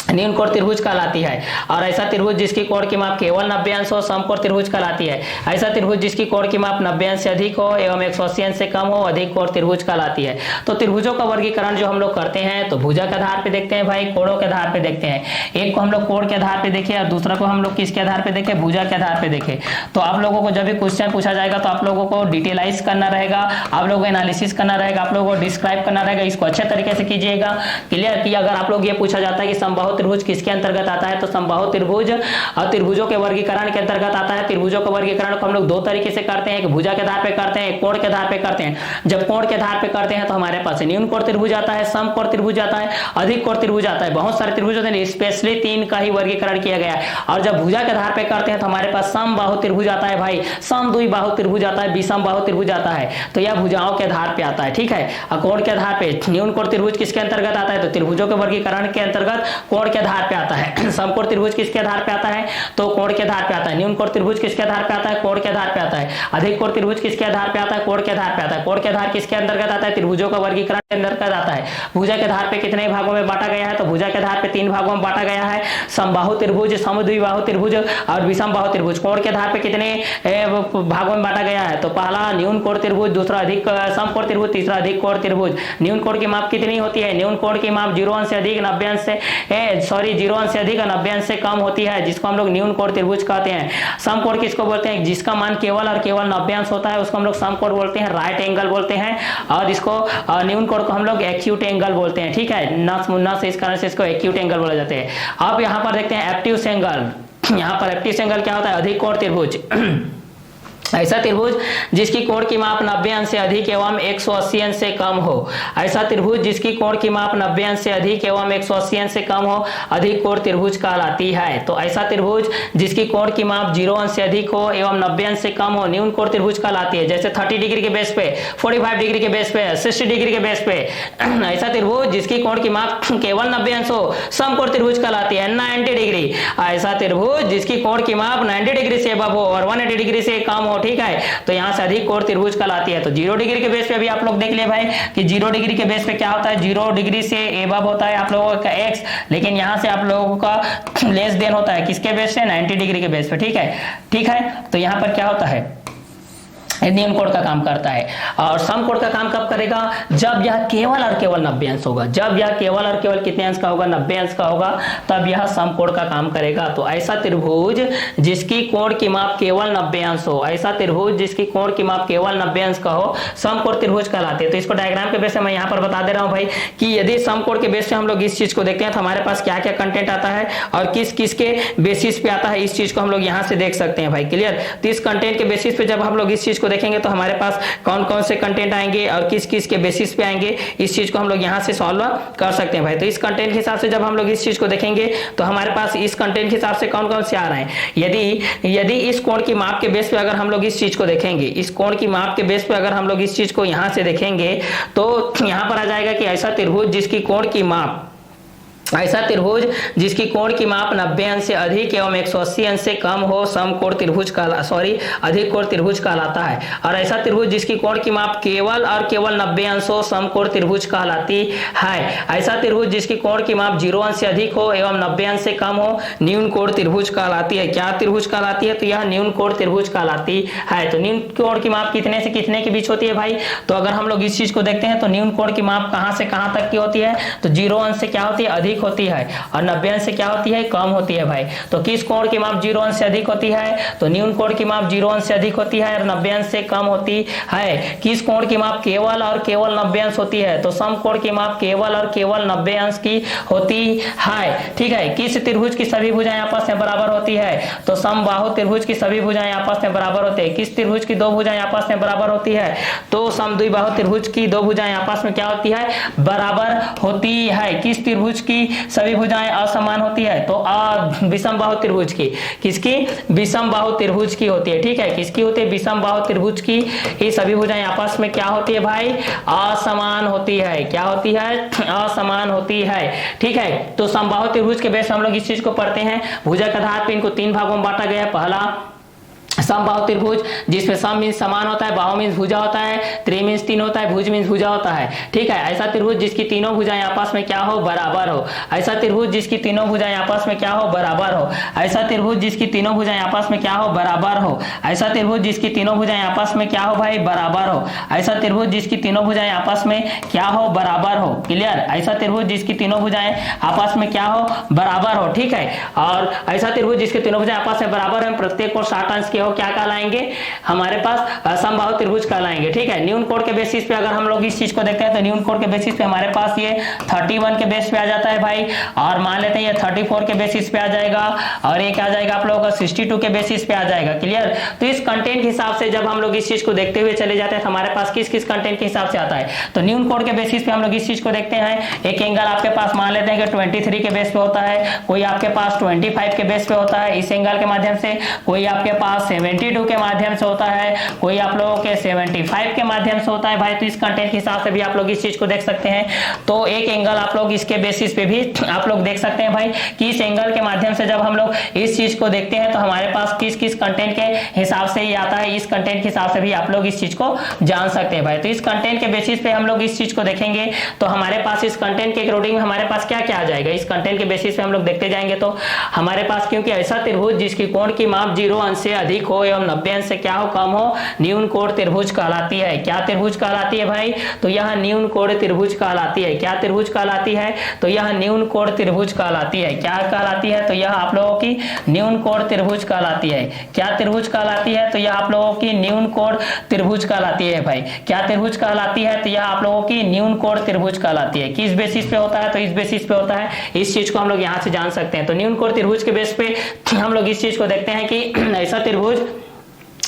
न्यून कोण त्रिभुज कहलाती है। और ऐसा त्रिभुज जिसकी कोण की माप केवल 90 अंश हो समकोण त्रिभुज कहलाती है। ऐसा त्रिभुज जिसकी कोण की माप 90 अंश से अधिक हो एवं 180 अंश से कम हो अधिक कोण त्रिभुज कहलाती है। तो त्रिभुजों का वर्गीकरण जो हम लोग करते हैं तो भुजा के आधार पे देखते हैं भाई, कोणों के आधार पे देखते हैं। एक को हम लोग कोण के आधार पे देखें और दूसरा को हम लोग किसके आधार पे देखें, भुजा के आधार पे देखें। तो आप लोगों को जब भी क्वेश्चन पूछा जाएगा तो आप लोगों को डिटेलाइज करना रहेगा, आप लोगों को एनालिसिस करना रहेगा, आप लोगों को डिस्क्राइब करना रहेगा। इसको अच्छे तरीके से कीजिएगा, क्लियर किया। अगर आप लोग ये पूछा जाता है कि समबाहु त्रिभुज किसके अंतर्गत आता है, तो समबाहु त्रिभुज और त्रिभुजों के वर्गीकरण के अंतर्गत आता है। त्रिभुजों का वर्गीकरण को हम लोग दो तरीके से करते हैं, एक भुजा के आधार पे करते हैं, एक कोण के आधार पे करते हैं। जब कोण के आधार पे करते हैं तो हमारे पास न्यून कोण त्रिभुज आता है, समकोण त्रिभुज आता है, अधिक कोण त्रिभुज आता है। बहुत सारे त्रिभुज होते हैं, स्पेशली 3 का ही वर्गीकरण किया गया है। और जब भुजा के आधार पे करते हैं तो हमारे पास समबाहु त्रिभुज आता है भाई, समद्विबाहु त्रिभुज आता है, विषमबाहु त्रिभुज आता है। तो यह भुजाओं के आधार पे आता है, ठीक है। और कोण के आधार पे न्यून कोण त्रिभुज किसके अंतर्गत आता है, तो त्रिभुजों के वर्गीकरण के अंतर्गत कोण के आधार पे आता है। समकोण त्रिभुज किसके आधार पे आता है, तो कोण के आधार पे आता है। न्यून कोण त्रिभुज किसके आधार पे आता है, कोण के आधार पे आता है। अधिक कोण त्रिभुज किसके आधार पे आता है, कोण के आधार पे आता है। कोण के आधार किसके अंतर्गत आता है, त्रिभुजों का वर्गीकरण अंदर का जाता है। भुजा के आधार पे कितने भागों में बांटा गया है, तो भुजा के आधार पे 3 भागों में बांटा गया है। समबाहु त्रिभुज, समद्विबाहु त्रिभुज और विषमबाहु त्रिभुज। कोण के आधार पे कितने भागों में बांटा गया है, तो पहला न्यून कोण त्रिभुज, दूसरा अधिक समकोण त्रिभुज, तीसरा अधिक कोण त्रिभुज। न्यून कोण की माप कितनी होती है, न्यून कोण की माप 0 अंश से अधिक 90 अंश से 0 अंश से अधिक 90 अंश से कम होती है, जिसको हम लोग न्यून कोण त्रिभुज कहते हैं। समकोण किसको बोलते हैं, जिसका मान केवल और केवल 90 अंश होता है उसको हम लोग समकोण बोलते हैं, राइट एंगल बोलते हैं। और इसको न्यून कोण को हम लोग एक्यूट एंगल बोलते हैं, ठीक है, न से इस कारण से इसको एक्यूट एंगल बोला जाता है। अब यहाँ पर देखते हैं एब्ट्यूस एंगल। यहाँ पर एब्ट्यूस एंगल क्या होता है, अधिक कोण त्रिभुज। ऐसा त्रिभुज जिसकी कोण की माप 90 अंश से अधिक एवं 180 अंश से कम हो। ऐसा त्रिभुज जिसकी कोण की माप 90 अंश से अधिक एवं 180 अंश से कम हो अधिक कोण त्रिभुज कहलाती है। तो ऐसा त्रिभुज जिसकी कोण की माप 0 अंश से अधिक हो एवं 90 अंश से कम हो न्यून कोण त्रिभुज कहलाती है। जैसे 30 डिग्री के बेस पे, 45 डिग्री के बेस पे, 60 डिग्री के बेस पे। ऐसा त्रिभुज जिसकी कोण की माप केवल 90 अंश हो समकोण त्रिभुज कहलाती है, 90 डिग्री। ऐसा त्रिभुज जिसकी कोण की माप 90 डिग्री से अबव हो और 180 डिग्री से कम हो, ठीक है, तो यहां से अधिक कोण त्रिभुज कहलाती है। तो 0 डिग्री के बेस पे भी आप लोग देख ले भाई कि 0 डिग्री के बेस पे क्या होता है, 0 डिग्री से एबव होता है आप लोगों का x, लेकिन यहां से आप लोगों का लेस देन होता है किसके बेस से, 90 डिग्री के बेस पे, ठीक है, ठीक है। तो यहां पर क्या होता है, न्यून कोण का काम करता है। और समकोण का काम कब करेगा, जब यह केवल और केवल 90 अंश होगा। जब यह केवल और केवल कितने अंश का होगा, 90 अंश का होगा, तब यह समकोण का काम करेगा। तो ऐसा त्रिभुज जिसकी कोण की माप केवल 90 अंश हो, ऐसा त्रिभुज जिसकी कोण की माप केवल 90 अंश का हो समकोण त्रिभुज कहलाते हैं। तो इसको डायग्राम के बेस पे मैं यहाँ पर बता दे रहा हूँ भाई कि यदि समकोण के बेस से हम लोग इस चीज को देखते हैं तो हमारे पास क्या क्या कंटेंट आता है और किस किस के बेसिस पे आता है, इस चीज को हम लोग यहाँ से देख सकते हैं भाई, क्लियर। तो इस कंटेंट के बेसिस पे जब हम लोग इस चीज को देखेंगे तो हमारे पास कौन कौन से कंटेंट आएंगे और किस किस के बेसिस पे आएंगे, इस चीज को हम लोग यहां से सॉल्व कर सकते हैं भाई। तो इस कंटेंट के हिसाब से जब हम लोग इस चीज को देखेंगे तो हमारे पास इस कंटेंट के हिसाब से कौन कौन से आ रहे हैं। यदि इस कोण की माप के बेस पे अगर हम लोग इस चीज को देखेंगे, इस कोण की माप के बेस पे अगर हम लोग इस चीज को यहां से देखेंगे तो यहां पर आ जाएगा कि ऐसा त्रिभुज जिसकी कोण की माप, ऐसा त्रिभुज जिसकी कोण की माप 90 अंश से अधिक एवं 180 अंश से कम हो समकोण त्रिभुज अधिक कोण त्रिभुज कहलाता है। और ऐसा त्रिभुज जिसकी कोण की माप केवल और केवल 90 अंश हो समकोण त्रिभुज कहलाती है। ऐसा त्रिभुज जिसकी कोण की माप 0 अंश से अधिक हो एवं 90 अंश से कम हो न्यून कोण त्रिभुज कहलाती है। क्या त्रिभुज कहलाती है, तो यह न्यून कोण त्रिभुज कहलाती है। तो न्यून कोण की माप कितने से कितने के बीच होती है भाई, तो अगर हम लोग इस चीज को देखते हैं तो न्यून कोण की माप कहां से कहां तक की होती है, तो 0 अंश से क्या होती है, अधिक होती है, और 90 अंश से क्या होती है, कम होती है भाई। तो किस कोण की माप 0 अंश से अधिक होती है, तो न्यून कोण की माप 0 अंश से अधिक होती है और 90 अंश से कम होती है। किस कोण की माप केवल और केवल 90 अंश होती है, तो समकोण की माप केवल और केवल 90 अंश की होती है, ठीक है। किस त्रिभुज की सभी भुजाएं आपस में बराबर होती है, तो समबाहु त्रिभुज की सभी भुजाएं आपस में बराबर होती है। किस त्रिभुज की 2 भुजाएं आपस में बराबर होती है, तो समद्विबाहु त्रिभुज की 2 भुजाएं आपस में क्या होती है, बराबर होती है। किस त्रिभुज की सभी भुजाएं असमान होती है, तो विषमबाहु त्रिभुज की, किसकी, विषमबाहु त्रिभुज की होती है, ठीक है। किसकी होती है, विषमबाहु त्रिभुज की ये सभी भुजाएं आपस में क्या होती है भाई, असमान होती है। क्या होती है, असमान होती है, ठीक है। तो समबाहु त्रिभुज के बेस हम लोग इस चीज को पढ़ते हैं। भुजा के आधार पे इनको 3 भागों में बांटा गया है। पहला समबाहु त्रिभुज जिसमें सम मीन्स समान होता है, बाहु मीन्स भुजा होता है, त्रि मीन्स 3 होता है, भुज मीन्स भुजा होता है, ठीक है। ऐसा त्रिभुज जिसकी तीनों भुजाएं आपस में क्या हो, बराबर हो। ऐसा त्रिभुज जिसकी तीनों भुजाएं आपस में क्या हो, बराबर हो। ऐसा त्रिभुज जिसकी तीनों भुजाएं आपस में क्या हो, बराबर हो। ऐसा त्रिभुज जिसकी तीनों भुजाएं आपस में क्या हो भाई, बराबर हो। ऐसा त्रिभुज जिसकी तीनों भुजाएं आपस में क्या हो, बराबर हो, क्लियर। ऐसा त्रिभुज जिसकी तीनों भुजाएं आपस में क्या हो, बराबर हो, ठीक है। और ऐसा त्रिभुज जिसकी तीनों भुजाएं आपस में बराबर है, प्रत्येक कोण 60 अंश के हो, क्या कहलाएंगे, हमारे पास समबाहु त्रिभुज कहलाएंगे, ठीक है। न्यून कोण के बेसिस पे अगर हम लोग इस चीज को देखते हैं तो न्यून कोण के बेसिस पे हमारे पास ये 31 के बेस पे आ जाता है भाई, और मान लेते हैं ये 34 के बेसिस पे आ जाएगा, और एक आ जाएगा आप लोगों का 62 के बेसिस पे आ जाएगा, क्लियर। तो इस कंटेंट के हिसाब से जब हम लोग इस चीज को देखते हुए चले जाते हैं तो हमारे पास किस किस कंटेंट के हिसाब से आता है, तो न्यून कोण के बेसिस पे हम लोग इस चीज को देखते हैं। एक एंगल आपके पास मान लेते हैं कि 23 के बेस पे होता है, कोई आपके पास 25 के बेस पे होता है, इस एंगल के माध्यम से कोई आपके पास 72 के माध्यम से होता है, कोई आप लोगों के 75 के माध्यम से होता है भाई। तो इस कंटेंट के हिसाब से भी आप लोग इस चीज को देख सकते हैं। तो एक एंगल आप लोग इसके बेसिस पे भी आप लोग देख सकते हैं भाई कि इस एंगल के माध्यम से जब हम लोग इस चीज को देखते हैं तो हमारे पास किस किस कंटेंट के हिसाब से ये आता है, इस कंटेंट के हिसाब से भी आप लोग इस चीज को जान सकते हैं भाई। तो इस कंटेंट के बेसिस पे हम लोग इस चीज को देखेंगे तो हमारे पास इस कंटेंट के अकॉर्डिंग हमारे पास क्या क्या आ जाएगा, इस कंटेंट के बेसिस पे हम लोग देखते जाएंगे। तो हमारे पास क्योंकि ऐसा त्रिभुज जिसकी कोण की माप 0 अंश से अधिक हो एवं 90 अंश से क्या हो, कम हो, न्यून कोण त्रिभुज कहलाती है। क्या त्रिभुज कहलाती है भाई, तो यह न्यून कोण त्रिभुज कहलाती है। क्या त्रिभुज कहलाती है, तो यह न्यून कोण त्रिभुज कहलाती है। क्या कहलाती है, तो यह आप लोगों की न्यून कोण त्रिभुज कहलाती है। क्या त्रिभुज कहलाती है, तो यह आप लोगों की न्यून कोण त्रिभुज कहलाती है भाई। क्या त्रिभुज कहलाती है, तो यह आप लोगों की न्यून कोण त्रिभुज कहलाती है। किस बेसिस पे होता है, तो इस बेसिस पे होता है। इस चीज को हम लोग यहाँ से जान सकते हैं। तो न्यून कोण त्रिभुज के बेस पे हम लोग इस चीज को देखते हैं कि ऐसा त्रिभुज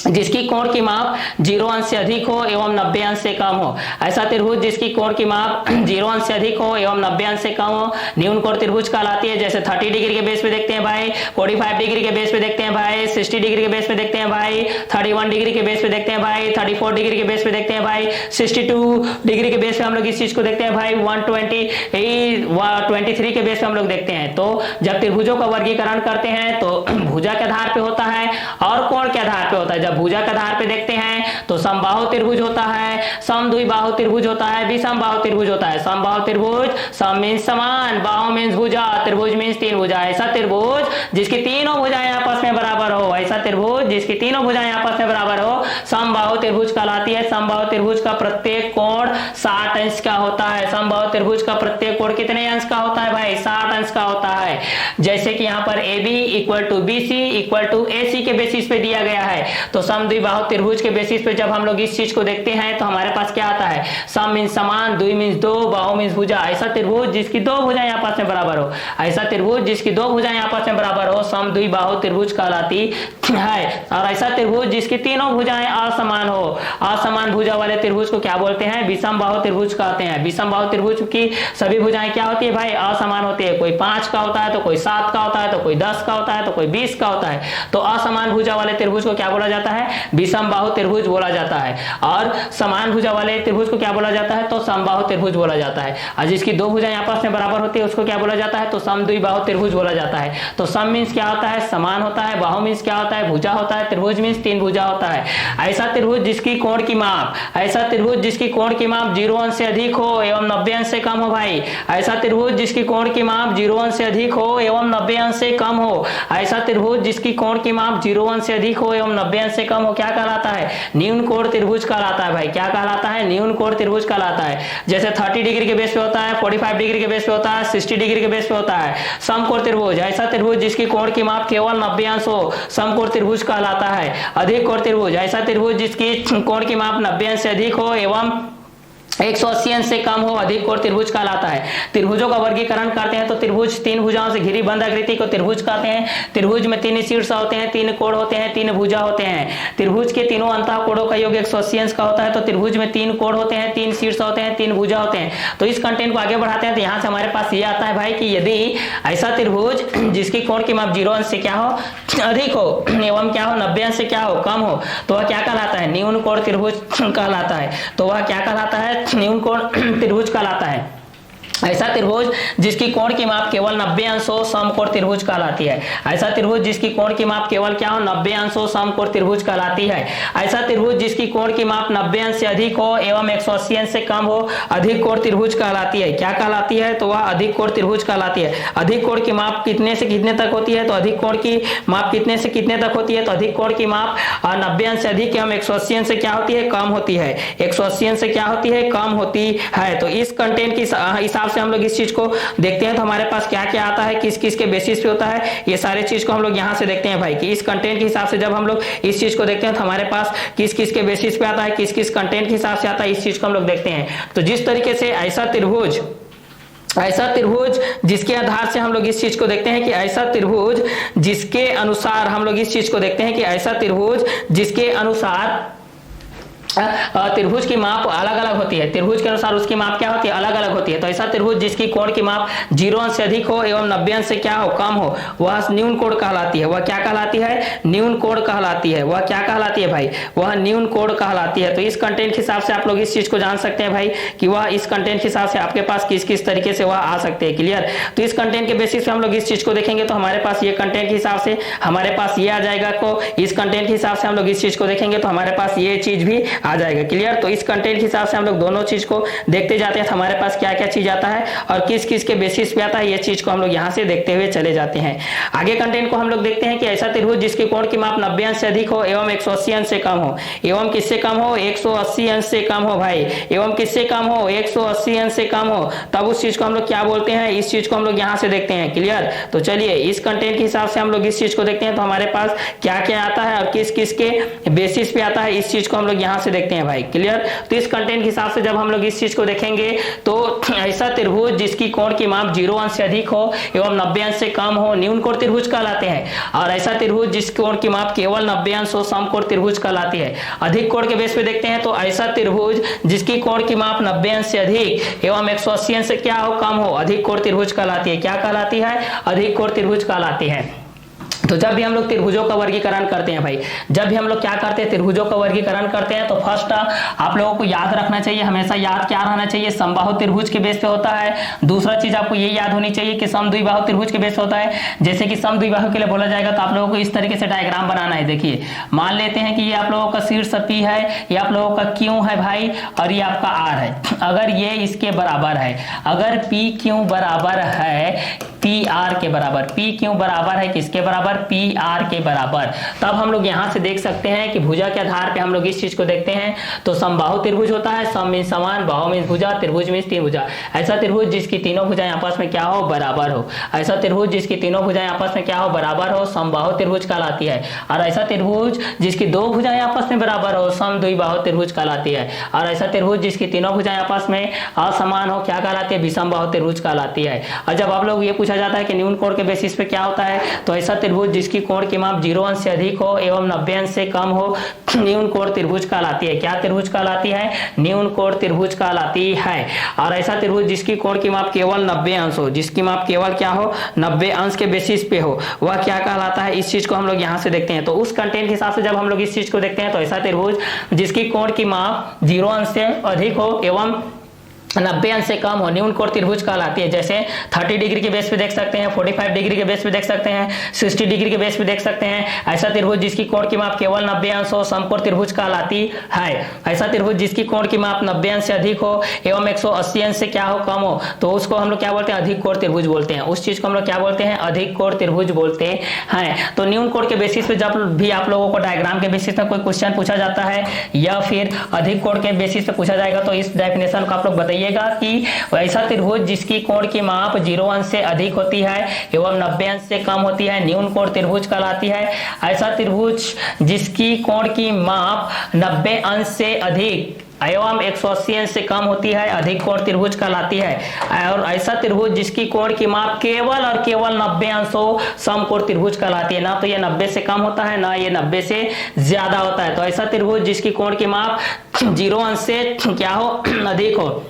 जिसकी कोण की माप 0 अंश से अधिक हो एवं 90 अंश से कम हो। ऐसा त्रिभुज जिसकी कोण की माप 0 अंश से अधिक हो एवं 90 अंश से कम हो न्यून कोण त्रिभुज कहलाती है। जैसे 30 डिग्री के बेस पे देखते हैं भाई, 45 डिग्री के बेस पे देखते हैं भाई, 60 डिग्री के बेस पे देखते हैं भाई, 31 डिग्री के बेस पे देखते हैं भाई, 34 डिग्री के बेस पे देखते हैं भाई, 62 डिग्री के बेस पे हम लोग इस चीज को देखते हैं भाई, 123 के बेस पे हम लोग देखते हैं। तो जब त्रिभुजों का वर्गीकरण करते हैं तो भुजा के आधार पे होता है और कोण के आधार पे होता है। जब भुजा के आधार पे देखते हैं तो समबाहु त्रिभुज होता है, समद्विबाहु त्रिभुज होता है, विषमबाहु त्रिभुज होता है। समबाहु त्रिभुज, सम मींस समान, बाहु मींस भुजा, त्रिभुज मींस तीन भुजा। ऐसा त्रिभुज जिसकी तीनों भुजाएं आपस में बराबर हो, ऐसा त्रिभुज जिसकी तीनों भुजाएं आपस में बराबर हो समबाहु त्रिभुज कहलाती है। समबाहु त्रिभुज का प्रत्येक कोण 60 अंश का होता है। समबाहु त्रिभुज का प्रत्येक कोण कितने अंश का होता है भाई, 60 अंश का होता है। जैसे कि यहाँ पर AB equal to BC equal to AC के बेसिस पे दिया गया है। तो समद्विबाहु त्रिभुज के बेसिस पे जब हम लोग इस चीज को देखते हैं तो हमारे पास क्या आता है, सम मींस समान, द्वि मींस दो, बाहु मींस भुजा। ऐसा त्रिभुज जिसकी दो भुजाएं आपस में बराबर हो, ऐसा त्रिभुज जिसकी दो भुजाएं आपस में बराबर हो समद्विबाहु त्रिभुज कहलाती है। और ऐसा त्रिभुज जिसकी तीनों भुजाएं असमान हो, असमान भुजा वाले त्रिभुज को क्या बोलते हैं, विषमबाहु त्रिभुज कहते हैं। विषमबाहु त्रिभुज की सभी भुजाएं क्या होती है भाई, असमान होती है। कोई 5 का होता है तो कोई 7 का होता है तो कोई 10 का होता है तो कोई 20 का होता है। तो असमान भुजा वाले त्रिभुज को क्या बोला जाता है, विषमबाहु त्रिभुज बोला जाता है। और समान भुजा वाले त्रिभुज को क्या बोला जाता है, तो समबाहु त्रिभुज बोला जाता है। और जिसकी दो भुजाएं आपस में बराबर होती है उसको क्या बोला जाता है, तो समद्विबाहु त्रिभुज बोला जाता है। तो सम मींस क्या होता है, समान होता है, बाहु मींस क्या होता है, भुजा होता है, त्रिभुज मींस तीन भुजा होता है। ऐसा त्रिभुज जिसकी कोण की माप, ऐसा त्रिभुज जिसकी कोण की माप 0 अंश से अधिक हो एवं 90 अंश से कम हो भाई। ऐसा त्रिभुज जिसकी कोण की माप 0 अंश से अधिक हो एवं 90 अंश से कम हो। ऐसा त्रिभुज जिसकी कोण की माप 0 अंश से अधिक हो एवं 90 अंश से कम हो क्या कहलाता है, न्यून कोण त्रिभुज कहलाता है भाई। क्या कहलाता है, न्यून कोण त्रिभुज कहलाता है। जैसे 30 डिग्री के बेस पे होता है, 45 डिग्री के बेस पे होता है, 60 डिग्री के बेस पे होता है समकोण त्रिभुज। ऐसा त्रिभुज जिसकी कोण की माप केवल 90 अंश हो समकोण त्रिभुज कहलाता है। अधिक कोण त्रिभुज, ऐसा त्रिभुज जिसकी कोण की माप 90 अंश से अधिक हो एवं 180 अंश से कम हो अधिक कोण त्रिभुज कहलाता है। त्रिभुजों का वर्गीकरण करते हैं तो त्रिभुज तीन भुजाओं से घिरी बंद आकृति को त्रिभुज कहते हैं। त्रिभुज में तीन शीर्ष होते हैं, तीन कोण होते हैं, तीन भुजा होते हैं। त्रिभुज के तीनों अंतः कोणों का योग 180 अंश का होता है। तो त्रिभुज में तीन कोण होते हैं, तीन शीर्ष होते हैं, तीन भुजा होते हैं। तो इस कंटेंट को आगे बढ़ाते हैं तो यहाँ से हमारे पास ये आता है भाई कि यदि ऐसा त्रिभुज जिसकी कोण की माप 0 अंश से क्या हो, अधिक हो एवं क्या हो 90 अंश से क्या हो, कम हो, तो वह क्या कहलाता है, न्यून कोण त्रिभुज कहलाता है। तो वह क्या कहलाता है, न्यून कोण त्रिभुज कहलाता है। ऐसा त्रिभुज जिसकी कोण की माप केवल 90 अंश हो समकोण त्रिभुज कहलाती है। ऐसा त्रिभुज जिसकी कोण की माप केवल क्या हो 90 अंश हो समकोण त्रिभुज कहलाती है। ऐसा त्रिभुज जिसकी कोण की माप 90 अंश से अधिक हो एवं 180 अंश से कम हो अधिक कोण त्रिभुज कहलाती है। क्या कहलाती है, तो वह अधिक कोण त्रिभुज कहलाती है। अधिक कोण की माप कितने से कितने तक होती है, तो अधिक कोण की माप कितने से कितने तक होती है, तो अधिक कोण की माप 90 अंश से अधिक एवं 180 अंश से क्या होती है, कम होती है। 180 अंश से क्या होती है, कम होती है। तो इस कंटेंट की हिसाब से हम लोग इस चीज को देखते हैं तो हमारे पास क्या क्या आता है, किस किस के बेसिस पे होता है, ये सारे चीज को हम लोग यहाँ से देखते हैं भाई कि इस कंटेंट के हिसाब से जब हम लोग इस चीज को देखते हैं तो हमारे पास किस किस के बेसिस पे आता है, किस किस कंटेंट के हिसाब से आता है, इस चीज को हम लोग देखते हैं। तो जिस तरीके से ऐसा त्रिभुज जिसके आधार से हम लोग इस चीज को देखते हैं कि ऐसा त्रिभुज जिसके अनुसार हम लोग इस चीज को देखते हैं कि ऐसा त्रिभुज जिसके अनुसार त्रिभुज की माप अलग अलग होती है, त्रिभुज के अनुसार उसकी माप क्या होती है, अलग अलग होती है। तो ऐसा त्रिभुज जिसकी कोण की माप 0 अंश से अधिक हो एवं 90 अंश से क्या हो, कम हो, वह न्यून कोण कहलाती है। वह क्या कहलाती है, न्यून कोण कहलाती है। वह क्या कहलाती है भाई, वह न्यून कोण कहलाती है। तो इस कंटेंट के हिसाब से आप लोग इस चीज को जान सकते हैं भाई कि वह इस कंटेंट के हिसाब से आपके पास किस किस तरीके से वह आ सकते हैं। क्लियर। तो इस कंटेंट के बेसिस पे हम लोग इस चीज को देखेंगे तो हमारे पास ये कंटेंट के हिसाब से हमारे पास ये आ जाएगा। तो इस कंटेंट के हिसाब से हम लोग इस चीज को देखेंगे तो हमारे पास ये चीज भी आ जाएगा। क्लियर। तो इस कंटेंट के हिसाब से हम लोग दोनों चीज को देखते जाते हैं, हमारे पास क्या क्या चीज आता है और किस किस के बेसिस पे आता है, ये चीज को हम लोग यहाँ से देखते हुए चले जाते हैं। आगे कंटेंट को हम लोग देखते हैं कि ऐसा त्रिभुज जिसके कोण की माप 90 अंश से अधिक हो एवं 180 अंश से कम हो। एवं किससे कम हो, 180 अंश से कम हो भाई। एवं किससे कम हो, 180 अंश से कम हो। तब उस चीज को हम लोग क्या बोलते हैं, इस चीज को हम लोग यहाँ से देखते हैं। क्लियर। तो चलिए इस कंटेंट के हिसाब से हम लोग इस चीज को देखते हैं तो हमारे पास क्या क्या आता है और किस किस के बेसिस पे आता है, इस चीज को हम लोग यहाँ से देखते हैं भाई। क्लियर। तो इस कंटेंट के हिसाब से जब हम लोग इस चीज को देखेंगे तो ऐसा त्रिभुज जिसकी कोण की माप 0 अंश से अधिक हो एवं 90 अंश से कम हो न्यून कोण त्रिभुज कहलाते हैं। और ऐसा त्रिभुज जिस कोण की माप केवल 90 अंश हो समकोण त्रिभुज कहलाती है। अधिक कोण के बेस पे देखते हैं तो ऐसा त्रिभुज जिसकी कोण की माप 90 अंश से अधिक एवं 180 अंश से क्या हो, कम हो, अधिक कोण त्रिभुज कहलाती है। क्या कहलाती है, अधिक कोण त्रिभुज कहलाती है। तो जब भी हम लोग त्रिभुजों का वर्गीकरण करते हैं भाई, जब भी हम लोग क्या करते हैं, त्रिभुजों का वर्गीकरण करते हैं तो फर्स्ट आप लोगों को याद रखना चाहिए, हमेशा याद क्या रहना चाहिए, समबाहु त्रिभुज के बेस पे होता है। दूसरा चीज आपको ये याद होनी चाहिए कि समद्विबाहु त्रिभुज के बेस पे होता है। जैसे कि समद्विबाहु के लिए बोला जाएगा तो आप लोगों को इस तरीके से डायग्राम बनाना है। देखिए मान लेते हैं कि ये आप लोगों का शीर्ष P है, ये आप लोगों का Q है भाई और ये आपका R है। अगर ये इसके बराबर है, अगर PQ बराबर है PR के बराबर, PQ बराबर है किसके बराबर, PR के बराबर, तब हम लोग यहां से देख सकते हैं कि भुजा के आधार पे हम लोग इस चीज को देखते हैं तो समबाहु त्रिभुज होता है। सम मीन समान, बाहु मीन भुजा, त्रिभुज मीन तीन भुजा। ऐसा त्रिभुज जिसकी तीनों भुजाएं आपस में क्या हो, बराबर हो। ऐसा त्रिभुज जिसकी तीनों भुजाएं आपस में क्या हो, बराबर हो, समबाहु त्रिभुज कहलाती है। और ऐसा त्रिभुज जिसकी दो भुजाएं आपस में बराबर हो, समद्विबाहु त्रिभुज कहलाती है। और ऐसा त्रिभुज जिसकी तीनों भुजाएं आपस में असमान हो, क्या कहलाती है, विषमबाहु त्रिभुज कहलाती है। और जब आप लोग ये पूछा जाता है कि न्यून कोण के बेसिस पे क्या होता है, तो ऐसा त्रिभुज जिसकी कोण की माप 0 अंश से अधिक हो एवं 90 अंश से कम हो न्यून कोण त्रिभुज कहलाती है। क्या त्रिभुज कहलाती है, न्यून कोण त्रिभुज कहलाती है। और ऐसा त्रिभुज जिसकी कोण की माप केवल 90 अंश हो, जिसकी माप केवल क्या हो, 90 अंश के बेसिस पे हो, वह क्या कहलाता है, इस चीज को हम लोग यहाँ से देखते हैं। तो उस कंटेंट के हिसाब से जब हम लोग इस चीज को देखते हैं तो ऐसा त्रिभुज जिसकी कोण की माप 0 अंश से अधिक हो एवं 90 अंश से कम हो न्यून कोण त्रिभुज कहलाती है। जैसे 30 डिग्री के बेस पे देख सकते हैं, 45 डिग्री के बेस पे देख सकते हैं, 60 डिग्री के बेस पे देख सकते हैं। ऐसा त्रिभुज जिसकी कोण की माप केवल 90 अंश हो समकोण त्रिभुज कहलाती है। ऐसा त्रिभुज जिसकी कोण की माप 90 अंश से अधिक हो एवं 180 अंश से क्या हो, कम हो, तो उसको हम लोग क्या बोलते हैं, अधिक कोण त्रिभुज बोलते हैं। उस चीज को हम लोग क्या बोलते हैं, अधिक कोण त्रिभुज बोलते हैं। तो न्यून कोण के बेसिस पे जब भी आप लोगों को डायग्राम के बेसिस पे कोई क्वेश्चन पूछा जाता है या फिर अधिक कोण के बेसिस पे पूछा जाएगा तो इस डेफिनेशन को आप लोग बताइएगा कि ऐसा त्रिभुज जिसकी कोण की माप 0 अंश से अधिक होती है एवं 90 अंश से कम होती है न्यून कोण त्रिभुज कहलाती है। ऐसा त्रिभुज जिसकी कोण की माप 90 अंश से अधिक एवं 180 अंश से कम होती है अधिक कोण त्रिभुज कहलाती है। और ऐसा त्रिभुज जिसकी कोण की माप केवल और केवल 90 अंश हो समकोण त्रिभुज कहलाती है। ना तो ये 90 से कम होता है, ना ये 90 से ज्यादा होता है। तो ऐसा त्रिभुज जिसकी कोण की माप 0 अंश से क्या हो, अधिक हो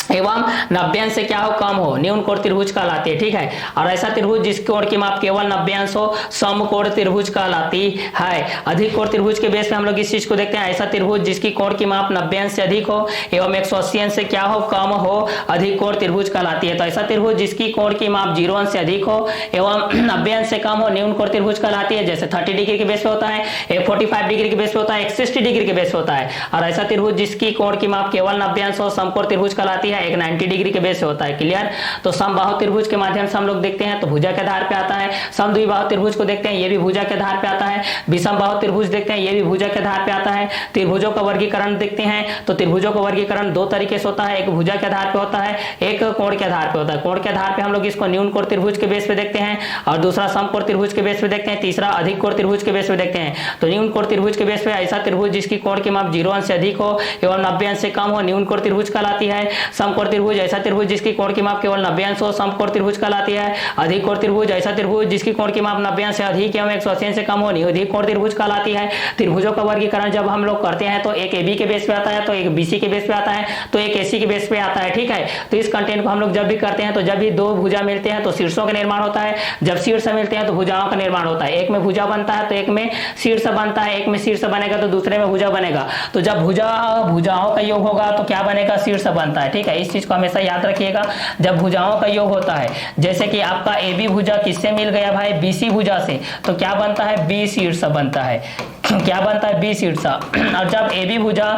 एवं 90 अंश से क्या हो, कम हो, न्यून कोण त्रिभुज कहलाती है। ठीक है। और ऐसा त्रिभुज जिसकी कोण की माप केवल 90 अंश हो समकोण त्रिभुज कहलाती है। अधिक कोण त्रिभुज के बेस पे हम लोग इस चीज को देखते हैं। ऐसा त्रिभुज जिसकी कोण की माप 90 अंश से अधिक हो एवं 180 अंश से क्या हो, कम हो, अधिक कोण त्रिभुज कहलाती है। तो ऐसा त्रिभुज जिसकी कोण की माप 0 अंश से अधिक हो एवं 90 अंश से कम हो न्यून कोण त्रिभुज कहलाती है। जैसे 30 डिग्री के बेस पे होता है, एक 45 डिग्री के बेस पे होता है, एक 60 डिग्री के बेस पे होता है। और ऐसा त्रिभुज जिसकी कोण की माप केवल 90 अंश हो समकोण त्रिभुज कहलाती है, एक 90 डिग्री के बेस से होता है। क्लियर। तो समबाहु त्रिभुज के माध्यम से हम लोग देखते हैं तो भुजा के आधार पे आता है। समद्विबाहु त्रिभुज को देखते हैं, ये भी भुजा के आधार पे आता है। विषमबाहु त्रिभुज देखते हैं, ये भी भुजा के आधार पे आता है। त्रिभुजों का वर्गीकरण देखते हैं तो त्रिभुजों का वर्गीकरण दो तरीके से होता है, एक भुजा के आधार पे होता है, एक कोण के आधार पे होता है। कोण के आधार पे हम लोग इसको न्यून कोण त्रिभुज के बेस पे देखते हैं और दूसरा समकोण त्रिभुज के बेस पे देखते हैं, तीसरा अधिक कोण त्रिभुज के बेस पे देखते हैं। तो न्यून कोण त्रिभुज के बेस पे ऐसा त्रिभुज जिसकी कोण की माप 0 अंश से अधिक हो एवं 90 अंश से कम हो, न्यून कोण त्रिभुज कहलाती है। समकोण त्रिभुज ऐसा त्रिभुज जिसकी कोण की माप केवल 90 अंश हो, समकोण त्रिभुज कहलाती है। अधिक कोण त्रिभुज ऐसा त्रिभुज जिसकी कोण की माप 90 अंश से अधिक एवं 180 अंश से कम हो, अधिक कोण त्रिभुज कहलाती है। त्रिभुजों का वर्गीकरण जब हम लोग करते हैं तो एक AB के बेस पे आता है, तो एक BC के बेस पे आता है, तो एक AC के बेस पे आता है, ठीक है। तो इस कंटेंट को हम लोग जब भी करते हैं तो जब भी दो भुजा मिलते हैं तो शीर्षों का निर्माण होता है, जब शीर्ष मिलते हैं तो भुजाओं का निर्माण होता है। एक में भुजा बनता है तो एक में शीर्ष बनता है, एक में शीर्ष बनेगा तो दूसरे में भुजा बनेगा। तो जब भुजाओं का योग होगा तो क्या बनेगा, शीर्ष बनता है, ठीक है। इस चीज को हमेशा याद रखिएगा। जब भुजाओं का योग होता है, जैसे कि आपका AB भुजा किससे मिल गया भाई, BC भुजा से, तो क्या बनता है, B शीर्ष बनता है। क्या बनता है, B शीर्ष। और जब AB भुजा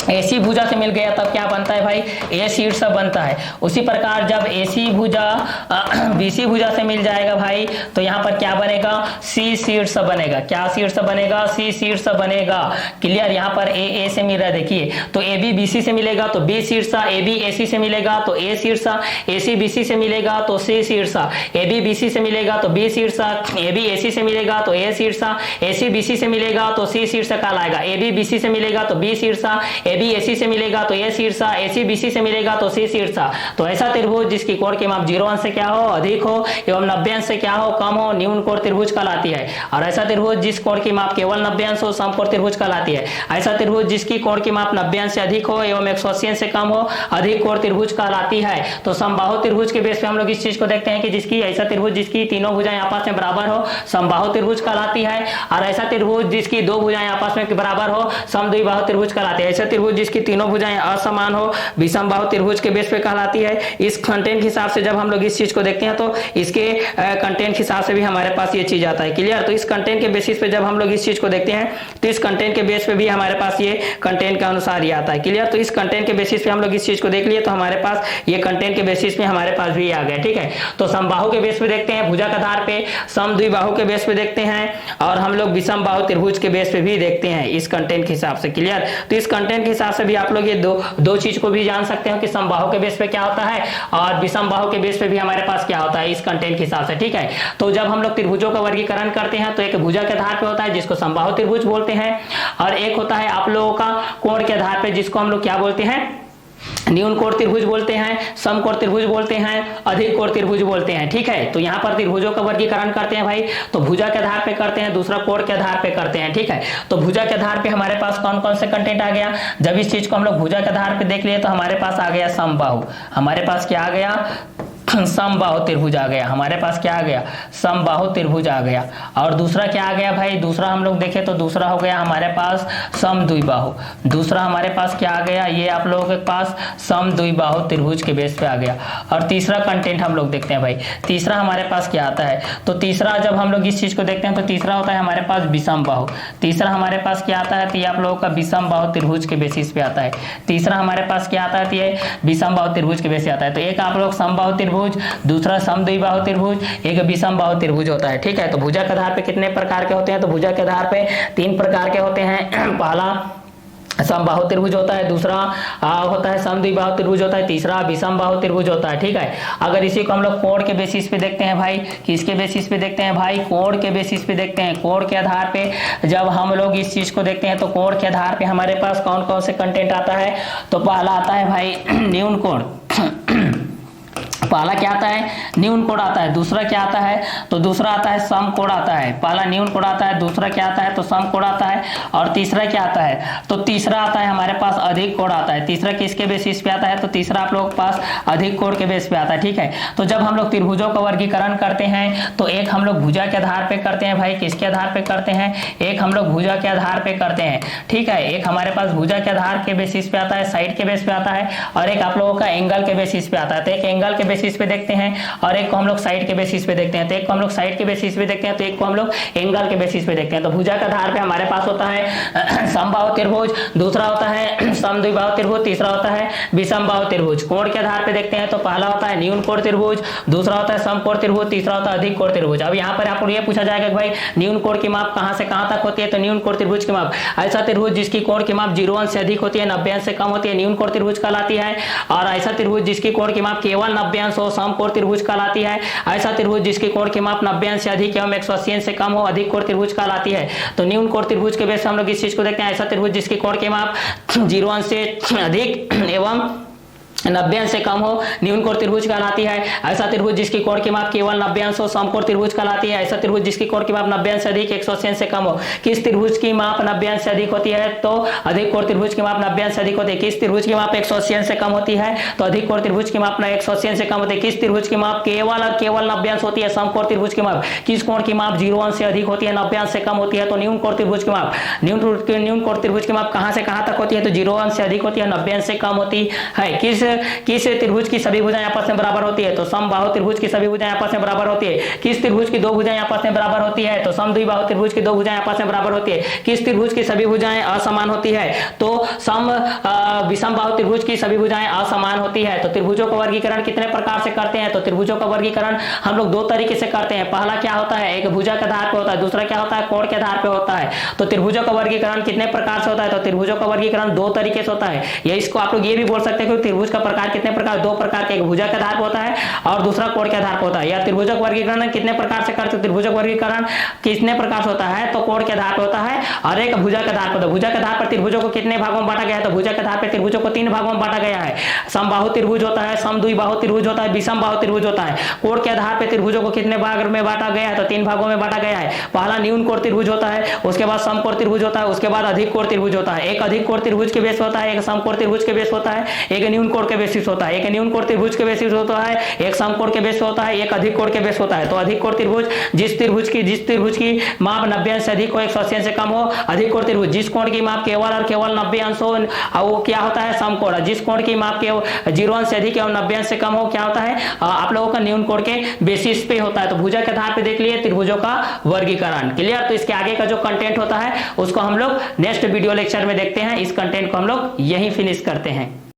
AC भुजा से मिल गया तब क्या बनता है भाई, A शीर्ष बनता है। उसी प्रकार जब AC भुजा BC भुजा से मिल जाएगा भाई तो यहाँ पर क्या बनेगा, C शीर्ष बनेगा। क्या शीर्ष बनेगा, C शीर्ष बनेगा। क्लियर। यहाँ पर A से मिल रहा है, देखिए तो AB BC से मिलेगा तो B शीर्ष, AB AC से मिलेगा तो A शीर्ष, AC BC से मिलेगा तो C शीर्ष, AB BC से मिलेगा तो B शीर्ष, AB AC से मिलेगा तो A शीर्ष, AC BC से मिलेगा तो C शीर्ष कहलाएगा। AB BC से मिलेगा तो B शीर्ष, AB AC से मिलेगा तो A शीर्ष, AC BC से मिलेगा तो C शीर्ष। तो ऐसा त्रिभुज जिसकी कोण की माप 0 अंश से क्या हो, अधिक हो एवं 90 अंश से क्या हो, कम हो, न्यून कोण त्रिभुज कहलाती है। और ऐसा त्रिभुज जिस कोण की माप केवल 90 अंश हो, समकोण त्रिभुज कहलाती है। ऐसा त्रिभुज जिसकी कोण की माप 90 अंश से अधिक हो एवं 180 अंश से कम हो, अधिक कोण त्रिभुज कहलाती है। तो समबाहु त्रिभुज के बेस पे हम लोग इस चीज को देखते हैं कि जिसकी ऐसा त्रिभुज जिसकी तीनों भुजाएं आपस में बराबर हो, समबाहु त्रिभुज कहलाती है। और ऐसा त्रिभुज जिसकी दो भुजाएं आपस में बराबर हो, समद्विबाहु त्रिभुज कहलाती है। ऐसा त्रिभुज जिसकी तीनों भुजाएं असमान हो, विषमबाहु त्रिभुज के बेस पे कहलाती है। इस कंटेंट के हिसाब से जब हम लोग इस चीज को देखते हैं तो इसके कंटेंट के हिसाब से भी हमारे पास ये चीज आता है। क्लियर। तो इस कंटेंट के बेसिस पे जब हम लोग इस चीज को देखते हैं तो इस कंटेंट के बेस पे भी हमारे पास ये कंटेंट के अनुसार ही आता है। क्लियर। तो इस कंटेंट के बेसिस पे हम लोग इस चीज को देख लिए तो हमारे पास ये कंटेंट के बेसिस पे हमारे पास भी आ गया, ठीक है। तो समबाहु के बेस पे देखते हैं, भुजा के आधार पे, समद्विबाहु के बेस पे देखते हैं और हम लोग विषमबाहु त्रिभुज के बेस पे भी देखते हैं इस कंटेंट के हिसाब से। क्लियर। तो इस कंटेंट के हिसाब से भी आप लोग ये दो चीज को भी जान सकते हो कि समबाहु के बेस पे क्या होता है और विषमबाहु के बेस पे भी हमारे पास क्या होता है इस कंटेंट के हिसाब से, ठीक है। तो जब हम लोग त्रिभुजों का वर्गीकरण करते हैं तो एक भुजा के आधार पे होता है जिसको समबाहु त्रिभुज बोलते हैं, और एक होता है आप लोगों का कोण के आधार पे जिसको हम लोग क्या बोलते हैं, न्यून कोण त्रिभुज बोलते हैं, समकोण त्रिभुज बोलते हैं, अधिक कोण त्रिभुज बोलते हैं, ठीक है। तो यहाँ पर त्रिभुजों का वर्गीकरण करते हैं भाई, तो भुजा के आधार पे करते हैं, दूसरा कोण के आधार पे करते हैं, ठीक है। तो भुजा के आधार पे हमारे पास कौन कौन से कंटेंट आ गया, जब इस चीज को हम लोग भुजा के आधार पे देख लिए तो हमारे पास आ गया समबाहु, हमारे पास क्या आ गया, समबाहु त्रिभुज आ गया, हमारे पास क्या आ गया, समबाहु त्रिभुज आ गया। और दूसरा क्या आ गया भाई, दूसरा हम लोग देखें तो दूसरा हो गया हमारे पास समद्विबाहु। दूसरा हमारे पास क्या आ गया, ये आप लोगों के पास समद्विबाहु त्रिभुज के बेस पे आ गया। और तीसरा कंटेंट हम लोग देखते हैं भाई, तीसरा हमारे पास क्या आता है, तो तीसरा जब हम लोग इस चीज को देखते हैं तो तीसरा होता है हमारे पास विषमबाहु। तीसरा हमारे पास क्या आता है, तो ये आप लोगों का विषमबाहु त्रिभुज के बेसिस पे आता है। तीसरा हमारे पास क्या आता है, तो ये विषमबाहु त्रिभुज के बेस पे आता है। तो एक आप लोग समबाहु त्रिभुज, दूसरा समद्विबाहु त्रिभुज, एक विषमबाहु त्रिभुज होता है, ठीक है। तो भुजा के आधार पे कितने प्रकार के होते हैं, तो भुजा के आधार पे 3 प्रकार के होते हैं। पहला समबाहु त्रिभुज होता है, दूसरा होता है समद्विबाहु त्रिभुज होता है, तीसरा विषमबाहु त्रिभुज होता है, ठीक है। अगर इसी को हम लोग कोण के बेसिस पे देखते हैं भाई, किसके बेसिस पे देखते हैं भाई, कोण के बेसिस पे देखते हैं। कोण के आधार पे जब हम लोग इस चीज को देखते हैं तो कोण के आधार पे हमारे पास कौन कौन से कंटेंट आता है, तो पहला आता है भाई न्यून कोण, पहला क्या आता है, न्यून कोण आता है। दूसरा क्या आता है, तो दूसरा आता है समकोण आता है। पहला न्यून कोण आता है, दूसरा क्या आता है, तो समकोण आता है, और तीसरा क्या आता है, तो तीसरा आता है हमारे पास अधिक कोण आता है। तीसरा किसके बेसिस पे आता है, तो तीसरा आप लोगों के पास अधिक कोण के बेस पे आता है, ठीक है। तो जब हम लोग त्रिभुजों का वर्गीकरण करते हैं तो एक हम लोग भुजा के आधार पे करते हैं भाई, किसके आधार पे करते हैं, एक हम लोग भुजा के आधार पे करते हैं, ठीक है। एक हमारे पास भुजा के आधार के बेसिस पे आता है, साइड के बेस पे आता है, और एक आप लोगों का एंगल के बेसिस पे आता है। तो एक एंगल के बेसिस पे देखते हैं और एक को हम लोग साइड के बेसिस पे देखते हैं। तो एक को हम लोग साइड के बेसिस पे देखते हैं, तो एक को हम लोग एंगल के बेसिस पे देखते हैं। तो भुजा के आधार पे हमारे पास होता है समबाहु त्रिभुज, दूसरा होता है समद्विबाहु त्रिभुज, तीसरा होता है विषमबाहु त्रिभुज। कोण के आधार पे देखते हैं तो पहला होता है न्यून कोण त्रिभुज, दूसरा होता है समकोण त्रिभुज, तीसरा होता है अधिक कोण त्रिभुज। अब यहाँ पर आपको ये पूछा जाएगा कि भाई न्यून कोण की माप कहां से कहां तक होती है, तो न्यून कोण त्रिभुज की माप ऐसा त्रिभुज जिसकी कोण की माप 0 अंश से अधिक होती है, 90 अंश से कम होती है, न्यून कोण त्रिभुज कहलाती है। और ऐसा त्रिभुज जिसकी कोण की माप केवल 90 अंश हो, समकोण त्रिभुज कहलाती है। ऐसा त्रिभुज जिसकी कोण की माप 90 अंश से अधिक एवं 180 अंश से कम हो, अधिक कोण त्रिभुज कहलाती है। तो न्यून कोण त्रिभुज के बेस हम लोग इस चीज को देखते हैं, ऐसा त्रिभुज जिसकी कोण की माप 0 अंश से अधिक एवं 90 अंश से कम हो, न्यून कोण त्रिभुज कहलाती है। ऐसा त्रिभुज जिसकी कोण की माप केवल 90 अंश हो, समकोण त्रिभुज कहलाती है। ऐसा त्रिभुज जिसकी कोण की माप 90 अंश से अधिक 180 अंश से कम हो। किस त्रिभुज की माप 90 अंश से अधिक होती है, तो अधिक कोण त्रिभुज की माप 90 अंश से अधिक होती है। किस त्रिभुज की माप 180 अंश से कम होती है, तो अधिक कोण त्रिभुज की माप 180 अंश से कम होती है। किस त्रिभुज की माप केवल और केवल 90 अंश होती है, समकोण त्रिभुज की माप किस कोण की माप 0 अंश से अधिक होती है, 90 अंश से कम होती है, तो न्यून कोण त्रिभुज की माप न्यून कोण त्रिभुज की माप कहां से कहां तक होती है, तो 0 अंश से अधिक होती है, 90 अंश से कम होती है। किस त्रिभुज की सभी भुजाएं आपस में बराबर होती है, तो समबाहु त्रिभुज की सभी भुजाएं आपस में बराबर होती है। किस त्रिभुज की दो भुजाएं आपस में बराबर होती है, तो समद्विबाहु त्रिभुज की दो भुजाएं आपस में बराबर होती है। किस त्रिभुज की सभी भुजाएं असमान होती है, तो विषमबाहु त्रिभुज की सभी भुजाएं असमान होती है। तो त्रिभुजों का वर्गीकरण कितने प्रकार से करते हैं, तो त्रिभुजों का वर्गीकरण हम लोग दो तरीके से करते हैं। पहला क्या होता है, एक भुजा के आधार पे होता है, दूसरा क्या होता है, कोण के आधार पे होता है। तो त्रिभुजों का वर्गीकरण कितने प्रकार से होता है, तो त्रिभुजों का वर्गीकरण दो तरीके से होता है। ये इसको आप लोग ये भी बोल सकते हैं कि त्रिभुज का प्रकार कितने प्रकार, दो प्रकार के, एक भुजा के आधार पर होता है और दूसरा कोण के आधार पर होता है। या त्रिभुजों का वर्गीकरण कितने प्रकार से करते हैं, त्रिभुजों का वर्गीकरण कितने प्रकार से होता है, तो कोण के आधार पर होता है और एक भुजा के आधार पर। भुजा के आधार पर त्रिभुजों को कितने भागों में बांटा गया है, तो भुजा के आधार पर त्रिभुजों को 3 भागों में बांटा गया है। समबाहु त्रिभुज होता है, समद्विबाहु त्रिभुज होता है, विषमबाहु त्रिभुज होता है। कोण के आधार पर त्रिभुजों को कितने भाग में बांटा गया है, तो 3 भागों में बांटा गया है। पहला न्यून कोण त्रिभुज होता है, उसके बाद समकोण त्रिभुज होता है, उसके बाद अधिक कोण त्रिभुज होता है। एक अधिक कोण त्रिभुज के बेस होता है, एक समकोण त्रिभुज के बेस होता है, एक न्यून कोण के बेसिस होता है। एक न्यून कोण त्रिभुज के बेसिस होता है, एक समकोण के बेस होता है, एक अधिक कोण के बेस होता है। तो अधिक कोण त्रिभुज जिस त्रिभुज की माप 90 अंश से अधिक हो, 180 अंश से कम हो। अधिक कोण त्रिभुज जिस कोण की माप केवल और केवल 90 अंश हो, वो क्या होता है, समकोण। जिस कोण की माप केवल 0 अंश से अधिक एवं 90 अंश से कम हो, क्या होता है, आप लोगों का न्यून कोण के बेसिस पे होता है। तो भुजा के आधार पे देख लिए त्रिभुजों का वर्गीकरण। क्लियर। तो इसके आगे का जो कंटेंट होता है उसको हम लोग नेक्स्ट वीडियो लेक्चर में देखते हैं। इस कंटेंट को हम लोग यहीं फिनिश करते हैं।